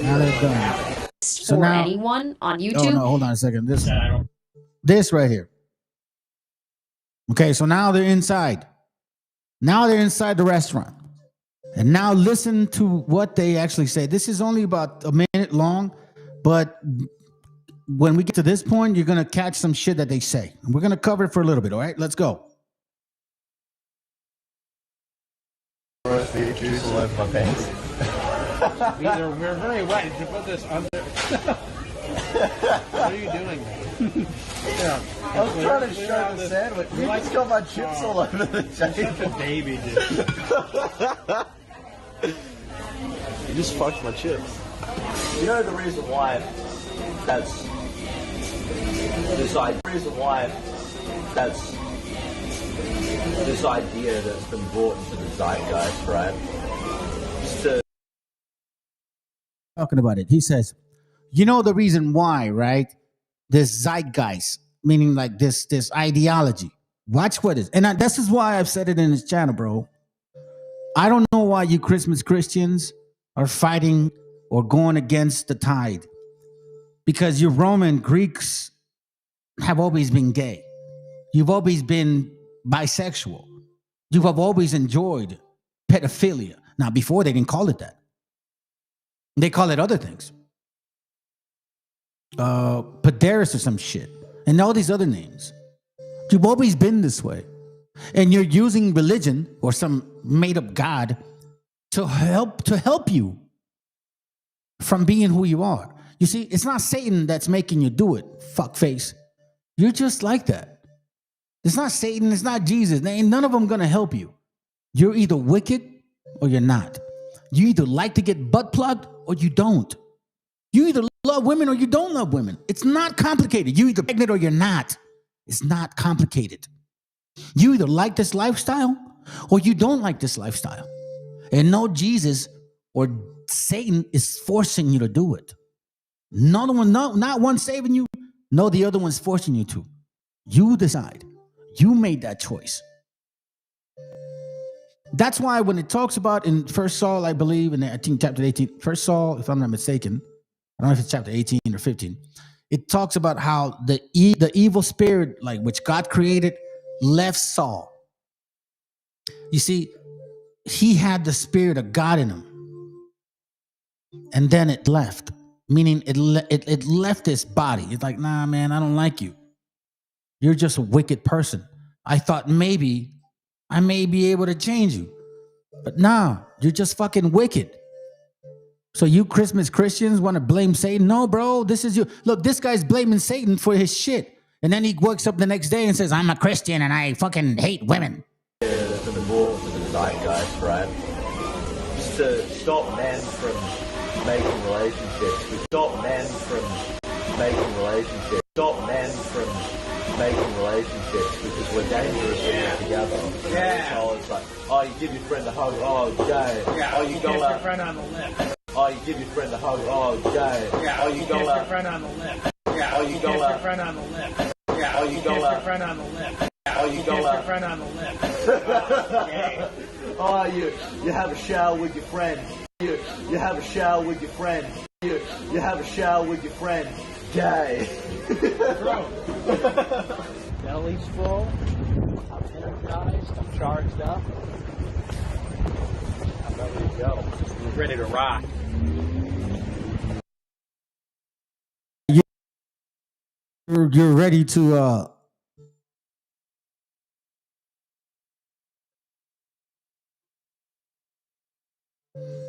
Speaker 1: Now they're done. So
Speaker 14: for
Speaker 1: now,
Speaker 14: anyone on YouTube.
Speaker 1: Oh no, hold on a second. This right here. Okay, so now they're inside. Now they're inside the restaurant. And now listen to what they actually say. This is only about a minute long, but when we get to this point, you're going to catch some shit that they say. And we're going to cover it for a little bit, all right? Let's go.
Speaker 15: Juice all over my pants.
Speaker 17: We're very wet. Did you put this under? What are you doing? Yeah.
Speaker 15: I was trying to show the sandwich. You just got my chips all over the table.
Speaker 17: You're such a baby, dude.
Speaker 15: You just fucked my chips. You know the reason why that's this idea that's been brought into the zeitgeist, right?
Speaker 1: talking about it. He says, you know the reason why, right? This zeitgeist, meaning like this ideology. Watch what it is. And this is why I've said it in this channel, bro. I don't know why you Christmas Christians are fighting or going against the tide. Because you Roman Greeks have always been gay. You've always been bisexual. You have always enjoyed pedophilia. Now, before they didn't call it that. They call it other things. Pederast or some shit. And all these other names. You've always been this way. And you're using religion or some made-up God to help you from being who you are. You see, it's not Satan that's making you do it, fuckface. You're just like that. It's not Satan, it's not Jesus. None of them gonna help you. You're either wicked or you're not. You either like to get butt plugged or you don't. You either love women or you don't love women. It's not complicated. You either pregnant or you're not. It's not complicated. You either like this lifestyle or you don't like this lifestyle. And no Jesus or Satan is forcing you to do it. Not one saving you. No, the other one's forcing you to. You decide. You made that choice. That's why when it talks about in 1 Saul, I believe, in I think chapter 18, 1 Saul, if I'm not mistaken, I don't know if it's chapter 18 or 15, it talks about how the evil spirit, like which God created, left Saul. You see, he had the spirit of God in him. And then it left. Meaning it left his body. It's like, nah, man, I don't like you. You're just a wicked person. I thought maybe I may be able to change you. But nah, you're just fucking wicked. So you Christmas Christians want to blame Satan? No, bro, this is you. Look, this guy's blaming Satan for his shit. And then he wakes up the next day and says, I'm a Christian and I fucking hate women.
Speaker 15: That's an important to the zeitgeist, right? Just to stop men from making relationships. We stop men from making relationships. Stop men from making relationships because we're dangerous when we're together. Yeah. So it's like, oh, you give your friend a hug, oh, gay. Yeah. Oh, you go out. Your friend on the lip. Oh, you give your friend a hug, oh, gay. Yeah. Oh, you go out. Your friend on the lip. Yeah. Oh, you go out. Your friend on the lip. Yeah. Oh, you go out. Your friend on the lip. Oh, you go out. Your friend on the lip. Oh, you have a shower with your friend. You have a shower with your friend. You have a shower with your friend. Gay. Bro. Belly's full. I'm energized. I'm charged up. I'm ready to go. We're ready to rock.
Speaker 1: You're ready to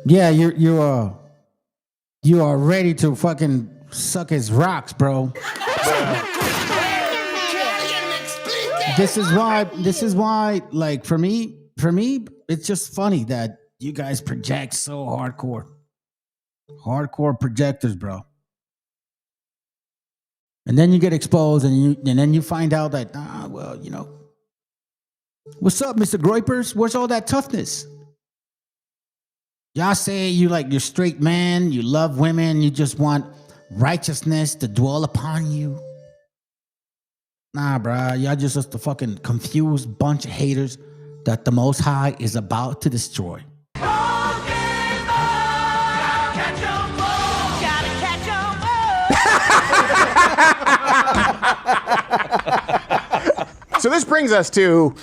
Speaker 1: yeah, you are ready to fucking suck his rocks, bro. This is why, like, for me, it's just funny that you guys project so hardcore. Hardcore projectors, bro. And then you get exposed and then you find out that, well, you know. What's up, Mr. Groypers? Where's all that toughness? Y'all say you're straight man, you love women, you just want righteousness to dwell upon you. Nah, bruh, y'all just a fucking confused bunch of haters that the Most High is about to destroy.
Speaker 18: So this brings us to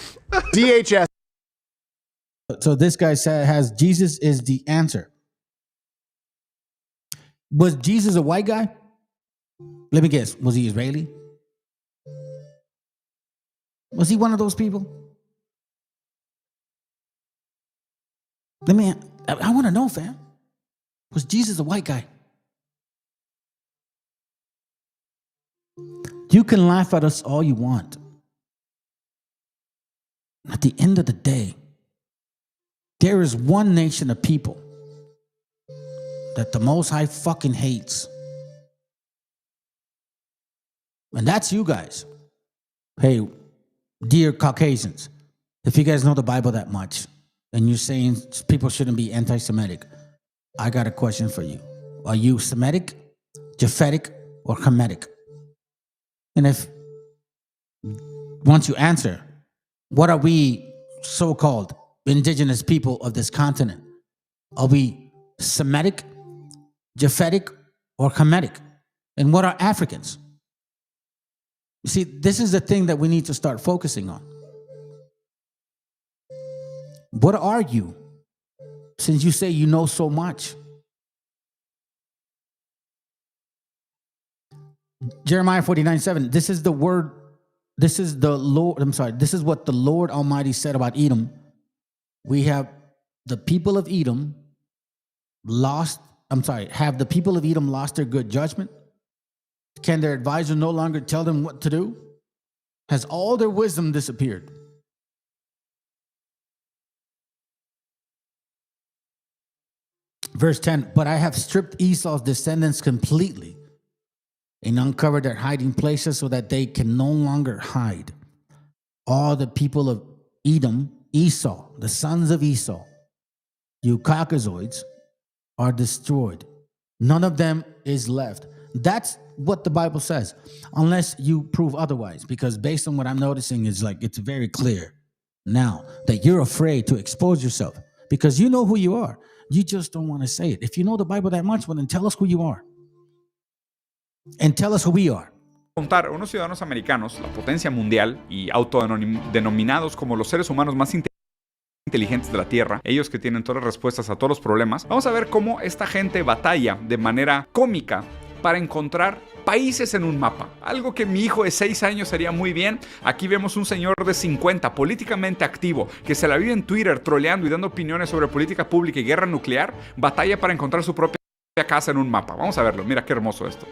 Speaker 18: DHS.
Speaker 1: So this guy has Jesus is the answer. Was Jesus a white guy? Let me guess. Was he Israeli? Was he one of those people? I want to know, fam. Was Jesus a white guy? You can laugh at us all you want. At the end of the day, there is one nation of people that the Most High fucking hates. And that's you guys. Hey, dear Caucasians, if you guys know the Bible that much, and you're saying people shouldn't be anti-Semitic, I got a question for you. Are you Semitic, Japhetic, or Hamitic? And if once you answer, what are we so-called indigenous people of this continent? Are we Semitic, Japhetic, or Hamitic? And what are Africans? You see, this is the thing that we need to start focusing on. What are you? Since you say you know so much. Jeremiah 49:7. This is the word. This is the Lord. I'm sorry. This is what the Lord Almighty said about Edom. We have the people of Edom lost. Have the people of Edom lost their good judgment? Can their advisor no longer tell them what to do? Has all their wisdom disappeared? Verse 10, but I have stripped Esau's descendants completely and uncovered their hiding places so that they can no longer hide. All the people of Edom, Esau, the sons of Esau, you KAUKASIODS, are destroyed. None of them is left. That's what the Bible says, unless you prove otherwise, because based on what I'm noticing is like, it's very clear now that you're afraid to expose yourself because you know who you are. You just don't want to say it. If you know the Bible that much, well, then tell us who you are. And tell us who we are.
Speaker 3: Contar unos ciudadanos americanos, la potencia mundial y autodenominados como los seres humanos más inteligentes de la Tierra, ellos que tienen todas las respuestas a todos los problemas, vamos a ver cómo esta gente batalla de manera cómica para encontrar países en un mapa. Algo que mi hijo de 6 años haría muy bien. Aquí vemos un señor de 50, políticamente activo, que se la vive en Twitter troleando y dando opiniones sobre política pública y guerra nuclear, batalla para encontrar su propia casa en un mapa. Vamos a verlo. Mira qué hermoso esto.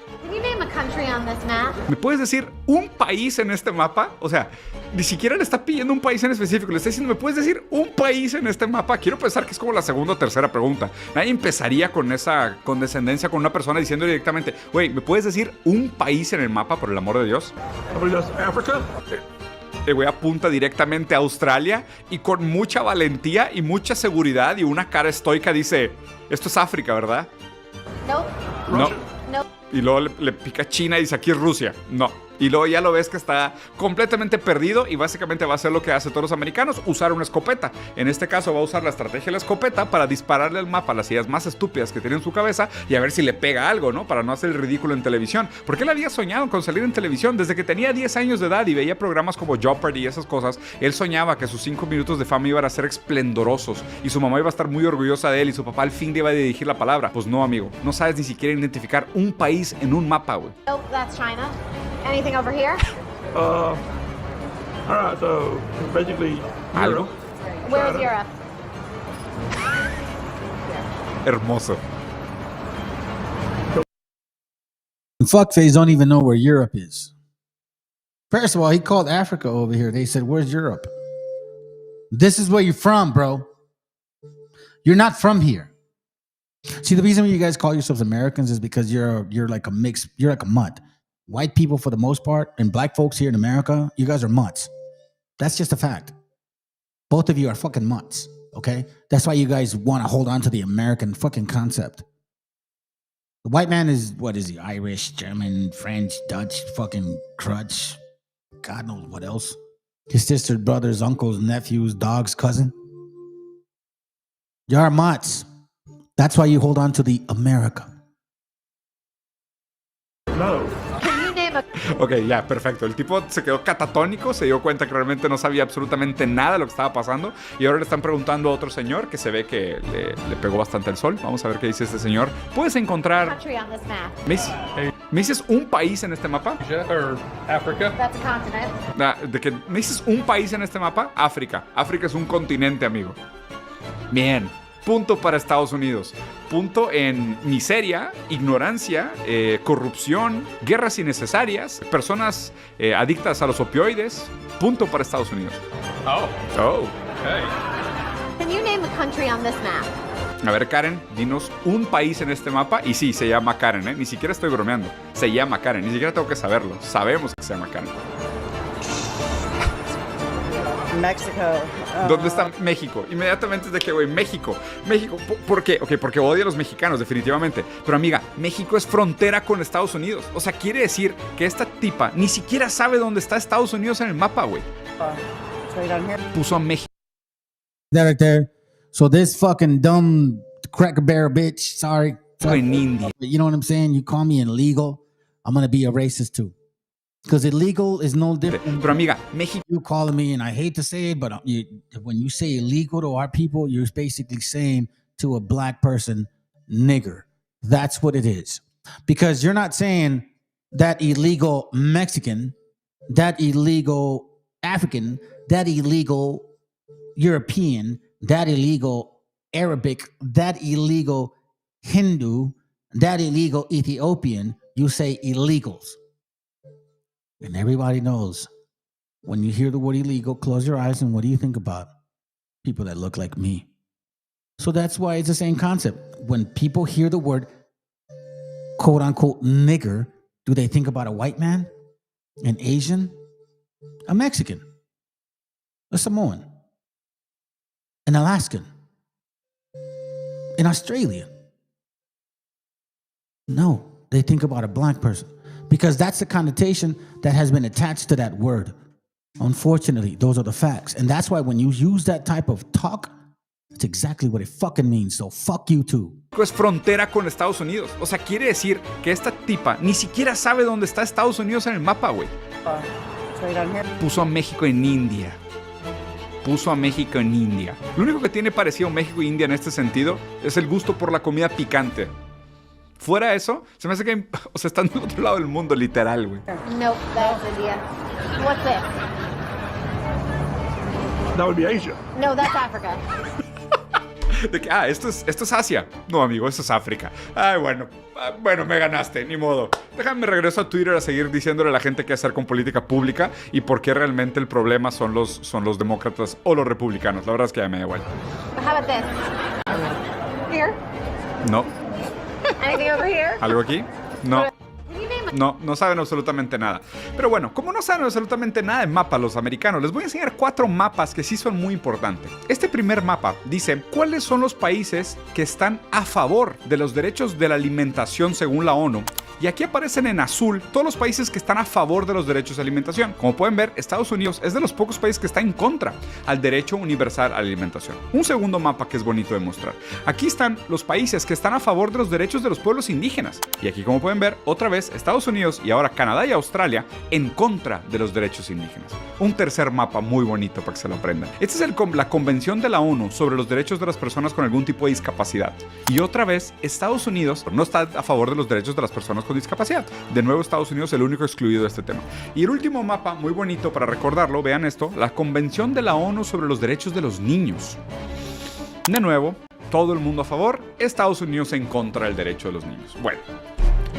Speaker 3: ¿Me puedes decir un país en este mapa? O sea, ni siquiera le está pidiendo un país en específico. Le está diciendo, ¿me puedes decir un país en este mapa? Quiero pensar que es como la segunda o tercera pregunta. Nadie empezaría con esa condescendencia con una persona diciendo directamente, güey, ¿me puedes decir un país en el mapa, por el amor de Dios? ¿África? El güey apunta directamente a Australia y con mucha valentía y mucha seguridad y una cara estoica dice, esto es África, ¿verdad? No. Y luego le pica China y dice, aquí es Rusia. No. Y luego ya lo ves que está completamente perdido y básicamente va a hacer lo que hacen todos los americanos, usar una escopeta. En este caso va a usar la estrategia de la escopeta para dispararle al mapa las ideas más estúpidas que tiene en su cabeza y a ver si le pega algo, ¿no? Para no hacer el ridículo en televisión. Porque él había soñado con salir en televisión desde que tenía 10 años de edad y veía programas como Jeopardy y esas cosas. Él soñaba que sus 5 minutos de fama iban a ser esplendorosos y su mamá iba a estar muy orgullosa de él y su papá al fin le iba a dirigir la palabra. Pues no, amigo. No sabes ni siquiera identificar un país en un mapa, güey.
Speaker 19: Nope, that's China. Anything over here?
Speaker 15: All right, so basically
Speaker 3: ¿Algo?
Speaker 19: Where's Europe?
Speaker 3: Hermoso.
Speaker 1: Fuckface don't even know where Europe is. First of all, he called Africa over here. They said, where's Europe? This is where you're from, bro. You're not from here. See, the reason why you guys call yourselves Americans is because you're like a mix. You're like a mutt. White people, for the most part, and black folks here in America, you guys are mutts. That's just a fact. Both of you are fucking mutts, okay? That's why you guys want to hold on to the American fucking concept. The white man is, what is he? Irish, German, French, Dutch, fucking crutch. God knows what else. His sister, brothers, uncles, nephews, dogs, cousin. You're mutts. That's why you hold on to the America.
Speaker 15: no.
Speaker 3: Ok, ya, perfecto. El tipo se quedó catatónico, se dio cuenta que realmente no sabía absolutamente nada de lo que estaba pasando y ahora le están preguntando a otro señor que se ve que le pegó bastante el sol. Vamos a ver qué dice este señor. ¿Puedes encontrar... ¿Me dices un país en este mapa?
Speaker 15: Africa.
Speaker 19: That's a continent.
Speaker 3: ¿De que me dices un país en este mapa? África. África es un continente, amigo. Bien. Punto para Estados Unidos. Punto en miseria, ignorancia, corrupción, guerras innecesarias, personas adictas a los opioides. Punto para Estados Unidos.
Speaker 15: Oh.
Speaker 3: Okay.
Speaker 19: Can you name a country on this map?
Speaker 3: A ver, Karen, dinos un país en este mapa. Y sí, se llama Karen, ¿eh? Ni siquiera estoy bromeando. Se llama Karen. Ni siquiera tengo que saberlo. Sabemos que se llama Karen.
Speaker 5: Mexico.
Speaker 3: ¿Dónde está México? Inmediatamente es de que, güey, México. México, ¿por qué? Ok, porque odia a los mexicanos, definitivamente. Pero amiga, México es frontera con Estados Unidos. O sea, quiere decir que esta tipa ni siquiera sabe dónde está Estados Unidos en el mapa, güey. Puso a México.
Speaker 1: That right there. So this fucking dumb cracker bear bitch, sorry.
Speaker 3: En India.
Speaker 1: You know what I'm saying? You call me illegal, I'm gonna be a racist too. Because illegal is no different.
Speaker 3: Pero amiga, México.
Speaker 1: You calling me, and I hate to say it, but when you say illegal to our people, you're basically saying to a black person, nigger. That's what it is. Because you're not saying that illegal Mexican, that illegal African, that illegal European, that illegal Arabic, that illegal Hindu, that illegal Ethiopian. You say illegals. And everybody knows when you hear the word illegal, close your eyes and what do you think about? People that look like me. So that's why it's the same concept. When people hear the word quote unquote nigger, do they think about a white man, an Asian, a Mexican, a Samoan, an Alaskan, an Australian? No, they think about a black person. Because that's the connotation that has been attached to that word. Unfortunately, those are the facts. And that's why when you use that type of talk, it's exactly what it fucking means. So fuck you too.
Speaker 3: Es frontera con Estados Unidos. O sea, quiere decir que esta tipa ni siquiera sabe dónde está Estados Unidos en el mapa, güey. Puso a México en India. Puso a México en India. Lo único que tiene parecido México e India en este sentido es el gusto por la comida picante. Fuera de eso, se me hace que, o sea, están del otro lado del mundo, literal, güey.
Speaker 19: Nope, that's India. What's this?
Speaker 17: That would be Asia.
Speaker 19: No, that's Africa.
Speaker 3: De que, esto es Asia. No, amigo, esto es África. Ay, bueno, me ganaste, ni modo. Déjame regreso a Twitter a seguir diciéndole a la gente qué hacer con política pública y por qué realmente el problema son los demócratas o los republicanos. La verdad es que ya me da igual.
Speaker 19: How about this? Here?
Speaker 3: No.
Speaker 19: Anything over here?
Speaker 3: ¿Algo aquí? No. No saben absolutamente nada. Pero bueno, como no saben absolutamente nada de mapas los americanos, les voy a enseñar 4 mapas que sí son muy importantes. Este primer mapa dice cuáles son los países que están a favor de los derechos de la alimentación según la ONU. Y aquí aparecen en azul todos los países que están a favor de los derechos de alimentación. Como pueden ver, Estados Unidos es de los pocos países que está en contra al derecho universal a la alimentación. Un segundo mapa que es bonito de mostrar. Aquí están los países que están a favor de los derechos de los pueblos indígenas. Y aquí, como pueden ver, otra vez Estados Unidos y ahora Canadá y Australia en contra de los derechos indígenas. Un tercer mapa muy bonito para que se lo aprendan. Esta es la Convención de la ONU sobre los derechos de las personas con algún tipo de discapacidad. Y otra vez, Estados Unidos no está a favor de los derechos de las personas con discapacidad. De nuevo, Estados Unidos es el único excluido de este tema. Y el último mapa, muy bonito para recordarlo, vean esto, la Convención de la ONU sobre los derechos de los niños. De nuevo, todo el mundo a favor, Estados Unidos en contra del derecho de los niños. Bueno,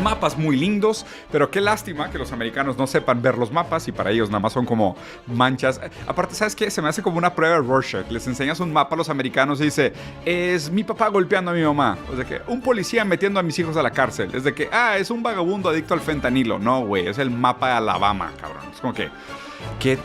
Speaker 3: mapas muy lindos, pero qué lástima que los americanos no sepan ver los mapas y para ellos nada más son como manchas. Aparte, ¿sabes qué? Se me hace como una prueba de Rorschach. Les enseñas un mapa a los americanos y dice, es mi papá golpeando a mi mamá. O sea que un policía metiendo a mis hijos a la cárcel. Es de que, es un vagabundo adicto al fentanilo. No, güey, es el mapa de Alabama, cabrón. Es como que, qué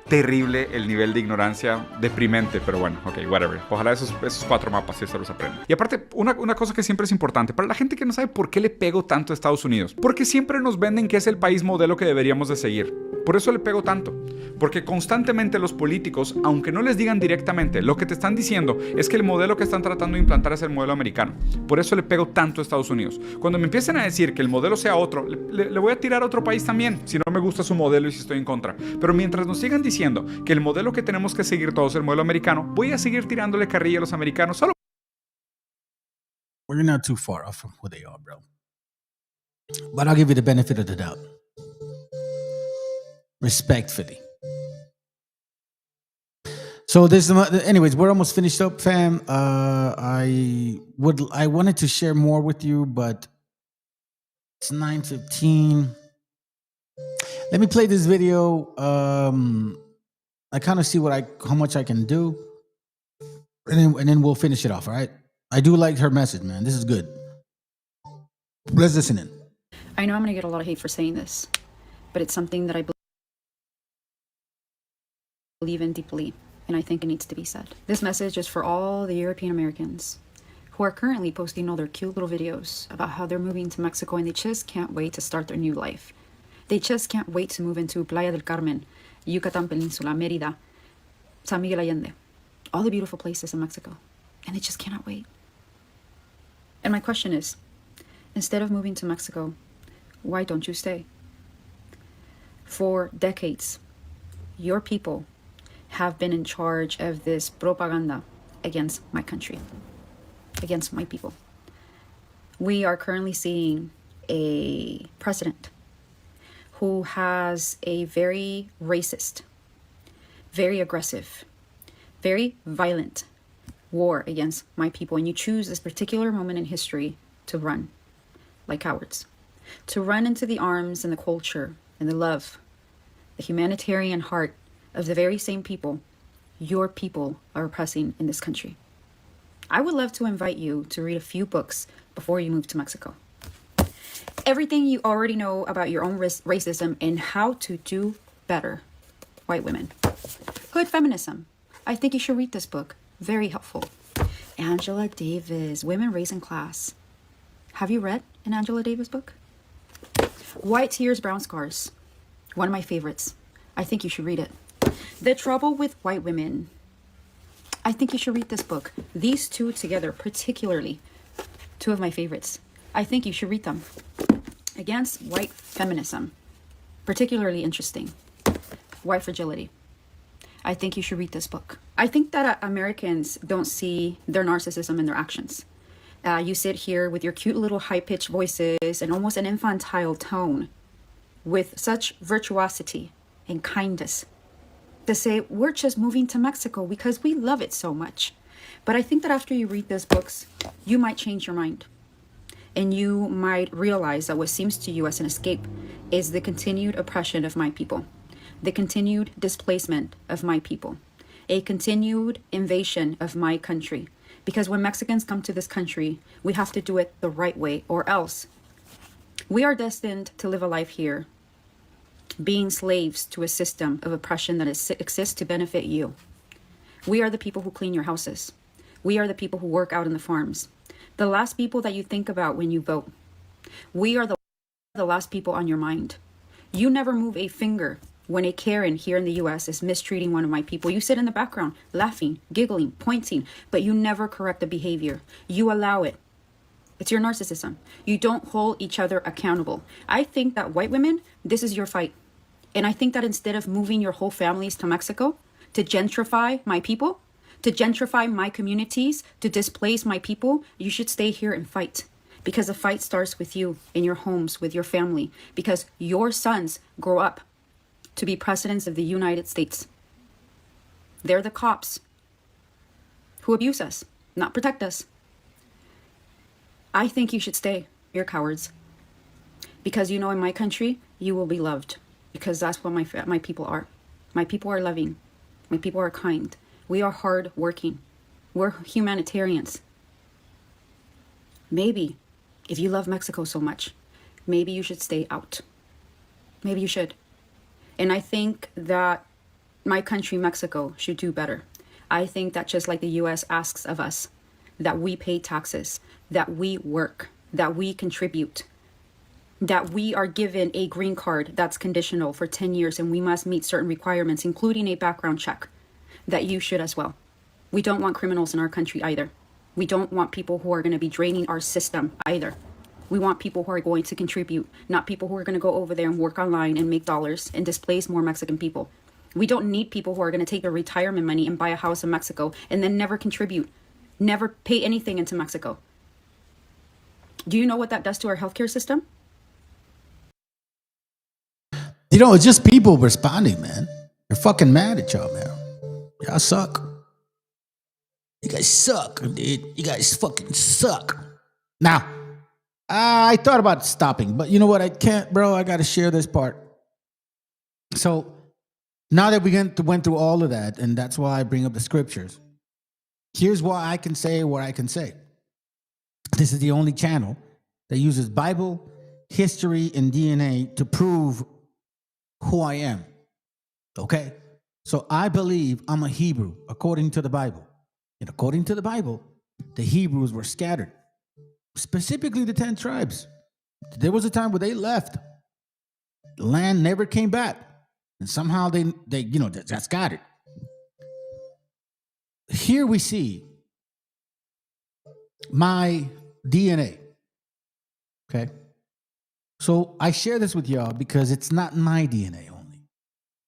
Speaker 3: terrible el nivel de ignorancia deprimente, pero bueno, ok, whatever. Ojalá esos 4 mapas sí se los aprendan. Y aparte, una cosa que siempre es importante, para la gente que no sabe por qué le pego tanto a Estados Unidos, porque siempre nos venden que es el país modelo que deberíamos de seguir. Por eso le pego tanto. Porque constantemente los políticos, aunque no les digan directamente, lo que te están diciendo es que el modelo que están tratando de implantar es el modelo americano. Por eso le pego tanto a Estados Unidos. Cuando me empiecen a decir que el modelo sea otro, le voy a tirar a otro país también, si no me gusta su modelo y si estoy en contra. Pero mientras nos sigan diciendo que el modelo que tenemos que seguir todos es el modelo americano, voy a seguir tirándole carrilla a los americanos solo.
Speaker 1: We're not too far off from who they are, bro. But I'll give you the benefit of the doubt. Respectfully. So anyways, we're almost finished up, fam. I wanted to share more with you, but it's 9:15. Let me play this video. I kind of see how much I can do, and then we'll finish it off. All right. I do like her message, man. This is good. Let's listen in.
Speaker 20: I know I'm going to get a lot of hate for saying this, but it's something that I believe.
Speaker 5: believe in deeply, and I think it needs to be said. This message is for all the European Americans who are currently posting all their cute little videos about how they're moving to Mexico and they just can't wait to start their new life. They just can't wait to move into Playa del Carmen, Yucatan Peninsula, Mérida, San Miguel Allende, all the beautiful places in Mexico, and they just cannot wait. And my question is, instead of moving to Mexico, why don't you stay? For decades, your people have been in charge of this propaganda against my country, against my people. We are currently seeing a president who has a very racist, very aggressive, very violent war against my people. And you choose this particular moment in history to run like cowards, to run into the arms and the culture and the love, the humanitarian heart of the very same people your people are oppressing in this country. I would love to invite you to read a few books before you move to Mexico. Everything you already know about your own racism and how to do better, white women. Hood feminism. I think you should read this book. Very helpful. Angela Davis, Women Raised in Class. Have you read an Angela Davis book? White Tears, Brown Scars. One of my favorites. I think you should read it. The Trouble with White Women. I think you should read this book. These two together, particularly, two of my favorites. I think you should read them. Against White Feminism. Particularly interesting. White Fragility. I think you should read this book. I think that Americans don't see their narcissism in their actions. You sit here with your cute little high-pitched voices and almost an infantile tone with such virtuosity and kindness to say, we're just moving to Mexico because we love it so much. But I think that after you read these books, you might change your mind. And you might realize that what seems to you as an escape is the continued oppression of my people, the continued displacement of my people, a continued invasion of my country. Because when Mexicans come to this country, we have to do it the right way, or else we are destined to live a life here being slaves to a system of oppression that exists to benefit you. We are the people who clean your houses. We are the people who work out in the farms. The last people that you think about when you vote. We are the last people on your mind. You never move a finger when a Karen here in the US is mistreating one of my people. You sit in the background, laughing, giggling, pointing, but you never correct the behavior. You allow it. It's your narcissism. You don't hold each other accountable. I think that white women, this is your fight. And I think that instead of moving your whole families to Mexico to gentrify my people, to gentrify my communities, to displace my people, you should stay here and fight. Because the fight starts with you, in your homes, with your family. Because your sons grow up to be presidents of the United States. They're the cops who abuse us, not protect us. I think you should stay. You're cowards. Because you know in my country, you will be loved. Because that's what my people are. My people are loving. My people are kind. We are hard working. We're humanitarians. Maybe, if you love Mexico so much, maybe you should stay out. Maybe you should. And I think that my country, Mexico, should do better. I think that just like the US asks of us, that we pay taxes, that we work, that we contribute, that we are given a green card that's conditional for 10 years and we must meet certain requirements, including a background check, that you should as well. We don't want criminals in our country either. We don't want people who are going to be draining our system either. We want people who are going to contribute, not people who are going to go over there and work online and make dollars and displace more Mexican people. We don't need people who are going to take their retirement money and buy a house in Mexico and then never contribute, never pay anything into Mexico. Do you know what that does to our healthcare system?
Speaker 1: You know, it's just people responding, man. They're fucking mad at y'all, man. Y'all suck. You guys suck, dude. You guys fucking suck. Now, I thought about stopping, but you know what? I can't, bro. I got to share this part. So now that we went through all of that, and that's why I bring up the scriptures, here's why I can say what I can say. This is the only channel that uses Bible, history, and DNA to prove who I am. Okay? So I believe I'm a Hebrew according to the Bible. And according to the Bible, the Hebrews were scattered, specifically the 10 tribes. There was a time where they left. The land never came back. And somehow they got scattered. Here we see my DNA. Okay. So I share this with y'all because it's not my DNA only.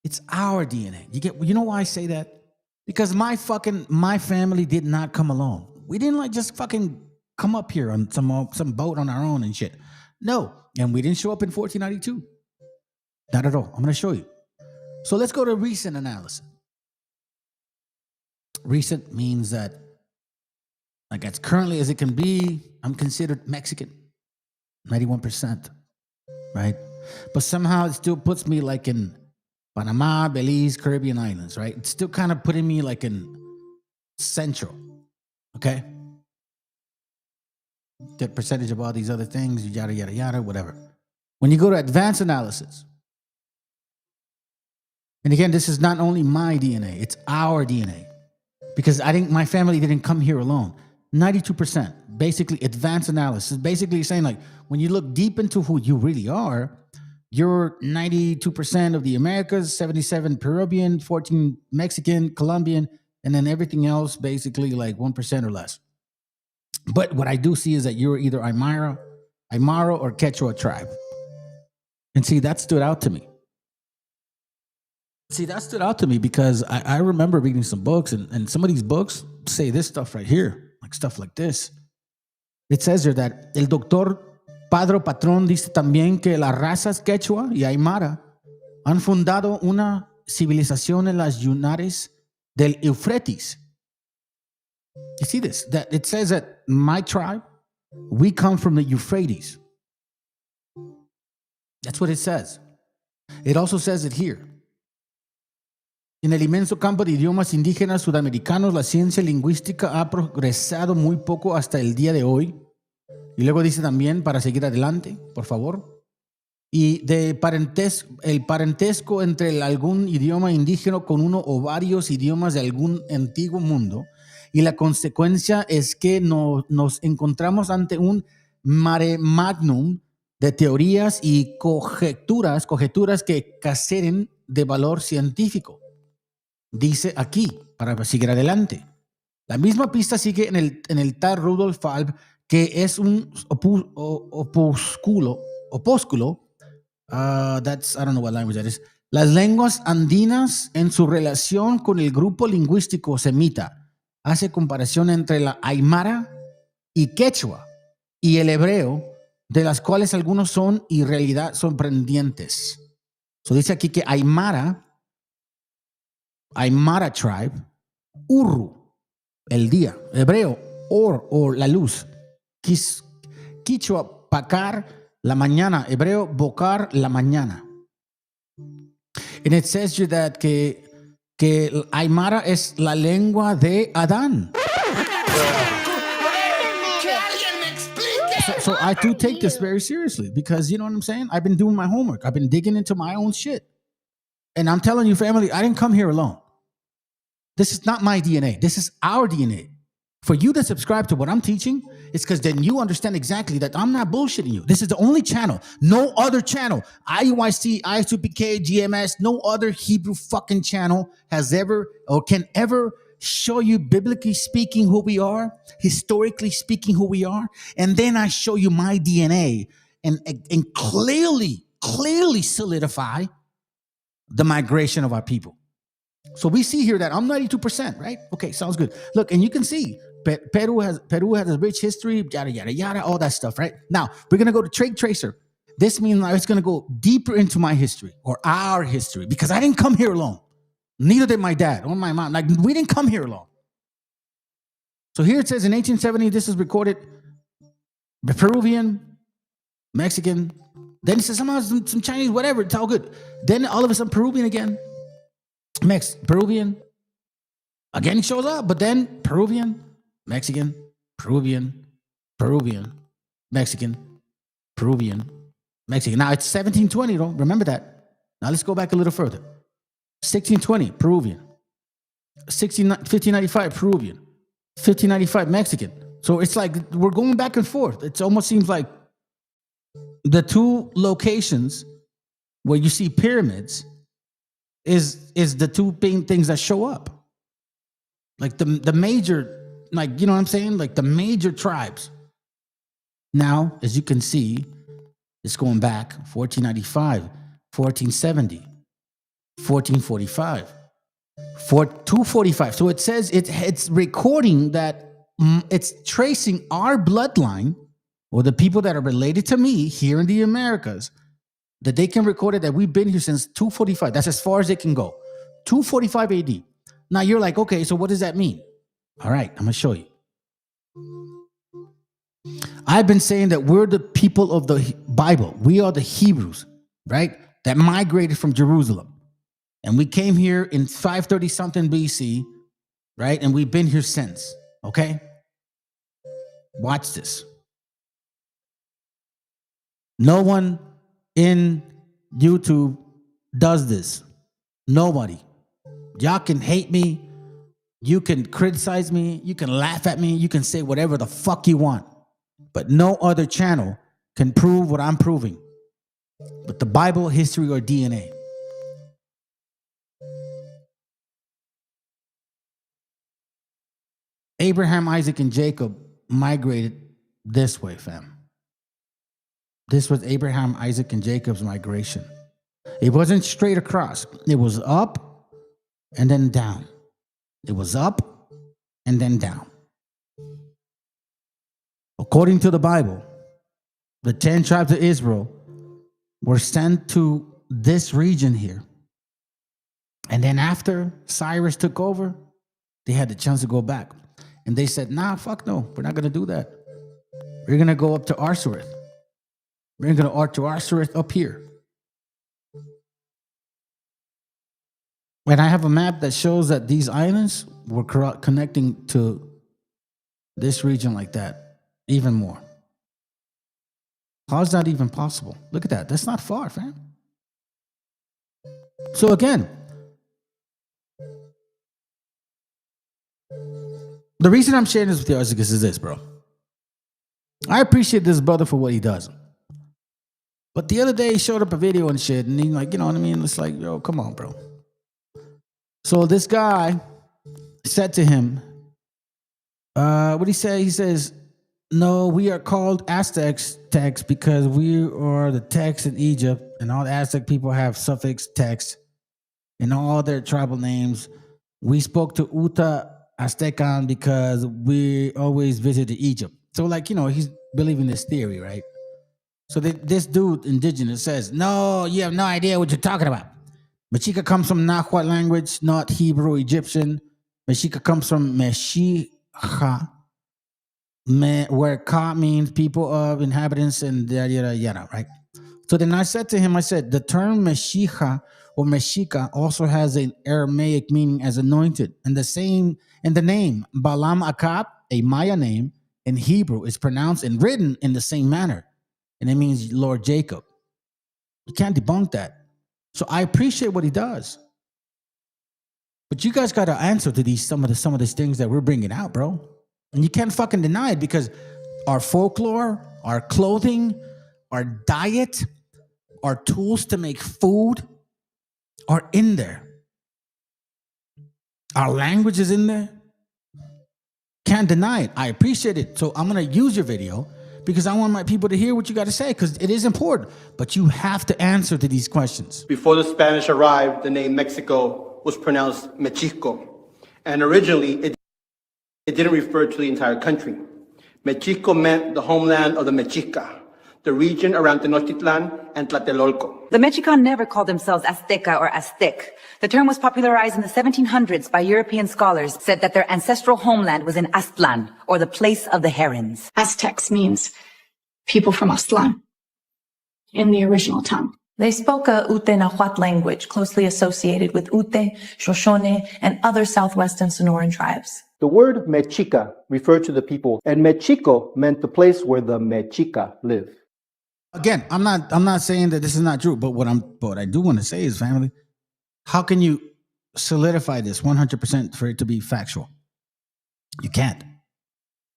Speaker 1: It's our DNA. You know why I say that? Because my family did not come alone. We didn't just fucking come up here on some boat on our own and shit. No. And we didn't show up in 1492. Not at all. I'm going to show you. So let's go to recent analysis. Recent means that, like, as currently as it can be, I'm considered Mexican. 91%. Right? But somehow it still puts me like in Panama, Belize, Caribbean islands, right? It's still kind of putting me like in Central. Okay? The percentage of all these other things, yada, yada, yada, whatever. When you go to advanced analysis, and again, this is not only my DNA, it's our DNA. Because I think my family didn't come here alone. 92%, basically advanced analysis, basically saying like, when you look deep into who you really are, you're 92% of the Americas, 77 Peruvian, 14 Mexican, Colombian, and then everything else basically like 1% or less. But what I do see is that you're either Aymara or Quechua tribe. And see, that stood out to me. Because I remember reading some books, and some of these books say this stuff right here, like stuff like this. It says here that el doctor Padre Patrón dice también que las razas Quechua y Aymara han fundado una civilización en las Yunares del Eufrates. You see this? That it says that my tribe, we come from the Euphrates. That's what it says. It also says it here. En el inmenso campo de idiomas indígenas sudamericanos, la ciencia lingüística ha progresado muy poco hasta el día de hoy. Y luego dice también, para seguir adelante, por favor. Y el parentesco entre algún idioma indígena con uno o varios idiomas de algún antiguo mundo. Y la consecuencia es que nos encontramos ante un mare magnum de teorías y conjeturas que carecen de valor científico. Dice aquí, para seguir adelante. La misma pista sigue en el tal Rudolf Falb, que es un opúsculo, I don't know what language that is. Las lenguas andinas en su relación con el grupo lingüístico semita hace comparación entre la Aymara y Quechua y el hebreo, de las cuales algunos son en realidad sorprendentes. So dice aquí que Aymara tribe, Urru, el día, hebreo, or la luz, Quichua, pakar, la mañana, hebreo, bocar, la mañana. And it says you that que Aymara es la lengua de Adán. So I do take this very seriously because, you know what I'm saying? I've been doing my homework. I've been digging into my own shit. And I'm telling you, family, I didn't come here alone. This is not my DNA. This is our DNA. For you to subscribe to what I'm teaching, it's because then you understand exactly that I'm not bullshitting you. This is the only channel. No other channel. IUIC, I2PK, GMS, no other Hebrew fucking channel has ever or can ever show you biblically speaking who we are, historically speaking who we are, and then I show you my DNA and clearly solidify the migration of our people. So we see here that I'm 92%, right? Okay, sounds good. Look, and you can see Peru has a rich history, yada, yada, yada, all that stuff, right? Now, we're going to go to Trade Tracer. This means it's going to go deeper into my history or our history because I didn't come here alone. Neither did my dad or my mom. Like, we didn't come here alone. So here it says in 1870, this is recorded Peruvian, Mexican. Then it says somehow some Chinese, whatever. It's all good. Then all of a sudden Peruvian again. Peruvian. Again, it shows up. But then Peruvian, Mexican, Peruvian, Mexican, Peruvian, Mexican. Now it's 1720, though. Remember that. Now let's go back a little further. 1620, Peruvian. 1595, Peruvian. 1595, Mexican. So it's like we're going back and forth. It almost seems like the two locations where you see pyramids is the two main things that show up. Like the major, like, you know what I'm saying? Like the major tribes. Now, as you can see, it's going back 1495, 1470, 1445, 245. So it says it's recording that it's tracing our bloodline, or the people that are related to me here in the Americas, that they can record it that we've been here since 245. That's as far as it can go. 245 AD. Now you're like, okay, so what does that mean? All right, I'm going to show you. I've been saying that we're the people of the Bible. We are the Hebrews, right? That migrated from Jerusalem. And we came here in 530 something BC, right? And we've been here since, okay? Watch this. No one in YouTube does this. Nobody. Y'all can hate me. You can criticize me. You can laugh at me. You can say whatever the fuck you want. But no other channel can prove what I'm proving. But the Bible, history, or DNA. Abraham, Isaac, and Jacob migrated this way, fam. This was Abraham, Isaac, and Jacob's migration. It wasn't straight across. It was up and then down. It was up and then down. According to the Bible, the 10 tribes of Israel were sent to this region here. And then after Cyrus took over, they had the chance to go back. And they said, nah, fuck no, we're not going to do that. We're going to go up to Arsareth. We're going to go to Arsareth up here. And I have a map that shows that these islands were connecting to this region like that, even more. How is that even possible? Look at that. That's not far, fam. So again, the reason I'm sharing this with you is because is this, bro. I appreciate this brother for what he does. But the other day he showed up a video and shit, and he's like, you know what I mean? It's like, yo, come on, bro. So this guy said to him, what did he say? He says, no, we are called Aztecs because we are the text in Egypt, and all the Aztec people have suffix text in all their tribal names. We spoke to Uta Aztecan because we always visited Egypt. So, like, you know, he's believing this theory, right? So this dude, Indigenous, says, no, you have no idea what you're talking about. Mexica comes from Nahuatl language, not Hebrew, Egyptian. Mexica comes from Meshiacha, where Ka means people of, inhabitants, and yada, yada, right? So then I said to him, I said, the term Meshiacha or Mexica also has an Aramaic meaning as anointed. And the same in the name, Balaam Akab, a Maya name, in Hebrew is pronounced and written in the same manner. And it means Lord Jacob. You can't debunk that. So I appreciate what he does. But you guys got to answer to some of these things that we're bringing out, bro. And you can't fucking deny it because our folklore, our clothing, our diet, our tools to make food are in there. Our language is in there. Can't deny it. I appreciate it. So I'm going to use your video because I want my people to hear what you got to say because it is important. But you have to answer to these questions.
Speaker 20: Before the Spanish arrived, the name Mexico was pronounced Mexico. And originally, it didn't refer to the entire country. Mexico meant the homeland of the Mexica, the region around Tenochtitlan and Tlatelolco.
Speaker 21: The Mexican never called themselves Azteca or Aztec. The term was popularized in the 1700s by European scholars, said that their ancestral homeland was in Aztlan, or the place of the herons.
Speaker 22: Aztecs means people from Aztlan in the original tongue.
Speaker 23: They spoke a Ute Nahuatl language closely associated with Ute, Shoshone, and other southwestern Sonoran tribes.
Speaker 20: The word Mexica referred to the people, and Mexico meant the place where the Mexica live.
Speaker 1: Again, I'm not saying that this is not true, but what I do want to say is, family, How can you solidify this 100% for it to be factual? You can't.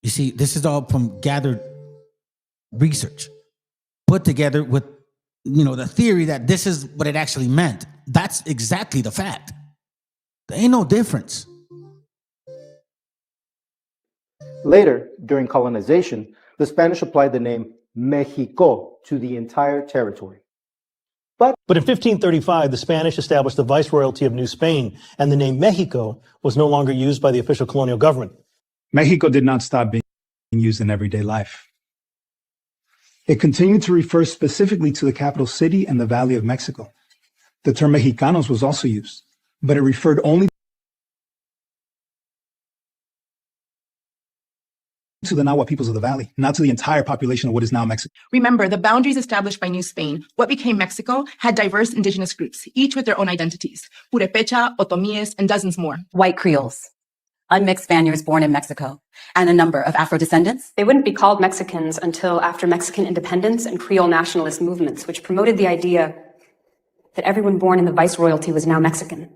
Speaker 1: You see, this is all from gathered research put together with, the theory that this is what it actually meant. That's exactly the fact. There ain't no difference.
Speaker 6: Later, during colonization, the Spanish applied the name Mexico to the entire territory.
Speaker 7: But in 1535, the Spanish established the Viceroyalty of New Spain, and the name Mexico was no longer used by the official colonial government.
Speaker 8: Mexico did not stop being used in everyday life. It continued to refer specifically to the capital city and the Valley of Mexico. The term Mexicanos was also used, but it referred only to the Nahua peoples of the valley, not to the entire population of what is now Mexico.
Speaker 22: Remember, the boundaries established by New Spain, what became Mexico, had diverse indigenous groups, each with their own identities. Purepecha, Otomíes, and dozens more.
Speaker 21: White Creoles, unmixed Spaniards born in Mexico, and a number of Afro-descendants.
Speaker 24: They wouldn't be called Mexicans until after Mexican independence and Creole nationalist movements, which promoted the idea that everyone born in the Viceroyalty was now Mexican,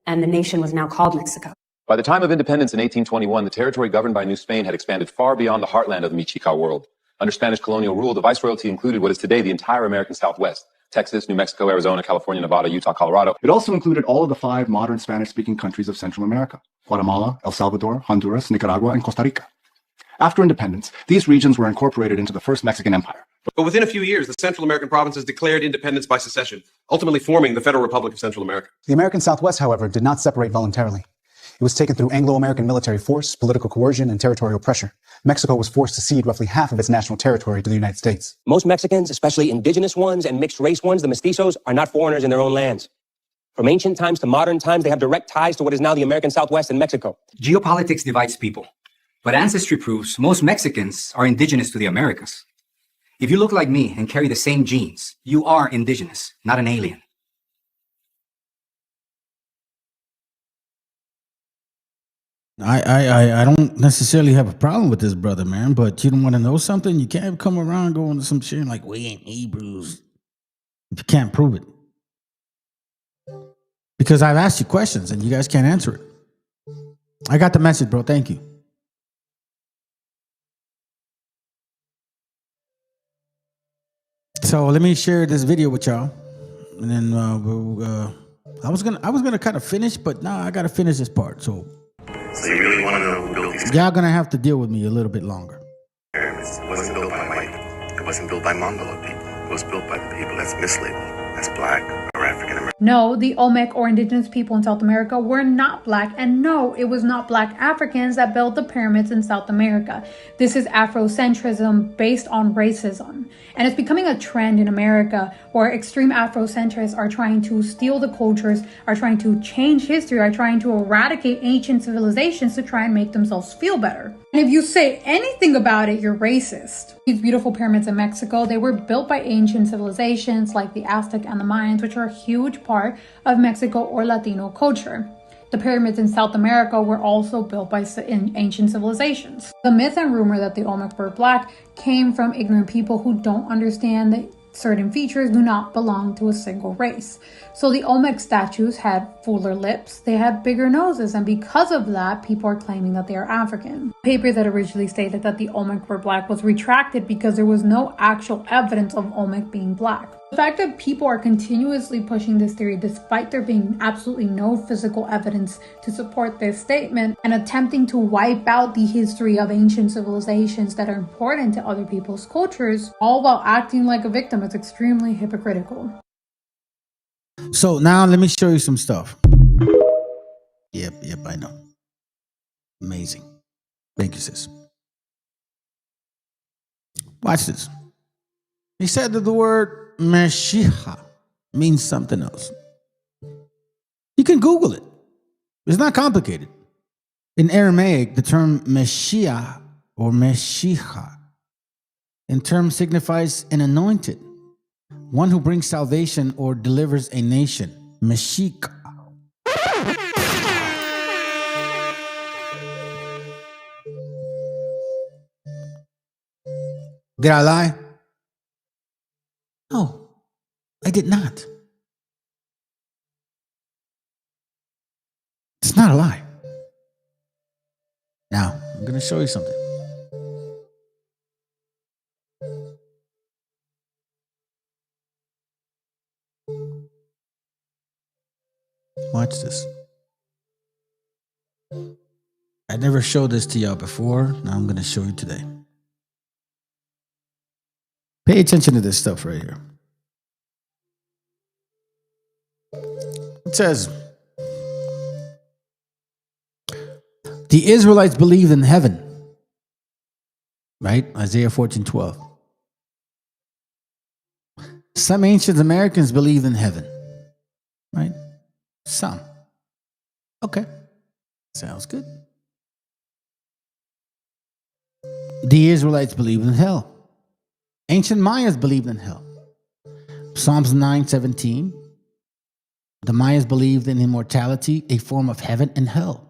Speaker 24: and the nation was now called Mexico.
Speaker 25: By the time of independence in 1821, the territory governed by New Spain had expanded far beyond the heartland of the Mexica world. Under Spanish colonial rule, the Viceroyalty included what is today the entire American Southwest: Texas, New Mexico, Arizona, California, Nevada, Utah, Colorado.
Speaker 18: It also included all of the 5 modern Spanish-speaking countries of Central America: Guatemala, El Salvador, Honduras, Nicaragua, and Costa Rica. After independence, these regions were incorporated into the first Mexican Empire.
Speaker 26: But within a few years, the Central American provinces declared independence by secession, ultimately forming the Federal Republic of Central America.
Speaker 27: The American Southwest, however, did not separate voluntarily. It was taken through Anglo-American military force, political coercion, and territorial pressure. Mexico was forced to cede roughly half of its national territory to the United States.
Speaker 28: Most Mexicans, especially indigenous ones and mixed race ones, the mestizos, are not foreigners in their own lands. From ancient times to modern times, they have direct ties to what is now the American Southwest and Mexico.
Speaker 29: Geopolitics divides people, but ancestry proves most Mexicans are indigenous to the Americas. If you look like me and carry the same genes, you are indigenous, not an alien.
Speaker 1: I don't necessarily have a problem with this brother, man, but you don't want to know something? You can't come around going to some shit like, we ain't Hebrews, if you can't prove it. Because I've asked you questions and you guys can't answer it. I got the message, bro. Thank you. So let me share this video with y'all, and then I was gonna kind of finish, but now I gotta finish this part. So
Speaker 30: you really want to know who built these
Speaker 1: y'all gonna have to deal with me a little bit longer.
Speaker 30: pyramids? It wasn't built by white people. It wasn't built by Mongol people. It was built by the people that's mislabeled as black or African American.
Speaker 31: No, the Olmec or indigenous people in South America were not black, and no, it was not black Africans that built the pyramids in South America. This is Afrocentrism based on racism, and it's becoming a trend in America where extreme Afrocentrists are trying to steal the cultures, are trying to change history, are trying to eradicate ancient civilizations to try and make themselves feel better. And if you say anything about it, you're racist. These beautiful pyramids in Mexico, they were built by ancient civilizations like the Aztec and the Mayans, which are a huge part of Mexico or Latino culture. The pyramids in South America were also built by ancient civilizations. The myth and rumor that the Olmec were black came from ignorant people who don't understand that certain features do not belong to a single race. So the Olmec statues had fuller lips, they had bigger noses, and because of that, people are claiming that they are African. The paper that originally stated that the Olmec were black was retracted because there was no actual evidence of Olmec being black. The fact that people are continuously pushing this theory despite there being absolutely no physical evidence to support this statement and attempting to wipe out the history of ancient civilizations that are important to other people's cultures, all while acting like a victim, is extremely hypocritical.
Speaker 1: So now let me show you some stuff. Yep, I know. Amazing. Thank you, sis. Watch this. He said that the word MESHIACHA means something else. You can Google it. It's not complicated. In Aramaic, the term Meshiach or MESHIACHA in term signifies an anointed, one who brings salvation or delivers a nation. Meshiach. Did I lie? No, I did not. Not a lie. Now, I'm going to show you something. Watch this. I never showed this to y'all before. Now I'm going to show you today. Pay attention to this stuff right here. It says, the Israelites believed in heaven. Right? Isaiah 14:12. Some ancient Americans believed in heaven. Right? Some. Okay. Sounds good. The Israelites believed in hell. Ancient Mayas believed in hell. Psalms 9:17. The Mayas believed in immortality, a form of heaven and hell.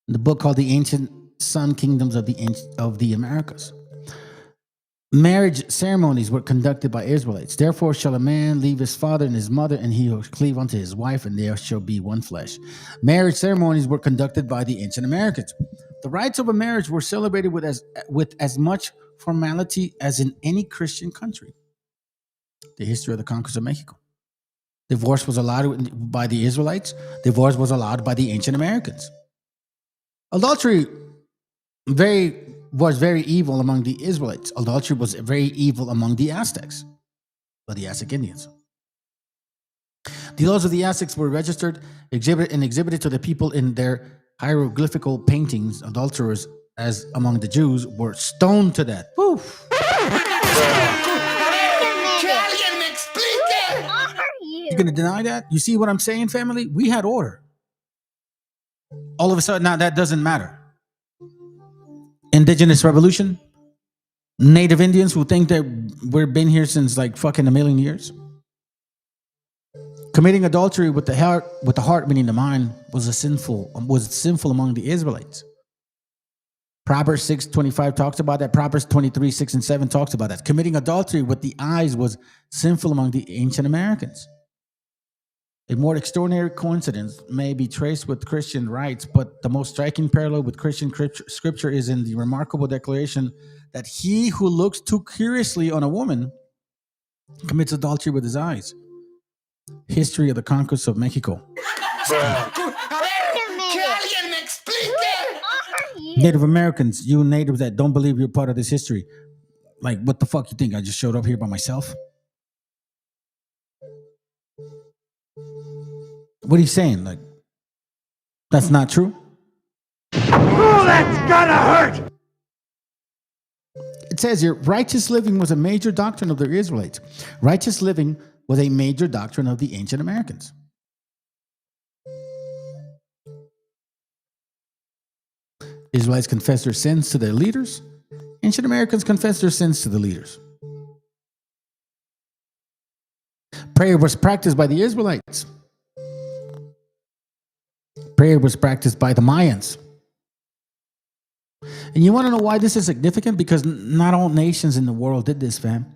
Speaker 1: The book called The Ancient Sun Kingdoms of the Americas. Marriage ceremonies were conducted by Israelites. Therefore shall a man leave his father and his mother, and he will cleave unto his wife, and there shall be one flesh. Marriage ceremonies were conducted by the ancient Americans. The rites of a marriage were celebrated with as much formality as in any Christian country. The history of the conquest of Mexico. Divorce was allowed by the Israelites. Divorce was allowed by the ancient Americans. Adultery was very evil among the Israelites. Adultery was very evil among the Aztecs, or the Aztec Indians. The laws of the Aztecs were registered, exhibited to the people in their hieroglyphical paintings. Adulterers, as among the Jews, were stoned to death. Woo. You're going to deny that? You see what I'm saying, family? We had order. All of a sudden, now that doesn't matter. Indigenous revolution. Native Indians who think that we've been here since like fucking a million years. Committing adultery with the heart, meaning the mind, was sinful among the Israelites. Proverbs 6:25 talks about that. Proverbs 23:6-7 talks about that. Committing adultery with the eyes was sinful among the ancient Americans. A more extraordinary coincidence may be traced with Christian rites, but the most striking parallel with Christian scripture is in the remarkable declaration that he who looks too curiously on a woman commits adultery with his eyes. History of the conquest of Mexico. Native Americans, you natives that don't believe you're part of this history, like, what the fuck you think? I just showed up here by myself? What are you saying? Like, that's not true?
Speaker 2: Oh, that's gonna hurt!
Speaker 1: It says here, righteous living was a major doctrine of the Israelites. Righteous living was a major doctrine of the ancient Americans. Israelites confessed their sins to their leaders. Ancient Americans confessed their sins to the leaders. Prayer was practiced by the Israelites. Prayer was practiced by the Mayans. And you want to know why this is significant? Because not all nations in the world did this, fam.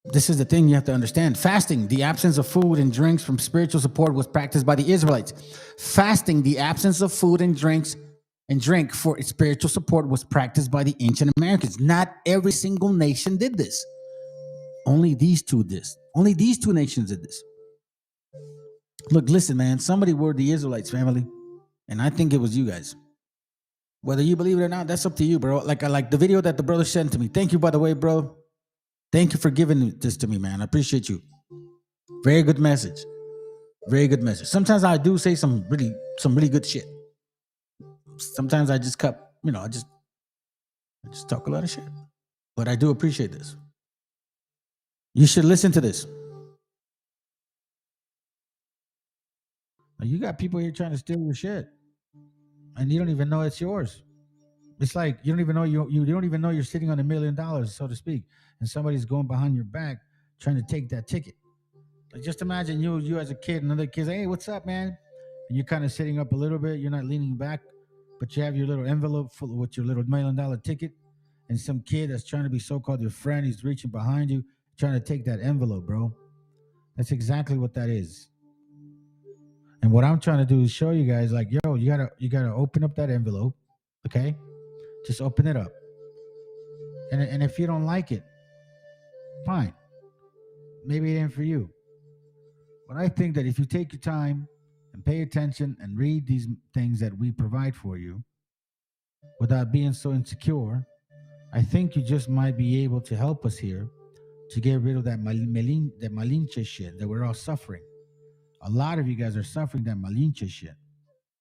Speaker 1: This is the thing you have to understand. Fasting, the absence of food and drinks from spiritual support, was practiced by the Israelites. Fasting, the absence of food and drink for spiritual support, was practiced by the ancient Americans. Not every single nation did this. Only these two did this. Only these two nations did this. Look, listen, man. Somebody were the Israelites, family. And I think it was you guys. Whether you believe it or not, that's up to you, bro. Like the video that the brother sent to me. Thank you, by the way, bro. Thank you for giving this to me, man. I appreciate you. Very good message. Very good message. Sometimes I do say some really good shit. Sometimes I just I just talk a lot of shit. But I do appreciate this. You should listen to this. You got people here trying to steal your shit, and you don't even know it's yours. It's like you don't even know you don't even know you're sitting on $1 million, so to speak, and somebody's going behind your back trying to take that ticket. Like, just imagine you as a kid, and other kids, hey, what's up, man? And you're kind of sitting up a little bit. You're not leaning back, but you have your little envelope full with your little $1 million ticket, and some kid that's trying to be so-called your friend, he's reaching behind you, trying to take that envelope, bro. That's exactly what that is. And what I'm trying to do is show you guys, like, yo, bro, you gotta open up that envelope, okay? Just open it up. And if you don't like it, fine. Maybe it ain't for you. But I think that if you take your time and pay attention and read these things that we provide for you without being so insecure, I think you just might be able to help us here to get rid of that malinche shit that we're all suffering. A lot of you guys are suffering that malinche shit.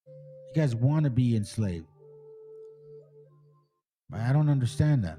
Speaker 1: You guys want to be enslaved. But I don't understand that.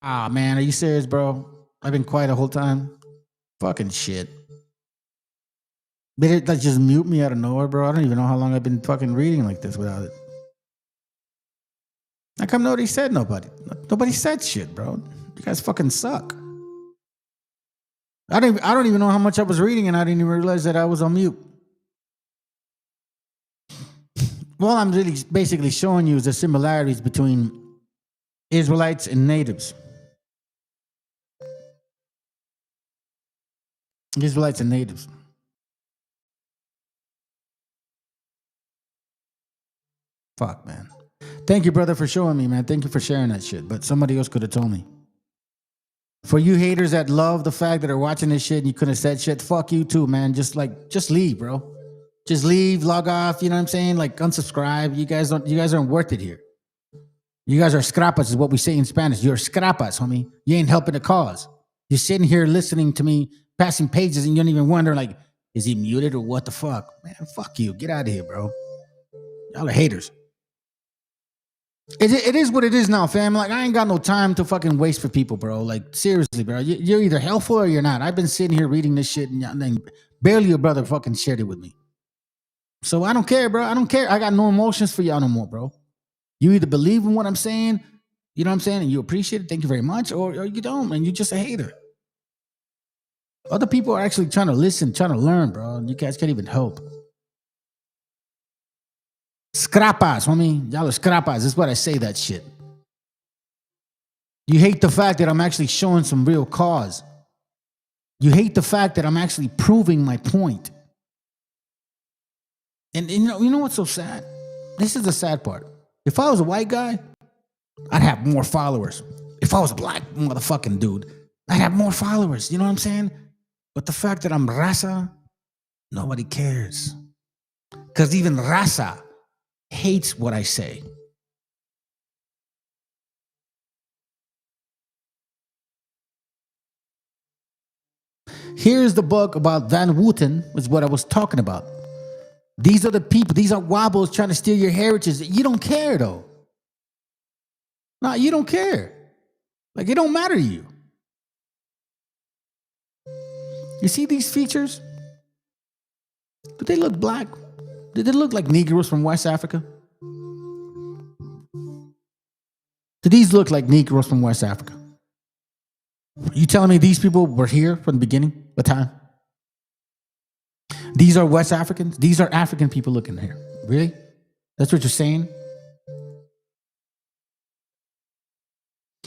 Speaker 1: Ah, man, are you serious, bro? I've been quiet the whole time. Fucking shit. But it like just mute me out of nowhere, bro. I don't even know how long I've been fucking reading like this without it. How come nobody said nobody? Nobody said shit, bro. You guys fucking suck. I don't even know how much I was reading, and I didn't even realize that I was on mute. Well, I'm really basically showing you the similarities between Israelites and natives. Israelites and natives. Fuck, man. Thank you, brother, for showing me, man. Thank you for sharing that shit. But somebody else could have told me. For you haters that love the fact that are watching this shit and you couldn't have said shit, fuck you too, man. Just leave, bro. Just leave, log off, you know what I'm saying? Like unsubscribe. You guys aren't worth it here. You guys are scrapas is what we say in Spanish. You're scrapas, homie. You ain't helping the cause. You're sitting here listening to me, passing pages, and you don't even wonder, like, is he muted or what the fuck? Man, fuck you. Get out of here, bro. Y'all are haters. It is what it is now, fam. Like, I ain't got no time to fucking waste for people, bro. Like, seriously, bro. You're either helpful or you're not. I've been sitting here reading this shit, and barely your brother fucking shared it with me. So I don't care, bro. I don't care. I got no emotions for y'all no more, bro. You either believe in what I'm saying, You know what I'm saying? And you appreciate it, thank you very much, or you don't, and you're just a hater. Other people are actually trying to listen, trying to learn, bro. And you guys can't even help. Scrapas, homie. Y'all are scrapas. This is what I say that shit. You hate the fact that I'm actually showing some real cause. You hate the fact that I'm actually proving my point. And you know what's so sad? This is the sad part. If I was a white guy, I'd have more followers. If I was a black motherfucking dude, I'd have more followers. You know what I'm saying? But the fact that I'm raza, nobody cares. Because even raza hates what I say. Here's the book about Van Wooten, is what I was talking about. These are the people, these are wobbles trying to steal your heritage. You don't care, though. No, you don't care. Like, it don't matter to you. You see these features? Do they look black? Do they look like Negroes from West Africa? Do these look like Negroes from West Africa? You telling me these people were here from the beginning, the time? These are West Africans? These are African people looking here. Really? That's what you're saying?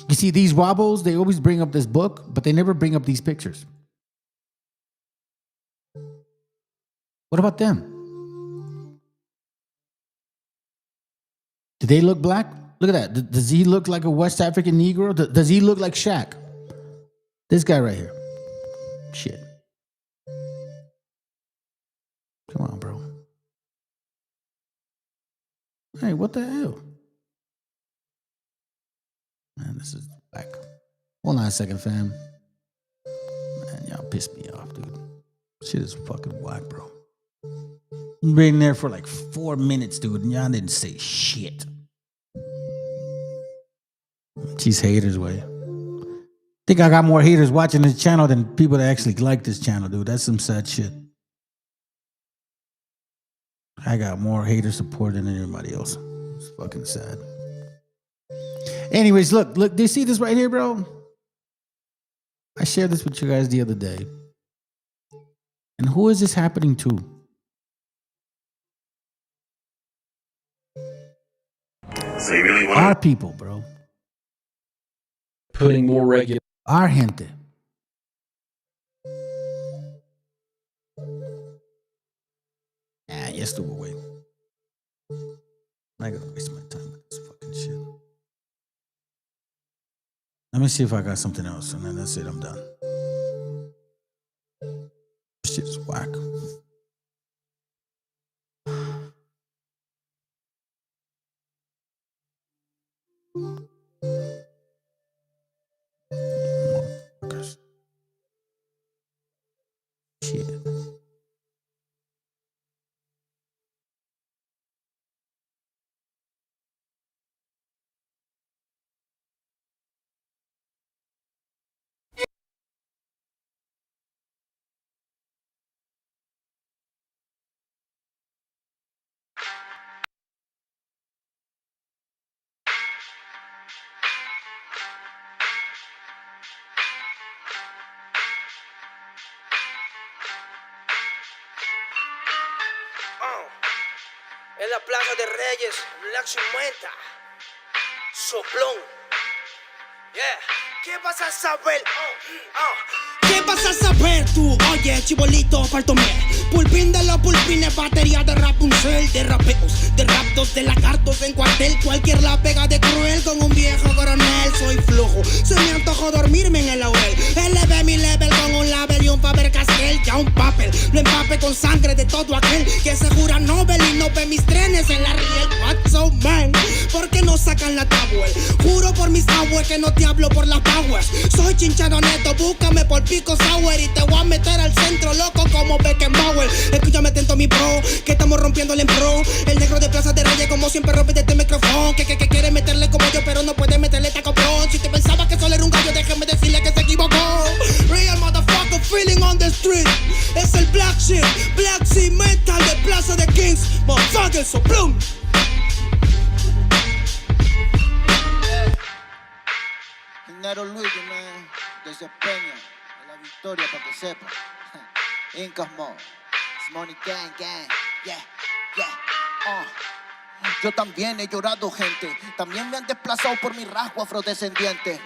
Speaker 1: You see, these wobbles, they always bring up this book, but they never bring up these pictures. What about them? Do they look black? Look at that. Does he look like a West African Negro? Does he look like Shaq? This guy right here. Shit. Come on, bro. Hey, what the hell? Man, this is black. Hold on a second, fam. Man, y'all pissed me off, dude. Shit is fucking whack, bro. I'm been there for like 4 minutes, dude, and y'all didn't say shit. She's haters way. Think I got more haters watching this channel than people that actually like this channel, dude. That's some sad shit. I got more hater support than anybody else. It's fucking sad. Anyways, look, do you see this right here, bro? I shared this with you guys the other day. And who is this happening to?
Speaker 30: So you really want
Speaker 1: our people, bro.
Speaker 4: Putting more regular.
Speaker 1: Our gente. Yes, do away. I'm not gonna waste my time with this fucking shit. Let me see if I got something else, and then that's it. I'm done. This shit is whack. Shit.
Speaker 9: En la Plaza de Reyes, la 50. Soplón. Yeah. ¿Qué vas a saber? ¿Qué vas a saber tú? Oye, chibolito, faltomé. Pulpín de los pulpines, batería de Rapunzel, de rapeos, de raptos, de lagartos en cuartel. Cualquier la pega de cruel con un viejo coronel. Soy flojo, se me antojó dormirme en el laurel. Elevé mi level con un label y un Faber-Castell. Ya un papel, lo empape con sangre de todo aquel que se jura Nobel y no ve mis trenes en la riel. What's so man? ¿Por qué no sacan la tabua? Juro por mis abuelos que no te hablo por las powers. Soy chinchado neto, búscame por pico sour y te voy a meter al centro loco como Beckenbauer. Escúchame atento mi pro, que estamos rompiéndole en pro. El negro de Plaza de Reyes como siempre rompe de este micrófono. Que quiere meterle como yo pero no puede meterle taco pro. Si te pensaba que solo era un gallo, déjeme decirle que se equivocó. Real motherfucker feeling on the street. Es el Black Sheep, Black Sea Metal de Plaza de Kings. Motherfucker, soplón.
Speaker 3: Nero Luigi, man. Desempeño a la victoria, para que sepa. Incas Mo. It's money gang, gang. Yeah, yeah. Yo también he llorado, gente. También me han desplazado por mi rasgo afrodescendiente.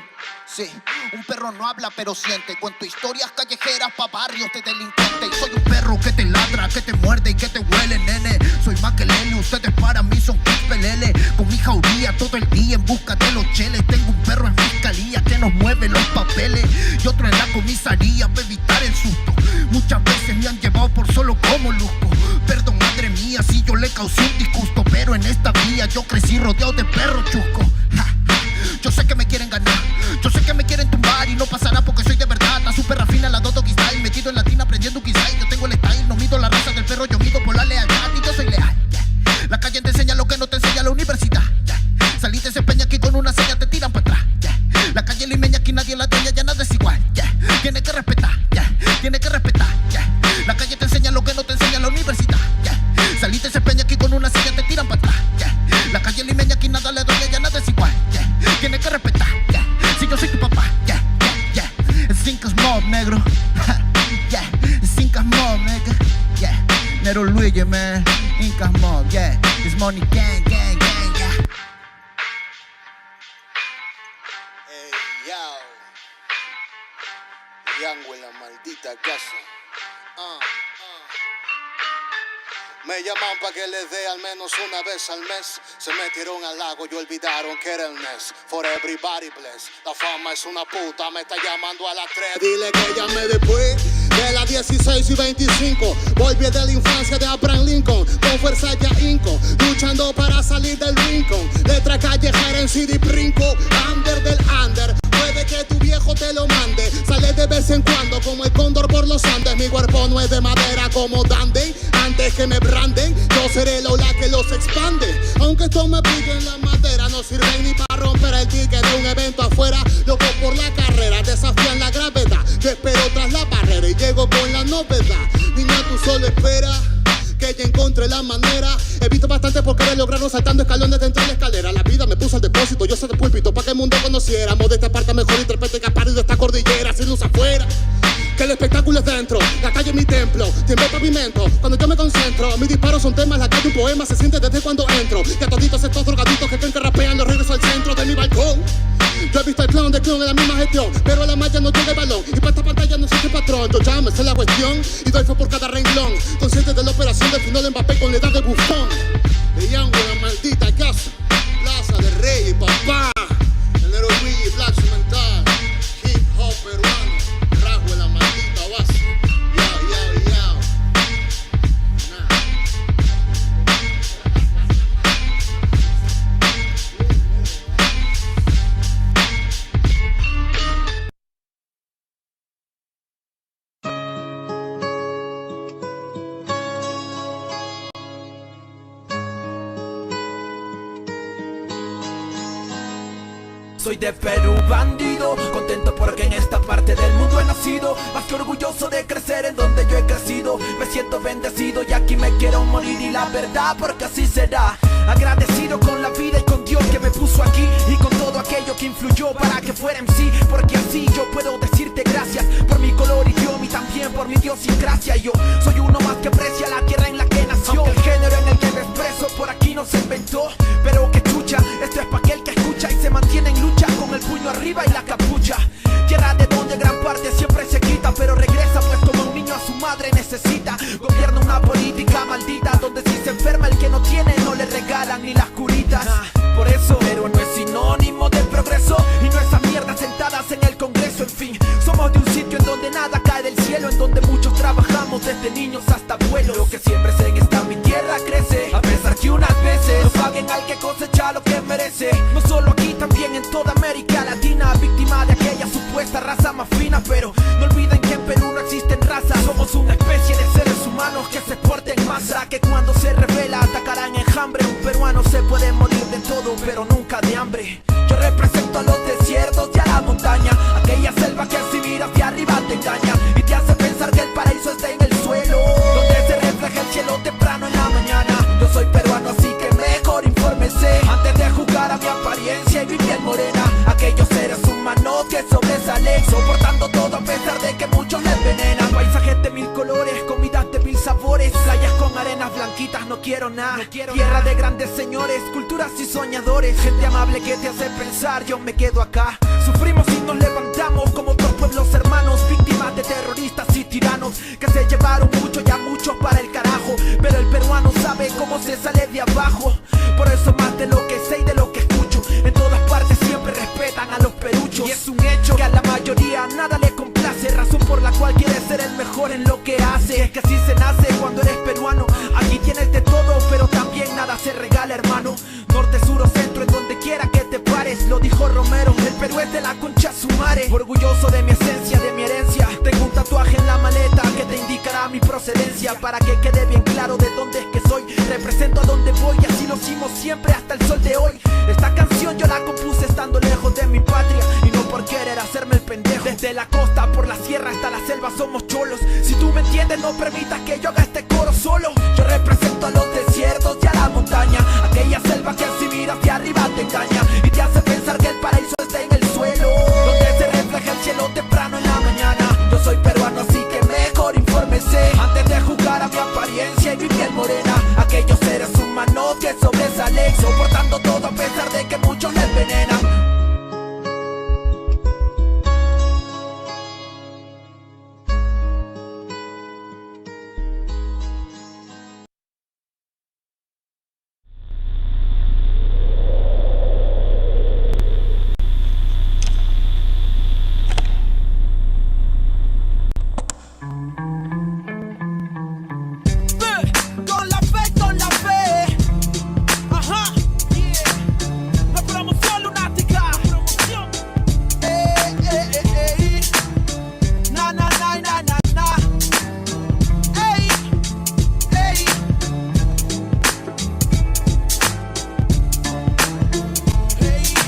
Speaker 3: Sí, un perro no habla pero siente. Cuento historias callejeras pa' barrios de delincuentes. Y soy un perro que te ladra, que te muerde y que te huele, nene. Soy más que Lele, ustedes para mí son pelele. Con mi jauría todo el día en busca de los cheles. Tengo un perro en fiscalía que nos mueve los papeles y otro en la comisaría para evitar el susto. Muchas veces me han llevado por solo como luzco. Perdón, madre mía, si yo le causé un disgusto, pero en esta vía yo crecí rodeado de perros chuscos. Yo sé que me quieren ganar, yo sé que me quieren tumbar y no pasará porque soy de verdad. Está súper rafina la Dodo Style, metido en latina aprendiendo Kizai. Yo tengo el style, no mido la raza del perro, yo mido por la lealtad y yo soy leal. La calle te enseña lo que no te enseña la universidad. Saliste ese peña aquí con una seña, te tiran para atrás. La calle limeña aquí nadie la tenía, ya nada es igual. Tiene que respetar, tiene que respetar. La calle te enseña lo que no te enseña la universidad. Saliste ese peña aquí con una seña, te tiran para atrás. La calle limeña aquí nada le doy, ya nada es igual. Tiene que respetar, si yo soy tu papá. It's Incas Mob, negro. It's Incas Mob, nigga. Nero Luigi, man. Incas Mob, It's money gang, gang, gang,
Speaker 4: Hey, yo. Yango en la maldita casa. Me llaman pa' que les dé al menos una vez al mes. Se metieron al lago y olvidaron que era el mes. For everybody bless. La fama es una puta, me está llamando a las 3. Dile que llame después de las 16 y 25. Volví de la infancia de Abraham Lincoln. Con fuerza ya inco, luchando para salir del rincón. Letra callejera en CD brinco. Under del under. Puede que tu viejo te lo mande. Sale de vez en cuando como el cóndor por los Andes. Mi cuerpo no es de madera como Dandy. Antes que me branden, yo seré el ola que los expande. Aunque esto me pique en la madera, no sirven ni para romper el ticket de un evento afuera. Loco por la carrera, desafían la gravedad. Yo espero tras la barrera y llego con la novedad. Niña, tú solo espera que ya encontré la manera. He visto bastante por querer lograrlo saltando escalones dentro de la escalera. La vida me puso al depósito, yo soy de púlpito pa' que el mundo conociéramos. De esta parte mejor interprete que de esta cordillera. Sin luz afuera, que el espectáculo es dentro. La calle es mi templo, tiembla el pavimento. Cuando yo me concentro, mis disparos son temas. La calle un poema se siente desde cuando entro. Y a toditos estos drogaditos que creen que rapean, los regreso al centro de mi balcón. Yo he visto el clon de clon en la misma gestión, pero a la malla no llega el balón. Y para esta pantalla no existe patrón. Yo llamo, esa es la cuestión. Y doy fe por cada renglón. Consciente de la operación del final de Mbappé con la edad de bufón. De Yango en la maldita casa. Plaza de Rey y papá. El Nero Luigi, Black Mental. Hip hop peruano. Rasgo en la maldita base. Yao.
Speaker 10: Soy de Perú, bandido, contento porque en esta parte del mundo he nacido. Más que orgulloso de crecer en donde yo he crecido. Me siento bendecido y aquí me quiero morir. Y la verdad, porque así será. Agradecido con la vida y con Dios que me puso aquí. Y con todo aquello que influyó para que fuera en sí. Porque así yo puedo decirte gracias por mi color, idioma y también por mi idiosincrasia. Yo soy uno más que aprecia la tierra en la que nació. Aunque el género en el que me expreso por aquí no se inventó. Pero que chucha, esto es pa' aquel que escucha y se mantiene en lucha con el puño arriba y la capucha. Tierra de donde gran parte siempre se quita, pero regresa pues como un niño a su madre necesita. Gobierna una política maldita donde si se enferma el que no tiene no le regalan ni las curitas. Por eso, pero no es sinónimo de progreso y no esas mierdas sentadas en el Congreso. En fin, somos de un sitio en donde nada cae del cielo, en donde muchos trabajamos desde niños hasta abuelos. Lo que siempre se en esta mi tierra crece, a pesar que unas veces no paguen al que cosecha lo que merece. No solo aquí, también en toda América Latina, víctima de aquella supuesta raza más fina. Pero no olviden que en Perú no existen razas, somos una especie de seres humanos que se porten en masa, que cuando se revela atacarán enjambre. Un peruano se puede morir de todo, pero nunca de hambre. Yo represento a los desiertos y a la montaña, aquella selva que si miras de arriba te engaña y te hace pensar que el paraíso está en el suelo, donde se refleja el cielo temprano en la mañana. Yo soy peruano, así que mejor infórmese antes de jugar a mi apariencia y mi piel morena. Aquellos seres humanos que sobresalen, soportando todo a pesar de que muchos le envenenan. Paisajes de mil colores, comidas de mil sabores, playas con arenas blanquitas, no quiero nada. Tierra de grandes señores, culturas y soñadores, gente amable que te hace pensar, yo me quedo acá. Sufrimos y nos levantamos como otros pueblos hermanos, víctimas de terroristas y tiranos que se llevaron mucho y a muchos para el carajo. Pero el peruano sabe cómo se sale de abajo. Por eso más de lo que sé y de lo que escucho, en todas partes siempre respetan a los peruchos. Y es un hecho que a la mayoría nada le complace, razón por la cual quiere ser el mejor en lo que hace. Es que así se nace cuando eres peruano. Aquí tienes de todo, pero también nada se regala, hermano. Norte, sur o centro, en donde quiera que te pares. Lo dijo Romero, el Perú es de la concha su madre. Orgulloso de mi esencia, de mi herencia. Tengo un tatuaje en la maleta que te indicará mi procedencia, para que quede bien claro de dónde es que soy. Represento a donde voy y así lo hicimos siempre hasta el sol de hoy. Esta canción yo la compuse estando lejos de mi patria y no por querer hacerme el pendejo. Desde la costa, por la sierra hasta la selva somos cholos. Si tú me entiendes no permitas que yo haga este coro solo. Yo represento a los desiertos y a la montaña, aquella selva que si miras de arriba te engaña y te hace pensar que el paraíso está en el suelo, donde se refleja el cielo temprano en la mañana. Yo soy peruano así que mejor infórmese antes de juzgar a mi apariencia y mi piel morena. Aquellos seres humanos que sobresalen, soportando todo a pesar de que muchos le envenenan. Con la fe, ajá, yeah. La promoción lunática, na na na na na na, ey, ey.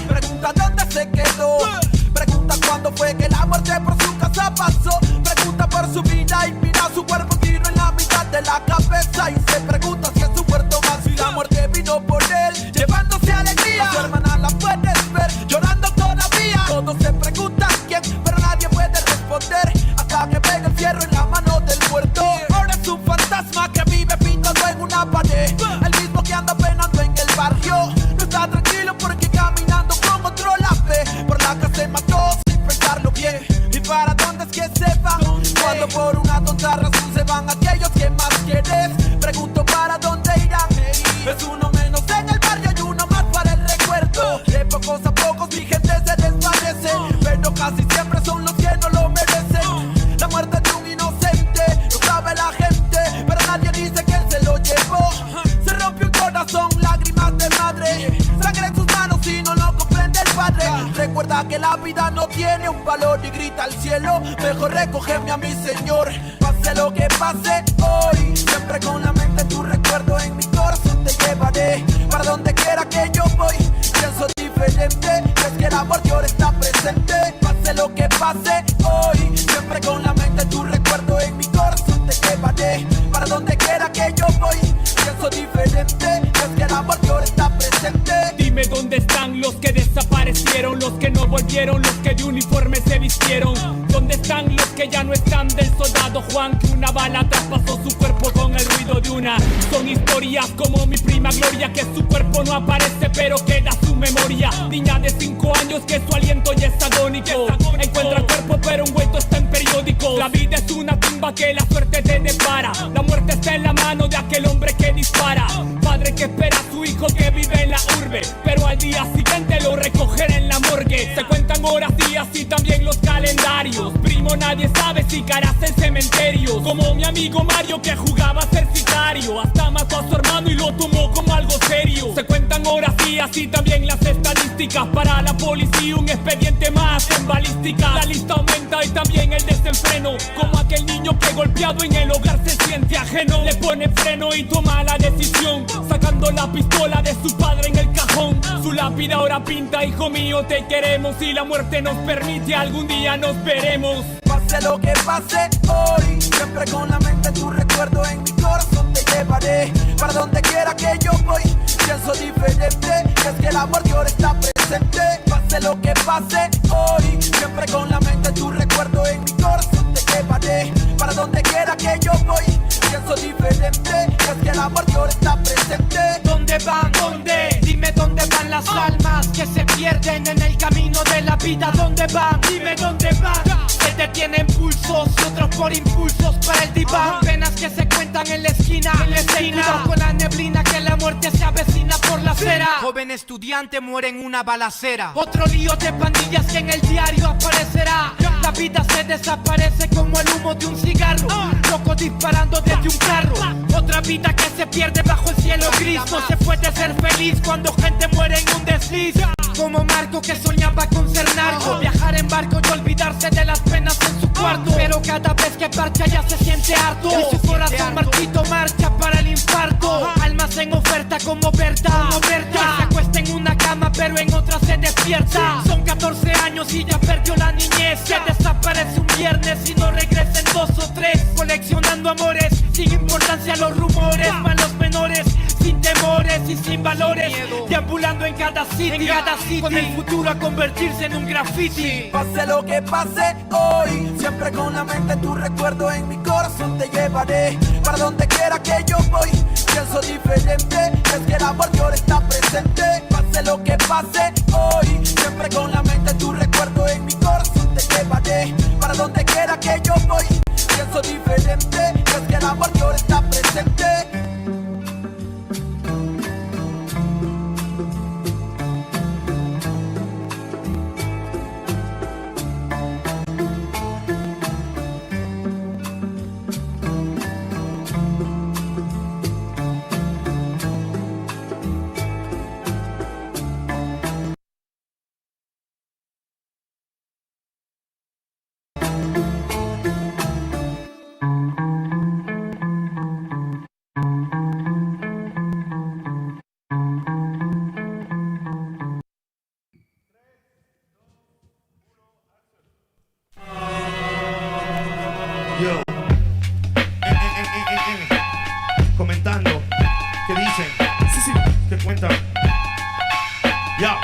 Speaker 10: Pregunta dónde se quedó, pregunta cuándo fue que la muerte por su casa pasó, pregunta por su vida y mira su cuerpo tiro en la mitad de la cabeza y se pregunta si es su muerto más y la muerte vino por él, llevándose alegría. A su hermana la puedes ver llorando todavía. Todos se preguntan quién, pero nadie puede responder hasta que pega el fierro en la mano del muerto. Ahora es un fantasma que vive pintado en una pared, el mismo que anda penando en el barrio. No está tranquilo porque caminando con otro la ve por la que se mató sin pensarlo bien. ¿Y para dónde es que se van? Cuando por una tonta razón se van aquellos que más quieres. Pregunto para dónde irán. Es uno menos en el barrio y uno más para el recuerdo. De pocos a pocos mi gente se desvanece, pero casi siempre son los que no lo merecen. La muerte de un inocente lo sabe la gente, pero nadie dice que él se lo llevó. Se rompió un corazón, lágrimas de madre, sangre en sus manos y no lo comprende el padre. Recuerda que la vida no tiene un valor y grita al cielo, mejor recógeme a mi Señor. Pase lo que pase hoy, siempre con la mente en tu recuerdo, en mi corazón te llevaré. Para donde quiera que yo voy, pienso diferente, es que el amor ahora está presente. Pase lo que pase hoy, siempre con la mente en tu recuerdo, en mi corazón te llevaré. Para donde quiera que yo voy, pienso diferente, es que el amor ahora está presente.
Speaker 5: Dime dónde están los que desaparecieron, los que no volvieron, los que de uniforme se vistieron. ¿Dónde están los que ya no están del soldado Juan, que una bala traspasó su cuerpo con el ruido de una? Son historias como mi prima Gloria, que su cuerpo no aparece pero queda su memoria. Niña de 5 años que su aliento ya es agónico, encuentra el cuerpo pero envuelto está en periódicos. La vida es una tumba que la suerte te depara, la muerte está en la mano de aquel hombre que dispara. Padre que espera a su hijo que vive en la urbe, pero al día siguiente lo recogerá en la morgue. Se cuentan horas, días y también los calendarios. Primo, nadie sabe si caras en cementerios, como mi amigo Mario que jugaba a ser sicario, hasta mató a su hermano y lo tomó como algo serio. Se cuentan horas, días y también las estadísticas. Para la policía un expediente más en balística. La lista aumenta y también el desenfreno, como aquel niño que golpeado en el hogar se siente ajeno. Le pone freno y toma la decisión, sacando la pistola de su padre en el cajón. Su lápida ahora pinta: hijo mío, te queremos, y la muerte nos permite, algún día nos veremos.
Speaker 10: Pase lo que pase hoy, siempre con la mente en tu recuerdo, en mi corazón te llevaré. Para donde quiera que yo voy, pienso diferente, es que el amor de ahora está presente. Pase Pase lo que pase hoy, siempre con la mente tu recuerdo en mi corazón te llevaré. Para donde quiera que yo voy, pienso diferente, es que el amor Dios está presente.
Speaker 5: ¿Dónde van? ¿Dónde? Dime dónde van las almas que se pierden en el camino de la vida. ¿Dónde van? Dime dónde van. Se detienen pulsos y otros por impulsos para el diván. Penas que se cuentan en la esquina. Cuidado con la neblina que la muerte se avecina por la acera. Joven estudiante muere en una balacera. Otro lío de pandillas que en el diario aparecerá. La vida se desaparece como el humo de un cigarro. Loco disparando desde un carro. Otra vida que se pierde bajo el cielo gris. No se puede ser feliz cuando gente muere en un desliz. Como Marco que soñaba con ser narco, viajar en barco y olvidarse de las penas en su cuarto. Pero cada vez que parcha ya se siente harto y su corazón marchito marcha para el infarto. Almas en oferta como Berta, se acuesta en una cama pero en otra se despierta. Son 14 años y ya perdió la niñez. Se desaparece un viernes y no regresa en 2 o 3. Coleccionando amores, sin importancia a los rumores. Malos menores, sin temores y sin valores. Deambulando en cada sitio, con el futuro a convertirse en un graffiti.
Speaker 10: Pase lo que pase hoy, siempre con la mente tu recuerdo en mi corazón te llevaré. Para donde quiera que yo voy, pienso diferente, es que el amor Dios está presente. Pase lo que pase hoy, siempre con la mente tu recuerdo en mi corazón te llevaré. Para donde quiera que yo voy, pienso diferente, es que el amor Dios está presente.
Speaker 2: Yo, comentando, ¿qué dicen? Sí, ¿qué cuentan? Ya,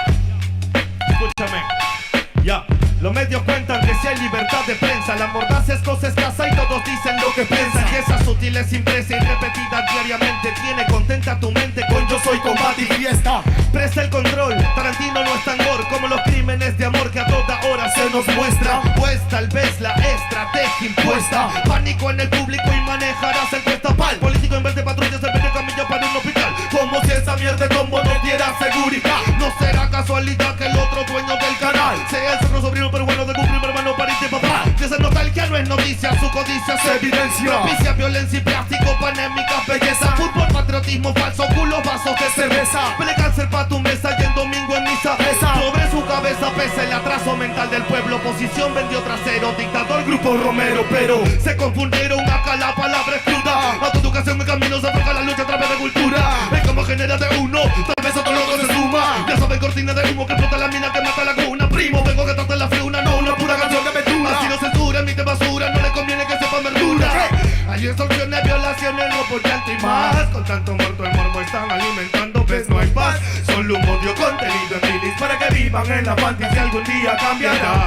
Speaker 2: escúchame, ya. Los medios cuentan que si hay libertad de prensa, la mordaza es cosa escasa y todos dicen lo que piensan. Y esa sutil es impresa y repetida diariamente, tiene contenta tu mente con yo soy combate y fiesta. Presta el control, Tarantino no es tan gore como los crímenes de amor que a toda hora se nos muestra. Pues tal vez la estrategia impuesta, pánico en el público y manejarás el cuesta pal. Político en vez de patrullas se vende camilla para un hospital, como si esa mierda de tombo no diera seguridad. No será casualidad que el otro dueño del canal sea el sogro sobrino pero bueno de un primo hermano pariente papá. Que se nota el que no es noticia, su codicia se evidencia. Propicia violencia y plástico, panémicas, belleza. Fútbol, patriotismo, falso, culo, vasos de cerveza. Pele cáncer pa' tu mesa y el domingo en misa pesa. Sobre su cabeza pesa el atraso mental del pueblo. Oposición vendió trasero, dictador, grupo Romero. Pero se confundieron acá, la palabra es cruda. Autoeducación en camino se afloja la lucha a través de cultura. Es como genera de uno, tal vez otro loco se suma. Ya saben, cortina de humo que explota la mina que mata la cuna. Primo, vengo que trate la friuna, no una pura canción que aventura. Así no censura, emite basura, no le conviene que sepa verdura. Hay extorsiones, violaciones, robo, llanto y más. Con tanto muerto el morbo están alimentando, pues no hay paz. Solo un odio contenido en milis para que vivan en la fantasía algún día cambiará.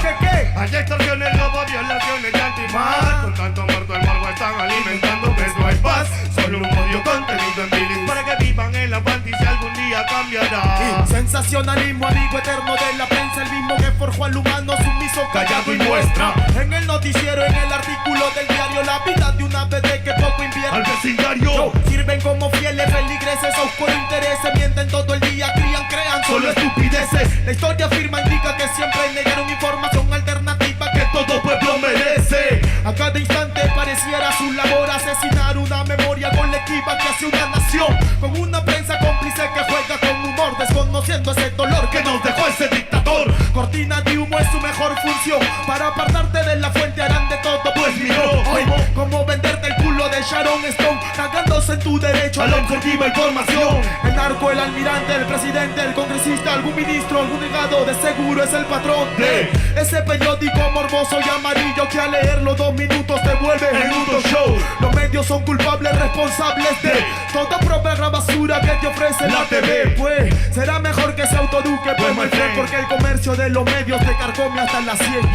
Speaker 2: Hay extorsiones, robo, violaciones, llanto y más. Con tanto muerto el morbo están alimentando, pues no hay paz. Solo un odio contenido en milis para que vivan en la fantasía algún día cambiará.
Speaker 6: Sensacionalismo, amigo eterno de la prensa, el mismo que forjó al humano sumiso, callado y muestra. En el noticiero, en el artículo del diario, la vida de una bebé que poco invierte
Speaker 2: al vecindario.
Speaker 6: Sirven como fieles feligreses a oscuro intereses, mienten todo el día, crean solo estupideces. La historia afirma, indica que siempre negaron información alternativa que todo pueblo merece. A cada instante pareciera su labor asesinar una memoria colectiva que hace una nación, con una prensa cómplice que juega con humor, desconociendo ese dolor que nos dejó ese dictador. Cortina de humo es su mejor función, para apartarte de la fuente harán de todo, pues miró hoy como venderte el culo de Sharon Stone, cagándose en tu derecho a la objetiva información. narco, el almirante, el presidente, el congresista, algún ministro, algún negado, de seguro es el patrón de ese periódico morboso y amarillo que al leerlo 2 minutos te vuelve en un show. Los medios son culpables, responsables de toda propaganda basura que te ofrece la TV. Pues será mejor que se autoduque, pues my friend, porque el comercio de los medios te carcome hasta la 100.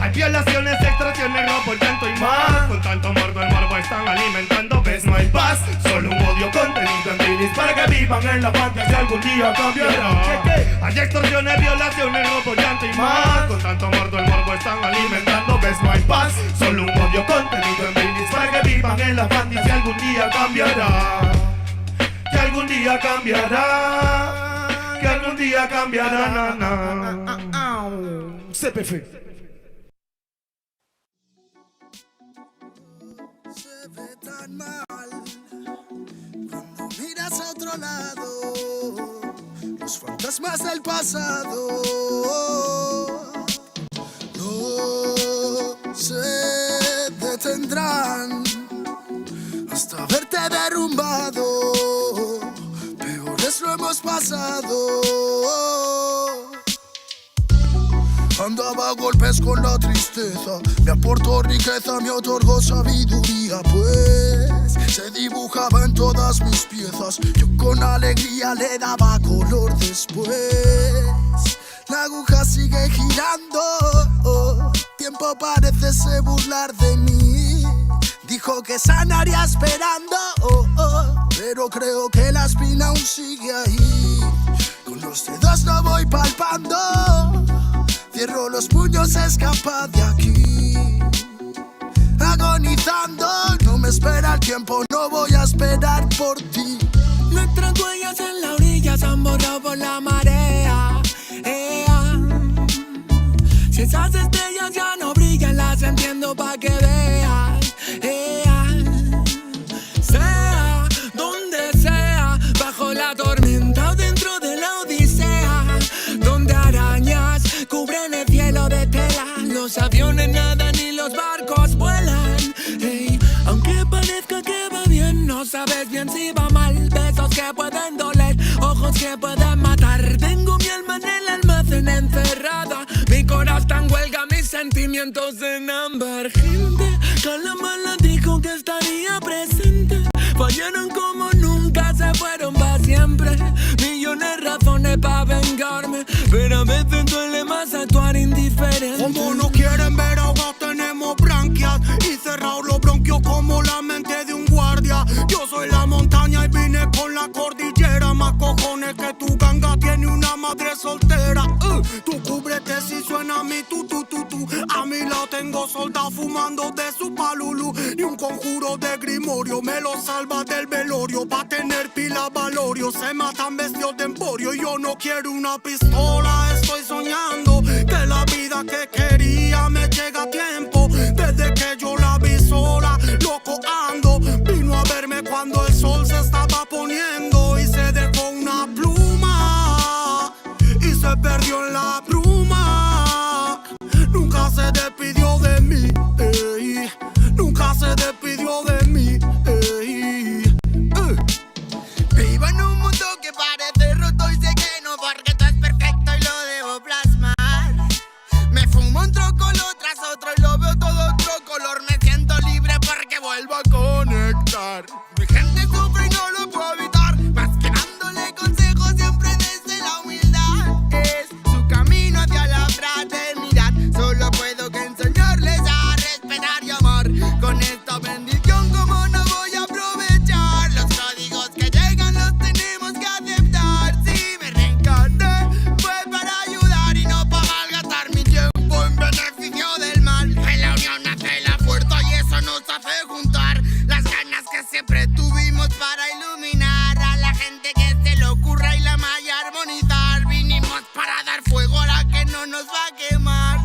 Speaker 2: Hay violaciones, extorsiones, robo, llanto y más. Con tanto morbo, el morbo están alimentando. Ves, no hay paz, solo un odio contenido en bilis para que vivan en la pantalla si algún día cambiará. Hay extorsiones, violaciones, robo, llanto y más. Con tanto morbo, el morbo están alimentando. Ves, no hay paz, solo un odio contenido en bilis para que vivan en la pantalla si algún día cambiará. Que algún día cambiará. Que algún día cambiará.
Speaker 6: CPF.
Speaker 7: Se ve tan mal cuando miras a otro lado, los fantasmas del pasado no se detendrán hasta verte derrumbado. Peores lo hemos pasado. Andaba a golpes con la tristeza, me aportó riqueza, me otorgó sabiduría, pues se dibujaba en todas mis piezas. Yo con alegría le daba color después. La aguja sigue girando, tiempo parece se burlar de mí. Dijo que sanaría esperando, pero creo que la espina aún sigue ahí. Con los dedos lo voy palpando. Cierro los puños, escapa de aquí. Agonizando, no me espera el tiempo, no voy a esperar por ti.
Speaker 10: Nuestras huellas en la orilla se han borrado por la marea. Si esas estrellas ya no brillan, las entiendo pa' que veas. Sea donde sea, bajo la tormenta o dentro de la odisea, donde arañas cubren el cielo de tela, los aviones nadan y los barcos vuelan. Aunque parezca que va bien, no sabes bien si va mal. Besos que pueden doler, ojos que pueden matar. Tengo mi alma en el almacén encerrada, mi corazón está en huelga, mis sentimientos en ámbar. Gente, Calamala dijo que estaría presente. Fallaron como nunca, se fueron para siempre. Millones razones para vengarme, pero a veces duele más actuar indiferente.
Speaker 7: Como no quieren ver ahogados, tenemos branquias y cerrados los bronquios como la mente de un guardia. Yo soy la montaña y vine con la cordillera. Más cojones que tu ganga tiene una madre soltera. Tú cúbrete si suena mi tu. A mi lado tengo soldados fumando de su palulú. Ni un conjuro de grimorio me lo salva del velorio. Pa' tener pila valorio se matan vestidos de emporio. Y yo no quiero una pistola, estoy soñando que la vida que quería me llega a tiempo. Desde que yo la vi sola, loco ando. Vino a verme cuando el sol se estaba poniendo y se dejó una pluma y se perdió en la bruma. Nunca se despidió de mí, nunca se despidió de mí. Vivo en un mundo que parece roto y sé que no, porque todo es perfecto y lo debo plasmar. Me fumo un trocolor tras otro y lo veo todo otro color. Me siento libre porque vuelvo a conectar. Mi gente sufre y no lo puedo evitar, más que dándole consejos siempre desde la humildad. Es su camino hacia la fraternidad. Solo puedo que enseñarles a respetar y amar. Con esta bendición, como no voy a aprovechar los códigos que llegan, los tenemos que aceptar. Si me reencarné fue para ayudar y no para malgastar mi tiempo en beneficio del mal. En la unión nace la fuerza y eso nos hace juntar las ganas que siempre tuvimos para iluminar a la gente que se le ocurra y la malla armonizar. Vinimos para dar fuego a la que no nos va a quemar.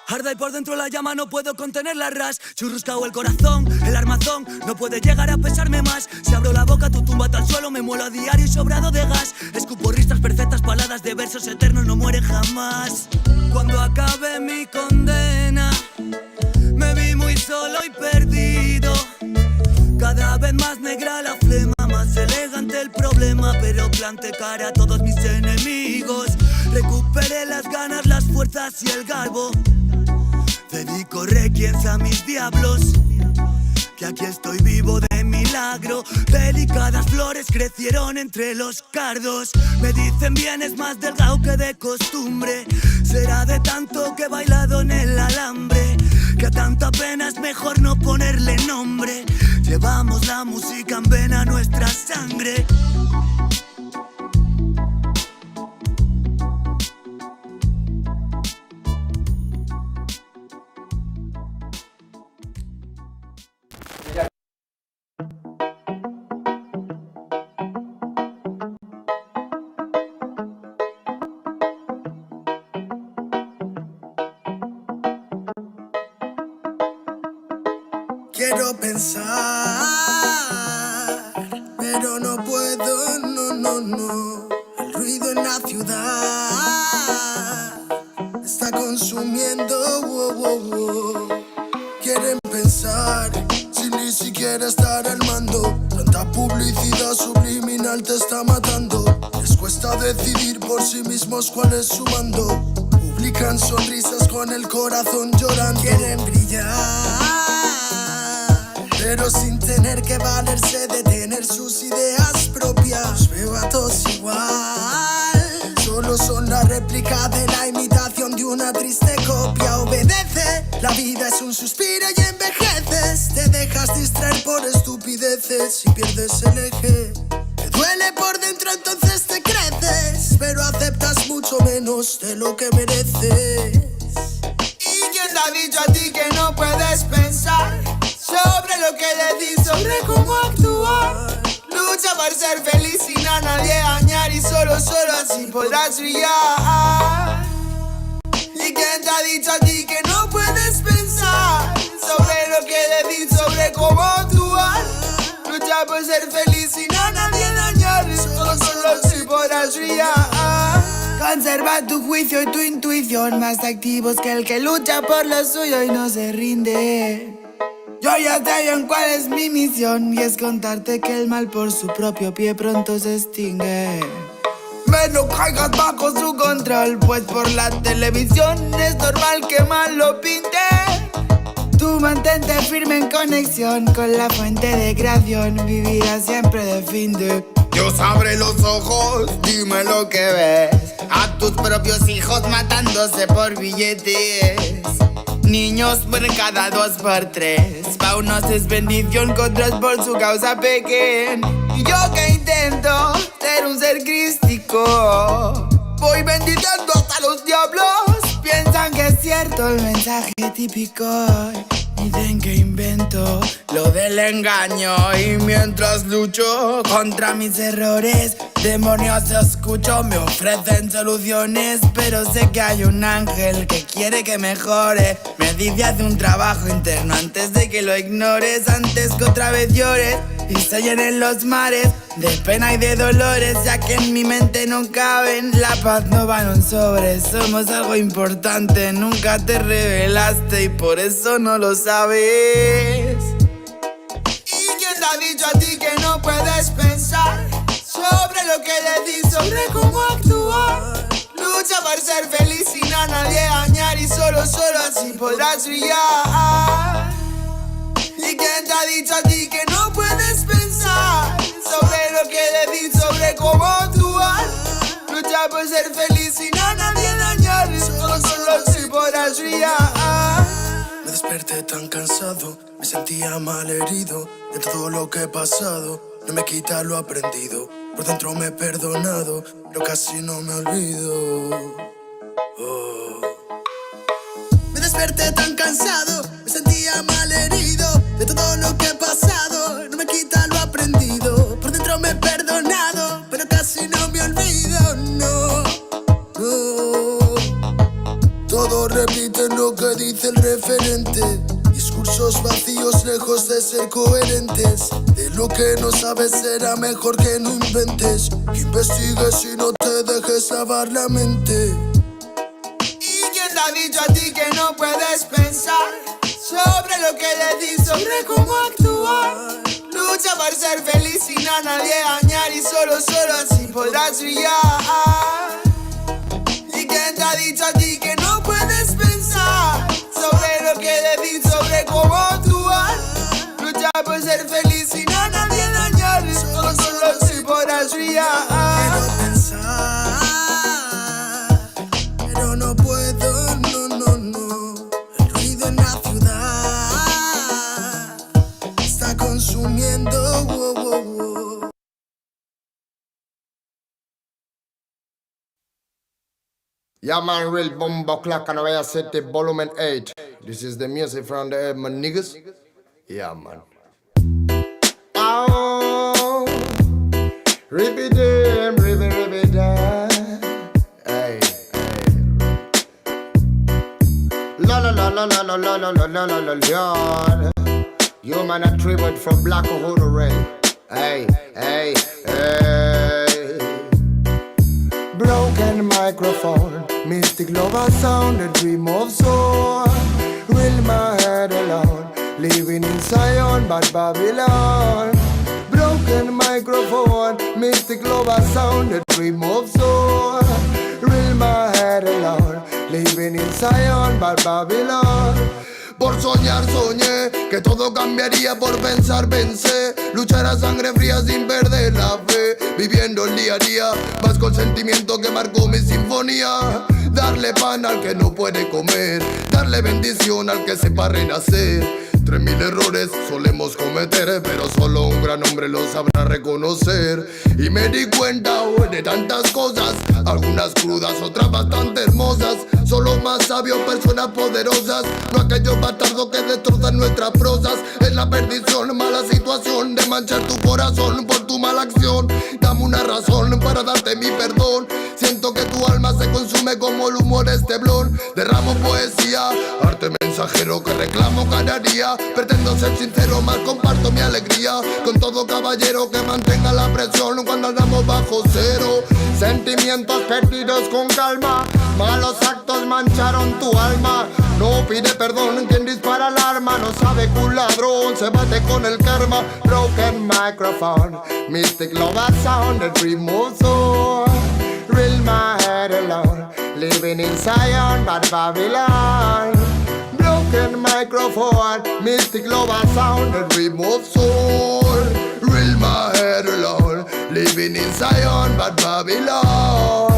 Speaker 10: Arda y por dentro la llama, no puedo contener la ras. Churruscao el corazón, el armazón no puede llegar a pesarme más. Si abro la boca, tu tumba al suelo, me muelo a diario y sobrado de gas. Escupo ristas perfectas, paladas de versos eternos, no mueren jamás. Cuando acabe mi condena, me vi muy solo y perdido. Cada vez más negra la flema, más
Speaker 8: rebelé ante el problema, pero planté cara a todos mis enemigos. Recuperé las ganas, las fuerzas y el garbo. Dedico requiems a mis diablos, que aquí estoy vivo de milagro. Delicadas flores crecieron entre los cardos. Me dicen vienes más delgado que de costumbre. Será de tanto que he bailado en el alambre, que a tanta pena es mejor no ponerle nombre. Llevamos la música en vena, nuestra sangre. Quiero pensar, pero no puedo, no. El ruido en la ciudad está consumiendo, Quieren pensar, sin ni siquiera estar al mando. Tanta publicidad subliminal te está matando. Les cuesta decidir por sí mismos cuál es su mando. Publican sonrisas con el corazón llorando. Quieren brillar, pero sin tener que valerse de tener sus ideas propias. Los veo a todos igual, solo son la réplica de la imitación de una triste copia. Obedece, la vida es un suspiro y envejeces. Te dejas distraer por estupideces y pierdes el eje. Te duele por dentro, entonces te creces, pero aceptas mucho menos de lo que mereces. ¿Y quién te ha dicho a ti que no puedes pensar sobre lo que le di, sobre cómo actuar? Lucha por ser feliz sin a nadie dañar, y solo así podrás brillar. ¿Y quién te ha dicho a ti que no puedes pensar sobre lo que le di, sobre cómo actuar? Lucha por ser feliz sin a nadie dañar, y solo así podrás brillar. Conserva tu juicio y tu intuición, más activos que el que lucha por lo suyo y no se rinde. Yo ya sé bien cuál es mi misión, y es contarte que el mal por su propio pie pronto se extingue. No caigas bajo su control, pues por la televisión es normal que mal lo pinten. Tú mantente firme en conexión con la fuente de creación, vivirás siempre de fin de. Dios abre los ojos, dime lo que ves. A tus propios hijos matándose por billetes. Niños por cada 2 por 3. Pa' unos es bendición, con otros por su causa pequen. Y yo que intento ser un ser crístico, voy bendiciendo hasta los diablos. Piensan que es cierto el mensaje típico. Dicen que invento lo del engaño, y mientras lucho contra mis errores, demonios escucho, me ofrecen soluciones. Pero sé que hay un ángel que quiere que mejore. Me dice haz un trabajo interno antes de que lo ignores, antes que otra vez llores y se llenen los mares de pena y de dolores, ya que en mi mente no caben. La paz no va en un sobre, somos algo importante. Nunca te revelaste y por eso no lo sabes. ¿Y quién te ha dicho a ti que no puedes pensar sobre lo que le di, sobre cómo actuar? Lucha por ser feliz sin a nadie dañar, y solo así podrás brillar. ¿Y quién te ha dicho a ti que no puedes pensar sobre lo que le di, sobre cómo actuar? Lucha por ser feliz sin a nadie dañar, y solo así podrás brillar. Me desperté tan cansado, me sentía mal herido de todo lo que he pasado. No me quita lo aprendido, por dentro me he perdonado, pero casi no me olvido. Me desperté tan cansado, me sentía mal herido de todo lo que he pasado. No me quita lo aprendido, por dentro me he perdonado, pero casi no me olvido, no. Todos repiten lo que dice el referente. Discursos vacíos lejos de ser coherentes. De lo que no sabes será mejor que no inventes. Que investigues y no te dejes lavar la mente. ¿Y quién te ha dicho a ti que no puedes pensar sobre lo que le di, sobre cómo actuar? Lucha por ser feliz sin a nadie dañar y solo así podrás brillar. ¿Y quién te ha dicho a ti que no puedes pensar sobre lo que decir, sobre cómo actuar? Lucha por ser feliz sin a nadie dañar y solo así podrás brillar. Quiero pensar, pero no puedo, no. El ruido en la ciudad está consumiendo.
Speaker 11: Yeah, man, real bomba clock and I set the volume 8. This is the music from the my niggas. Yeah, man. Oh, ribby damn, ribby damn. Hey. La. Human attribute from Black Uhuru Ray. Hey. Broken microphone, mystic lover sound, a dream of soul. Will my head alone, living in Zion, but Babylon. Broken microphone, mystic lover sound, a dream of soul. Will my head alone, living in Zion, but Babylon. Por soñar soñé que todo cambiaría, por pensar pensé. Luchar a sangre fría sin perder la fe, viviendo el día a día, más con sentimiento que marcó mi sinfonía. Darle pan al que no puede comer, darle bendición al que sepa renacer. 3000 errores solemos cometer, pero solo un gran hombre lo sabrá reconocer. Y me di cuenta de tantas cosas, algunas crudas, otras bastante hermosas. Solo más sabios, personas poderosas, no aquellos bastardos que destrozan nuestras prosas. Es la perdición, mala situación de manchar tu corazón por tu mala acción. Dame una razón para darte mi perdón. Siento que tu alma se consume como el humor este blon. Derramo poesía, arte mensajero que reclamo cada día. Pretendo ser sincero, más comparto mi alegría con todo caballero que mantenga la presión cuando andamos bajo cero. Sentimientos perdidos con calma, malos actos mancharon tu alma. No pide perdón quien dispara el arma, no sabe que un ladrón se bate con el karma. Broken microphone, mystic love sound, a dream of soul. Real my head alone, living in Zion, but Babylon. Broken microphone, mystic love sound, a dream of soul. Real my head alone, living in Zion, but Babylon.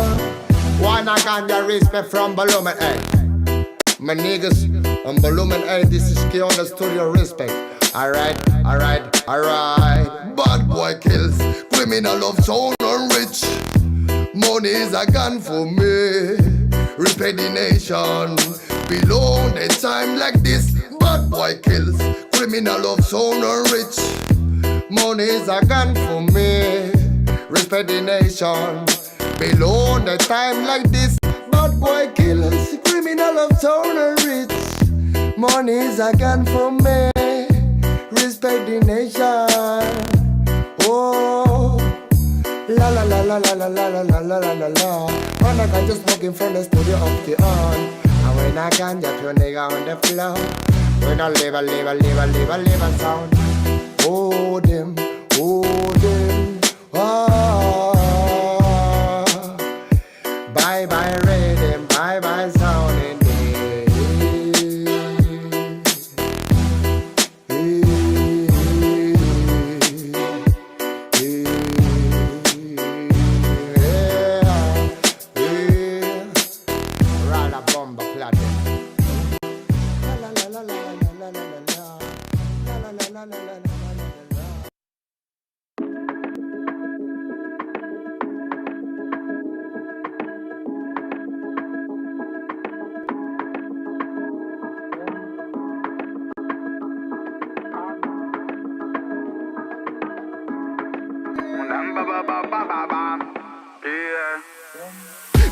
Speaker 11: One I can get respect from volume 8. My niggas on volume 8, this is K on the studio respect. Alright. Bad boy kills, criminal of sound and rich. Money is a gun for me. Respect the nation. Below the time like this. Bad boy kills, criminal of sound and rich. Money is a gun for me. Respect the nation. Below the time like this. Bad boy kills, criminal of sound and rich. Money is a gun for me. Respect the nation. Oh. La. When I can just smoking from the studio of the on. And when I can just your nigga on the floor. When I live a sound. Oh them. Bye rhythm, bye sound in Rala bomba clad. La.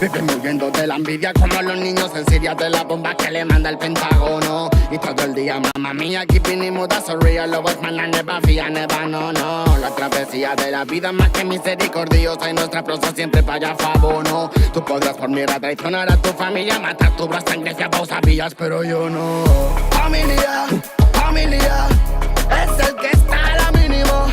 Speaker 12: Viven huyendo de la envidia como los niños en Siria de la bomba que le manda el Pentágono. Y todo el día, mamá mía, keeping it mood, that's so real. Love us, man, I never fear, never, no. La travesía de la vida más que misericordiosa y nuestra prosa siempre falla a favor, no. Tú podrás por mierda traicionar a tu familia, matar tu brazo, sangre, si vos sabías, pero yo no. Familia, es el que está a la mínimo.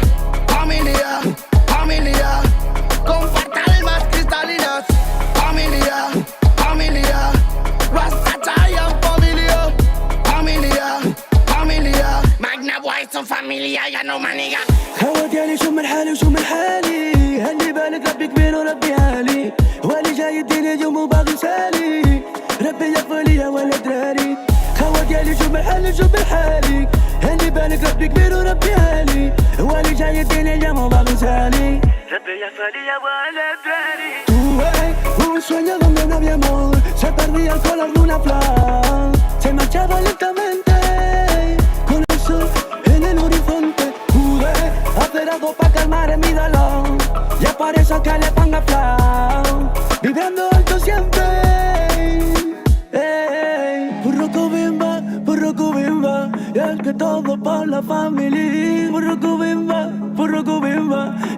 Speaker 13: شو بحالي اللي بالك ربي كبير وربي عالي هو اللي جاي يديني اليوم وما بنسالي ربي يحفظني يا ولا بالي. Tuve un sueño donde no había amor, se perdía el color de una flor, se marchaba lentamente con el sol en el horizonte. Pude hacer algo para calmar en mi dolor y es por eso que le pongo flow, viviendo alto siempre. Burruco bimba, y es que todo por la familia. Burruco bimba,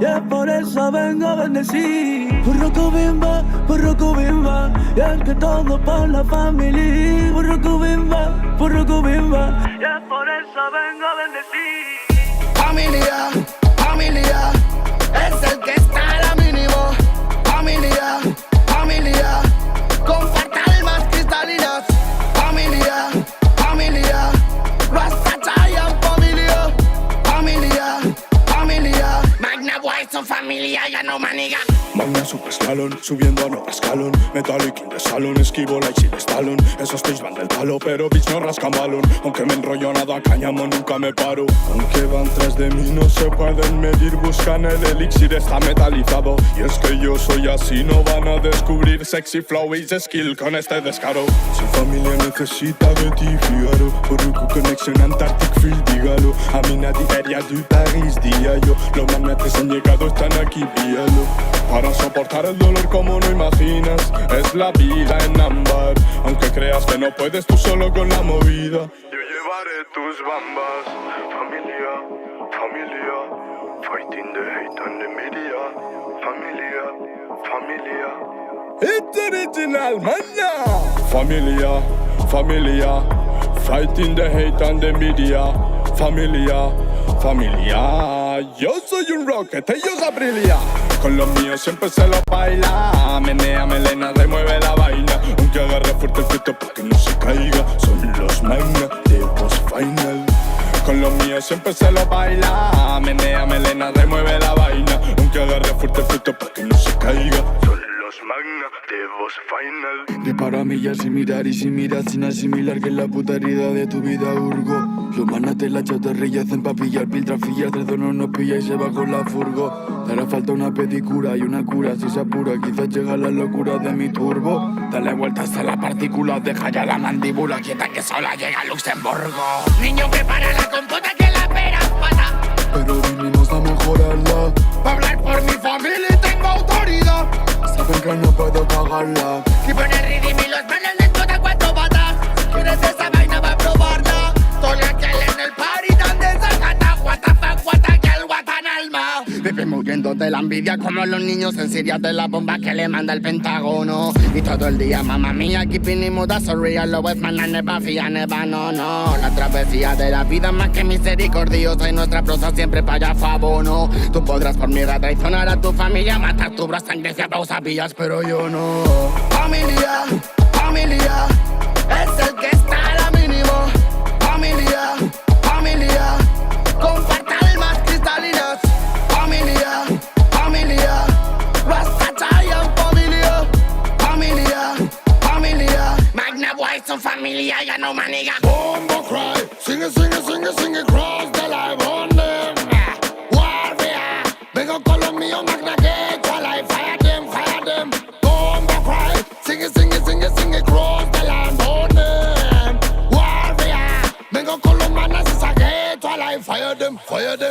Speaker 13: y es por eso vengo a bendecir. Burruco bimba, y es que todo por la familia. Burruco bimba, y es por eso vengo a bendecir.
Speaker 12: Familia, es el que está a la mínimo. Familia, comparte almas cristalinas. Familia, Rasta Giant familia, Magna Boy son familia, ya no maniga.
Speaker 14: Magna super escalón, subiendo a nota escalón. Metallic in the salon, esquivo like sin estalón. Esos pitch van del palo, pero bitch no rascan balón. Aunque me enrollo nada cáñamo, nunca me paro. Aunque van tras de mí, no se pueden medir. Buscan el elixir, está metalizado. Y es que yo soy así, no van a descubrir sexy flow y skill con este descaro. Si familia necesita de ti, fíjalo. Burruco connection Antarctic Field, dígalo. A mí nadie quería de Paris, día yo. Los magnetes han llegado, están aquí, píalo. Para soportar el dolor como no imaginas, es la vida en ámbar. Aunque creas que no puedes tú solo con la movida, yo llevaré tus bambas. Familia, fighting the hate and the media. Familia, it's original, man. Familia, fighting the hate and the media. Familia, yo soy un rocket, ellos a brillar. Con los míos siempre se lo baila. Menea, melena, remueve la vaina. Aunque agarre fuerte el fruto para que no se caiga. Son los magna de voz final. Con los míos siempre se lo baila. Menea, melena, remueve la vaina. Aunque agarre fuerte el fruto para que no se caiga. Son los magna de voz final.
Speaker 13: Repara millas y mirar, y si miras sin asimilar que es la puta herida de tu vida hurgo. Los manas te la chatarrilla hacen pa' pillar, piltrafillas, tres donos nos pilla y se va con la furgo. Te hará falta una pedicura y una cura si se apura, quizás llega la locura de mi turbo. Dale vueltas a la partícula, deja ya la mandíbula quieta que sola llega Luxemburgo.
Speaker 12: Niño, prepara la compota que la pera pata.
Speaker 13: Pero vinimos a mejorarla.
Speaker 12: Pa' hablar por mi familia y tengo autoridad.
Speaker 13: Saben que no puedo cagarla.
Speaker 12: Y poner ritmo y los manos de todas cuatro patas. ¿Quieres esa vaina? Va a probarla. Todo aquel en el party tan desagata. What the fuck, what the girl, what an alma. Vive muriendo de la envidia como los niños en Siria de la bomba que le manda el Pentágono. Y todo el día, mamá mía, keeping it mood, that's so real. Lo es man, never fear, never, no. La travesía de la vida más que misericordiosa y nuestra prosa siempre para allá fabono. Tú podrás por mí traicionar a tu familia, matar tu bro, sangre si aún sabías, pero yo no. Familia, es el que está a la mínimo. Familia, comparte almas cristalinas. Familia, Rasta Giant familia, Magna Boy son familia, ya no maniga.
Speaker 14: Bombo cry, sing it, cross the line on them. Warrior, vengo con los míos, Magna get to life, fire them. Bombo cry, sing it, cross the line on them. Warrior, vengo con los manas y saqué to life, fire them.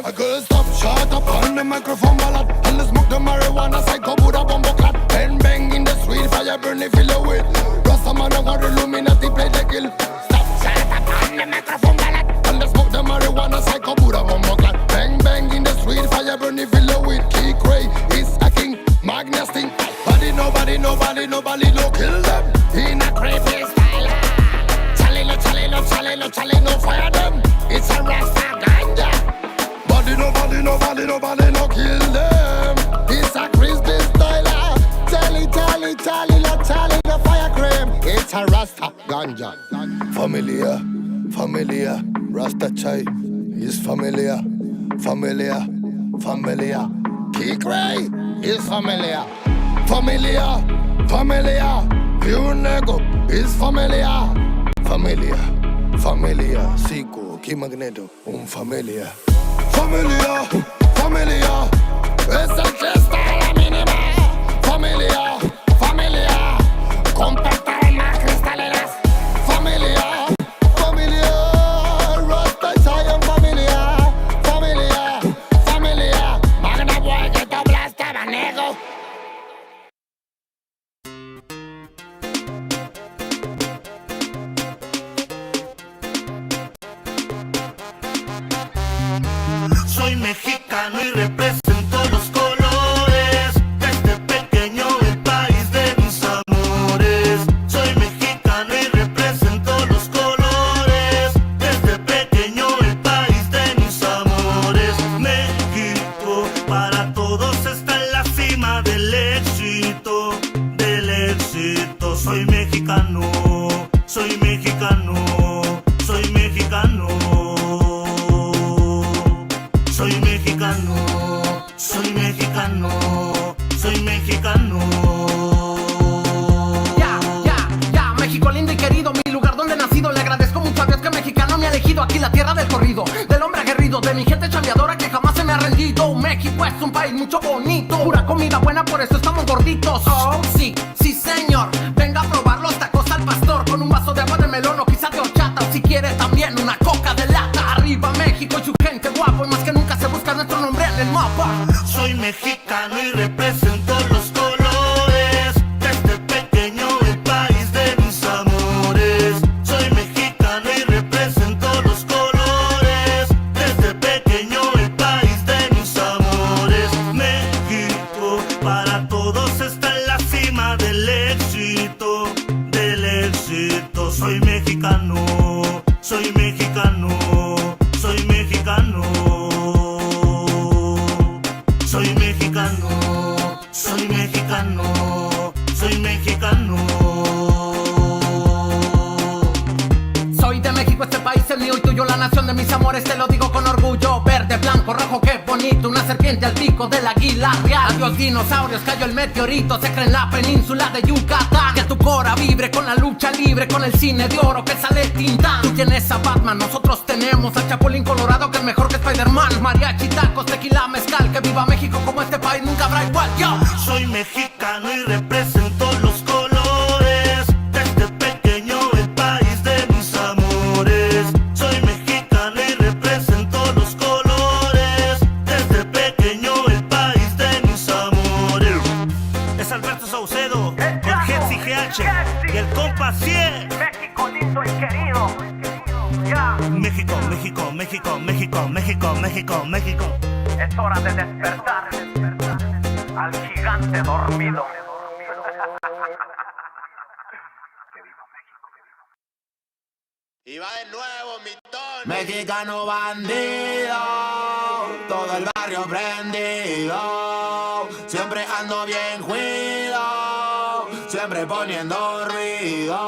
Speaker 14: I could stop, shut up on the microphone ballad, and the smoke the marijuana, psycho Buddha bombo clap, and bang in the street, fire burn if you know it. Rastaman and the Illuminati play the kill. Stop, shut up on the microphone ballad, and the smoke the marijuana, psycho Buddha bombo clap, bang in the street, fire burn if you know it. Key Cray is a king, Magna sting. Nobody, no kill them. In a creepy style. Chale, no fire them. It's a Rasta ganja. Nobody, no kill them. It's a crispy style. Tally, no fire cream. It's a Rasta ganja. Familia, Rasta chai is familia. Key Cray is familia. Pure nego is familia.
Speaker 11: Familia, Zico, Key Magneto, familia. Familia, familia, esa fiesta a la mínima. Familia, familia, con pestañas cristalinas. Familia, familia, Rasta y Zion, familia. Familia, familia, Magna Boy que te ablasta, manego.
Speaker 2: Soy mexicano y represento los colores. Desde pequeño el país de mis amores. Soy mexicano y represento los colores. Desde pequeño el país de mis amores. México para todos está en la cima del éxito. Del éxito. Soy mexicano. Soy mexicano. Soy mexicano. Soy mexicano, soy mexicano, soy mexicano.
Speaker 10: Ya, México lindo y querido, mi lugar donde he nacido. Le agradezco mucho a Dios que mexicano me ha elegido. Aquí la tierra del corrido, del hombre aguerrido, de mi gente chambeadora que jamás se me ha rendido. México es un país mucho bonito, pura comida buena, por eso estamos gorditos. Oh, sí, sí señor, venga a probar los tacos al pastor con un vaso de agua de melón o quizás de horchata, o si quiere también una coca de lata. Arriba México y su gente guapo, y más que nunca se busca nuestro nombre en el mapa.
Speaker 2: Soy mexicano y represento los colores. Desde pequeño el país de mis amores. Soy mexicano y represento los colores. Desde pequeño el país de mis amores. México para todos está en la cima del éxito. Del éxito. Soy mexicano. Soy mexicano. Soy mexicano. Soy mexicano, soy mexicano, soy mexicano.
Speaker 10: Soy de México, este país es mío y tuyo, la nación de mis amores, te lo digo con orgullo. Verde, blanco, rojo, qué bonito, una serpiente al pico del águila real. Adiós dinosaurios, cayó el meteorito, se cree en la península de Yucatán. Que tu cora vibre con la lucha libre, con el cine de oro que sale Tintán. Tú tienes a Batman, nosotros tenemos a Chapulín Colorado que es mejor que Spider-Man. Mariachi, tacos, tequila, mezcal, que viva México como este país nunca habrá igual. Yo
Speaker 2: soy mexicano y represento los colores. Desde pequeño el país de mis amores. Soy mexicano y represento los colores. Desde pequeño el país de mis amores. Es Alberto Saucedo con Jets y GH y el compa 100.
Speaker 15: México lindo y querido.
Speaker 2: México, México, México, México, México, México, México.
Speaker 15: Es hora de despertar al gigante dormido.
Speaker 12: Y va de nuevo mi Tony. Mexicano bandido, todo el barrio prendido. Siempre ando bien juido, siempre poniendo ruido.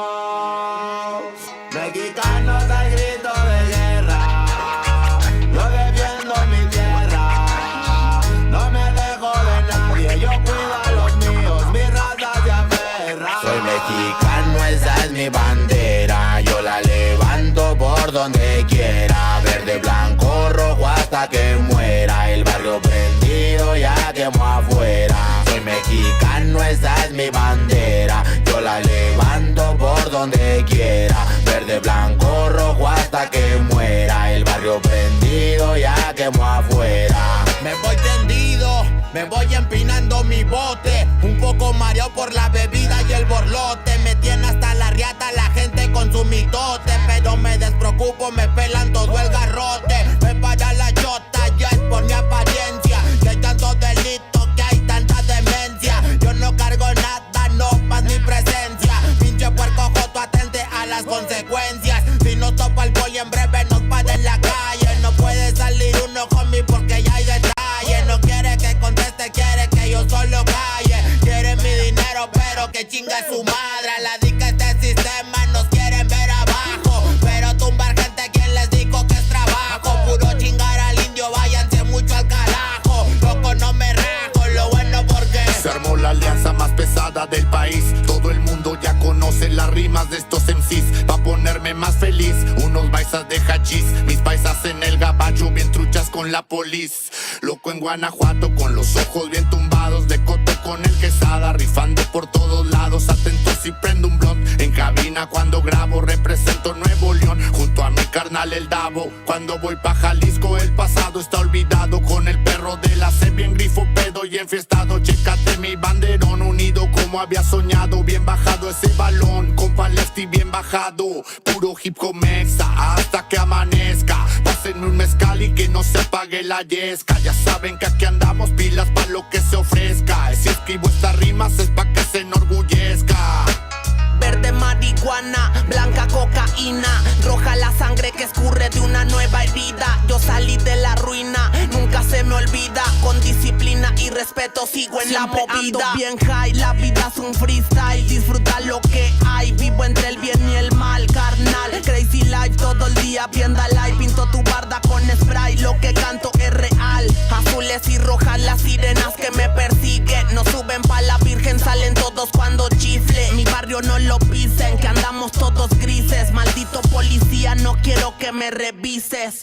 Speaker 12: Mexicanos al grito de guerra, yo defiendo mi tierra. No me dejo de nadie, yo cuido a los míos, mi raza se aferra. Soy mexicano, esa es mi bandera, yo la levanto por donde quiera. Verde, blanco, rojo hasta que muera. El barrio prendido ya quemó afuera. Soy mexicano, esa es mi bandera, yo la levanto por donde quiera. Verde, blanco, rojo hasta que muera. El barrio prendido ya quemó afuera. Me voy tendido, me voy empinando mi bote. Un poco mareado por la bebida y el borlote. Me tiene hasta la riata la gente con su mitote. Pero me despreocupo, me pelan todo el garrote. Me para la chota, ya es por mi apariencia. Que hay tantos delitos, que hay tanta demencia. Yo no cargo nada, no más mi presencia. Pinche puerco joto, atente a las consecuencias. Si no topa el poli en breve nos para en la calle. No puede salir uno conmigo porque ya hay detalle. No quiere que conteste, quiere que yo solo calle. Quiere mi dinero pero que chinga su madre. A la dica este sistema nos quieren ver abajo, pero tumbar gente quien les dijo que es trabajo. Puro chingar al indio, váyanse mucho al carajo. Loco no me rajo, lo bueno porque
Speaker 11: se armó la
Speaker 12: alianza más pesada del país. Todo el mundo ya conoce las rimas de estos MCs. Pa' ponerme más feliz, unos paisas de hachís, mis paisas en el gabacho bien truchas con la polis. Loco en Guanajuato con los ojos bien tumbados, de coto con el quesada, rifando por todos lados. Atento si prendo un blunt en cabina cuando grabo, represento Nuevo León junto a mi carnal el Davo. Cuando voy pa' Jalisco el pasado está olvidado, con el perro de la C bien grifo, pedo y enfiestado. Chécate mi banderón, unido como había soñado, bien bajado ese balón, compa Lefty bien bajado. Puro hip hop mexa hasta que amanezca. Pásenme un mezcal y que no se apague la yesca. Ya saben que aquí andamos pilas pa' lo que se ofrezca. Si escribo estas rimas es pa' que se enorgullezca.
Speaker 9: Verde marihuana, blanca cocaína, roja la sangre que escurre de una nueva herida. Yo salí de la ruina, nunca se me olvida. Con disciplina y respeto sigo en siempre la movida. Ando bien high, la vida es un freestyle. Disfruta lo que hay, vivo entre el bien y el mal, carnal. Crazy life todo el día, vienda live. Pinto tu barda con spray, lo que canto es real. Azules y rojas las sirenas que me persiguen. No suben pa' la virgen, salen todos cuando chifle. Mi barrio no lo pisen, que andamos todos grises. Maldito policía, no quiero que me revises.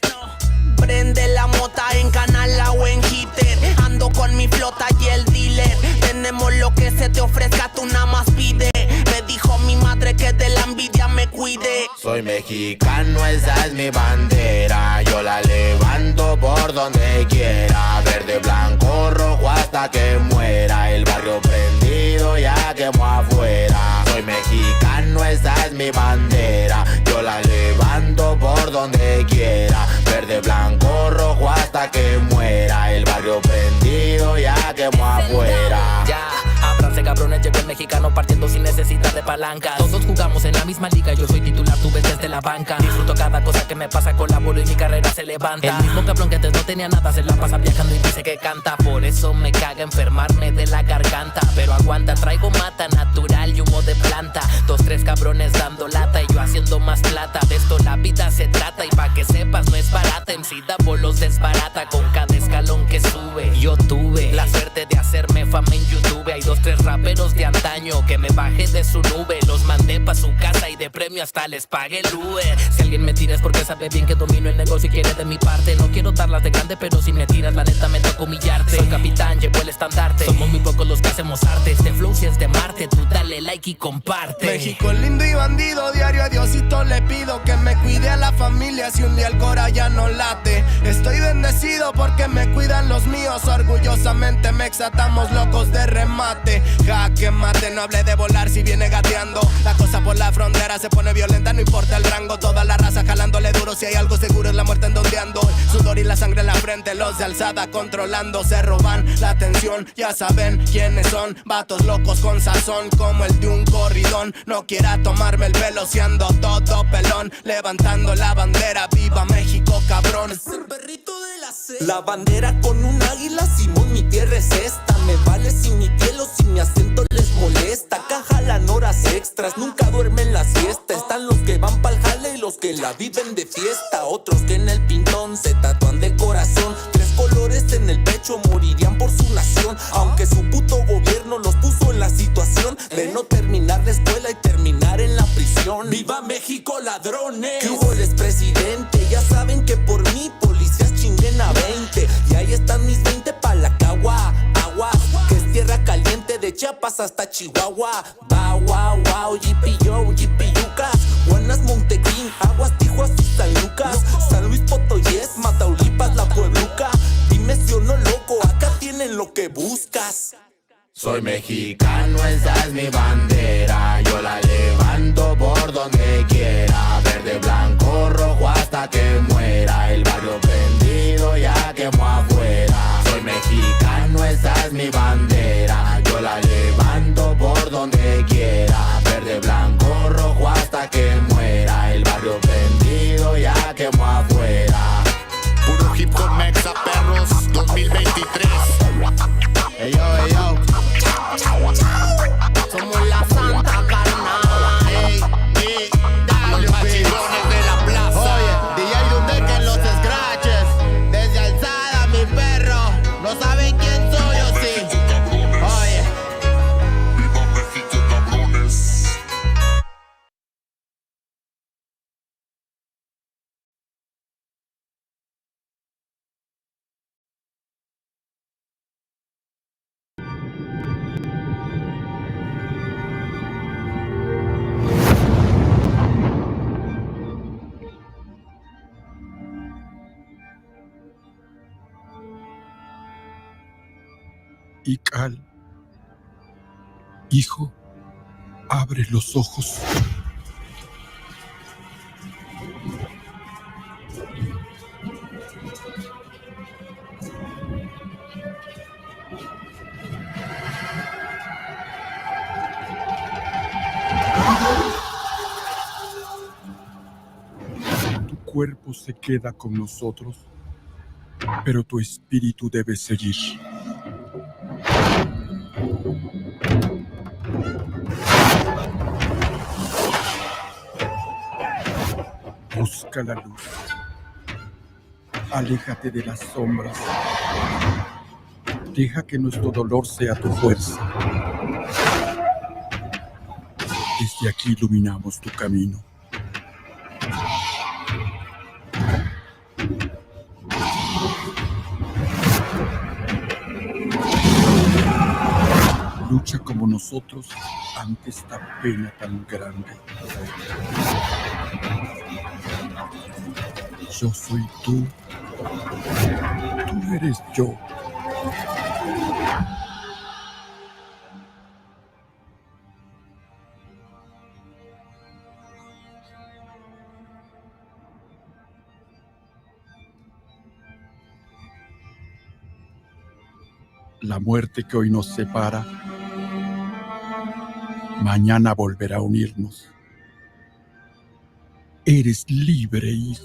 Speaker 9: Prende la mota en Canala o en Hitter. Ando con mi flota y el dealer. Tenemos lo que se te ofrezca, tú nada más pide. Me dijo mi madre que de la envidia me cuide.
Speaker 12: Soy mexicano, esa es mi bandera. Yo la levanto por donde quiera. Verde, blanco, rojo hasta que muera. El barrio prendido ya quemó afuera. Soy mexicano, esa es mi bandera. Yo la levanto por donde quiera. Verde, blanco, rojo hasta que muera. El barrio prendido ya quemó afuera.
Speaker 16: Ya, ábranse cabrones, llegó el mexicano partiendo sin necesidad de palanca. Todos jugamos en la misma liga, yo soy titular, tú ves desde la banca. Disfruto cada cosa que me pasa, colaboro y mi carrera se levanta. El mismo cabrón que antes no tenía nada se la pasa viajando y dice que canta. Por eso me caga enfermarme de la garganta. Pero aguanta, traigo mata natural y humo de planta. 2, 3 cabrones dando lata y yo haciendo más plata. De esto la vida se trata y pa' que sepas no es barata. MC Davo los desbarata con cada escalón que sube. Yo tuve la suerte de hacerme fama en YouTube. Hay 2, 3 raperos de antaño que me bajé de su nube. Los mandé pa' su casa y de premio hasta les pagué el Uber. Si alguien me tira es porque sabe bien que domino el negocio y quiere de mi parte. No quiero darlas de grande, pero si me tiras la neta me toca humillarte. Soy capitán, llevo el estandarte. Somos muy pocos los que hacemos arte. Este flow si es de Marte, tú dale like y comparte.
Speaker 6: México lindo y bandido, diario a Diosito le pido que me cuide a la familia si un día el cora ya no late. Estoy bendecido porque me cuidan los míos. Orgullosamente mexa, estamos locos de remate. Jaque mate, no hable de volar si viene gateando. La cosa por la frontera se pone violenta, no importa el rango. Toda la raza jalándole duro, si hay algo seguro es la muerte en donde ando. El sudor y la sangre en la frente, los de alzada controlando. Se roban la atención, ya saben quiénes son. Vatos locos con sazón como el de un corridón. No quiera tomarme el pelo si ando todo pelón. Levantando la bandera, viva México cabrón.
Speaker 17: La bandera con un águila, Simón, mi tierra es esta. Me vale si mi piel o si mi acento les molesta. Acá jalan horas extras, nunca duermen la siesta. Están los que van pa'l jale y los que la viven de fiesta. Otros que en el pintón se tatúan de corazón. 3 colores en el pecho, morirían por su nación. Aunque su puto gobierno los puso en la situación de no terminar la escuela y terminar en la prisión. ¡Viva México, ladrones! ¿Qué hubo, eres presidente? Ya saben que por mí policías chinguen a 20. Y ahí están mis 20 pa' la cagua. Agua, que es tierra caliente de Chiapas hasta Chihuahua. Wow, wow, wow, yipi-yo, yipi-yucas. Buenas, Montequín, Aguas, Tijuas y San Lucas. San Luis Potoyes, Mataulipas, La Puebluca. Dime si o no, loco, acá tienen lo que buscas.
Speaker 12: Soy mexicano, esa es mi bandera. Yo la levanto por donde quiera. Verde, blanco, rojo hasta que muera. El barrio prendido ya quemó afuera. Soy mexicano, esa es mi bandera. Yo la levanto por donde quiera. Verde, blanco, rojo hasta que muera. El barrio prendido ya quemó afuera. Puro hip hop mexa, perros, 2023. Hey yo, hey yo.
Speaker 9: Somos la santa carnal.
Speaker 12: Ey, los machilones de la plaza.
Speaker 6: Oye, DJ Dundek en los scratches. Desde alzada, mi perro. No saben quién soy o sí. Oye,
Speaker 18: Ikal, hijo, abre los ojos. Tu cuerpo se queda con nosotros, pero tu espíritu debe seguir. Busca la luz. Aléjate de las sombras. Deja que nuestro dolor sea tu fuerza. Desde aquí iluminamos tu camino. Lucha como nosotros ante esta pena tan grande. Yo soy tú. Tú eres yo. La muerte que hoy nos separa, mañana volverá a unirnos. Eres libre, hijo.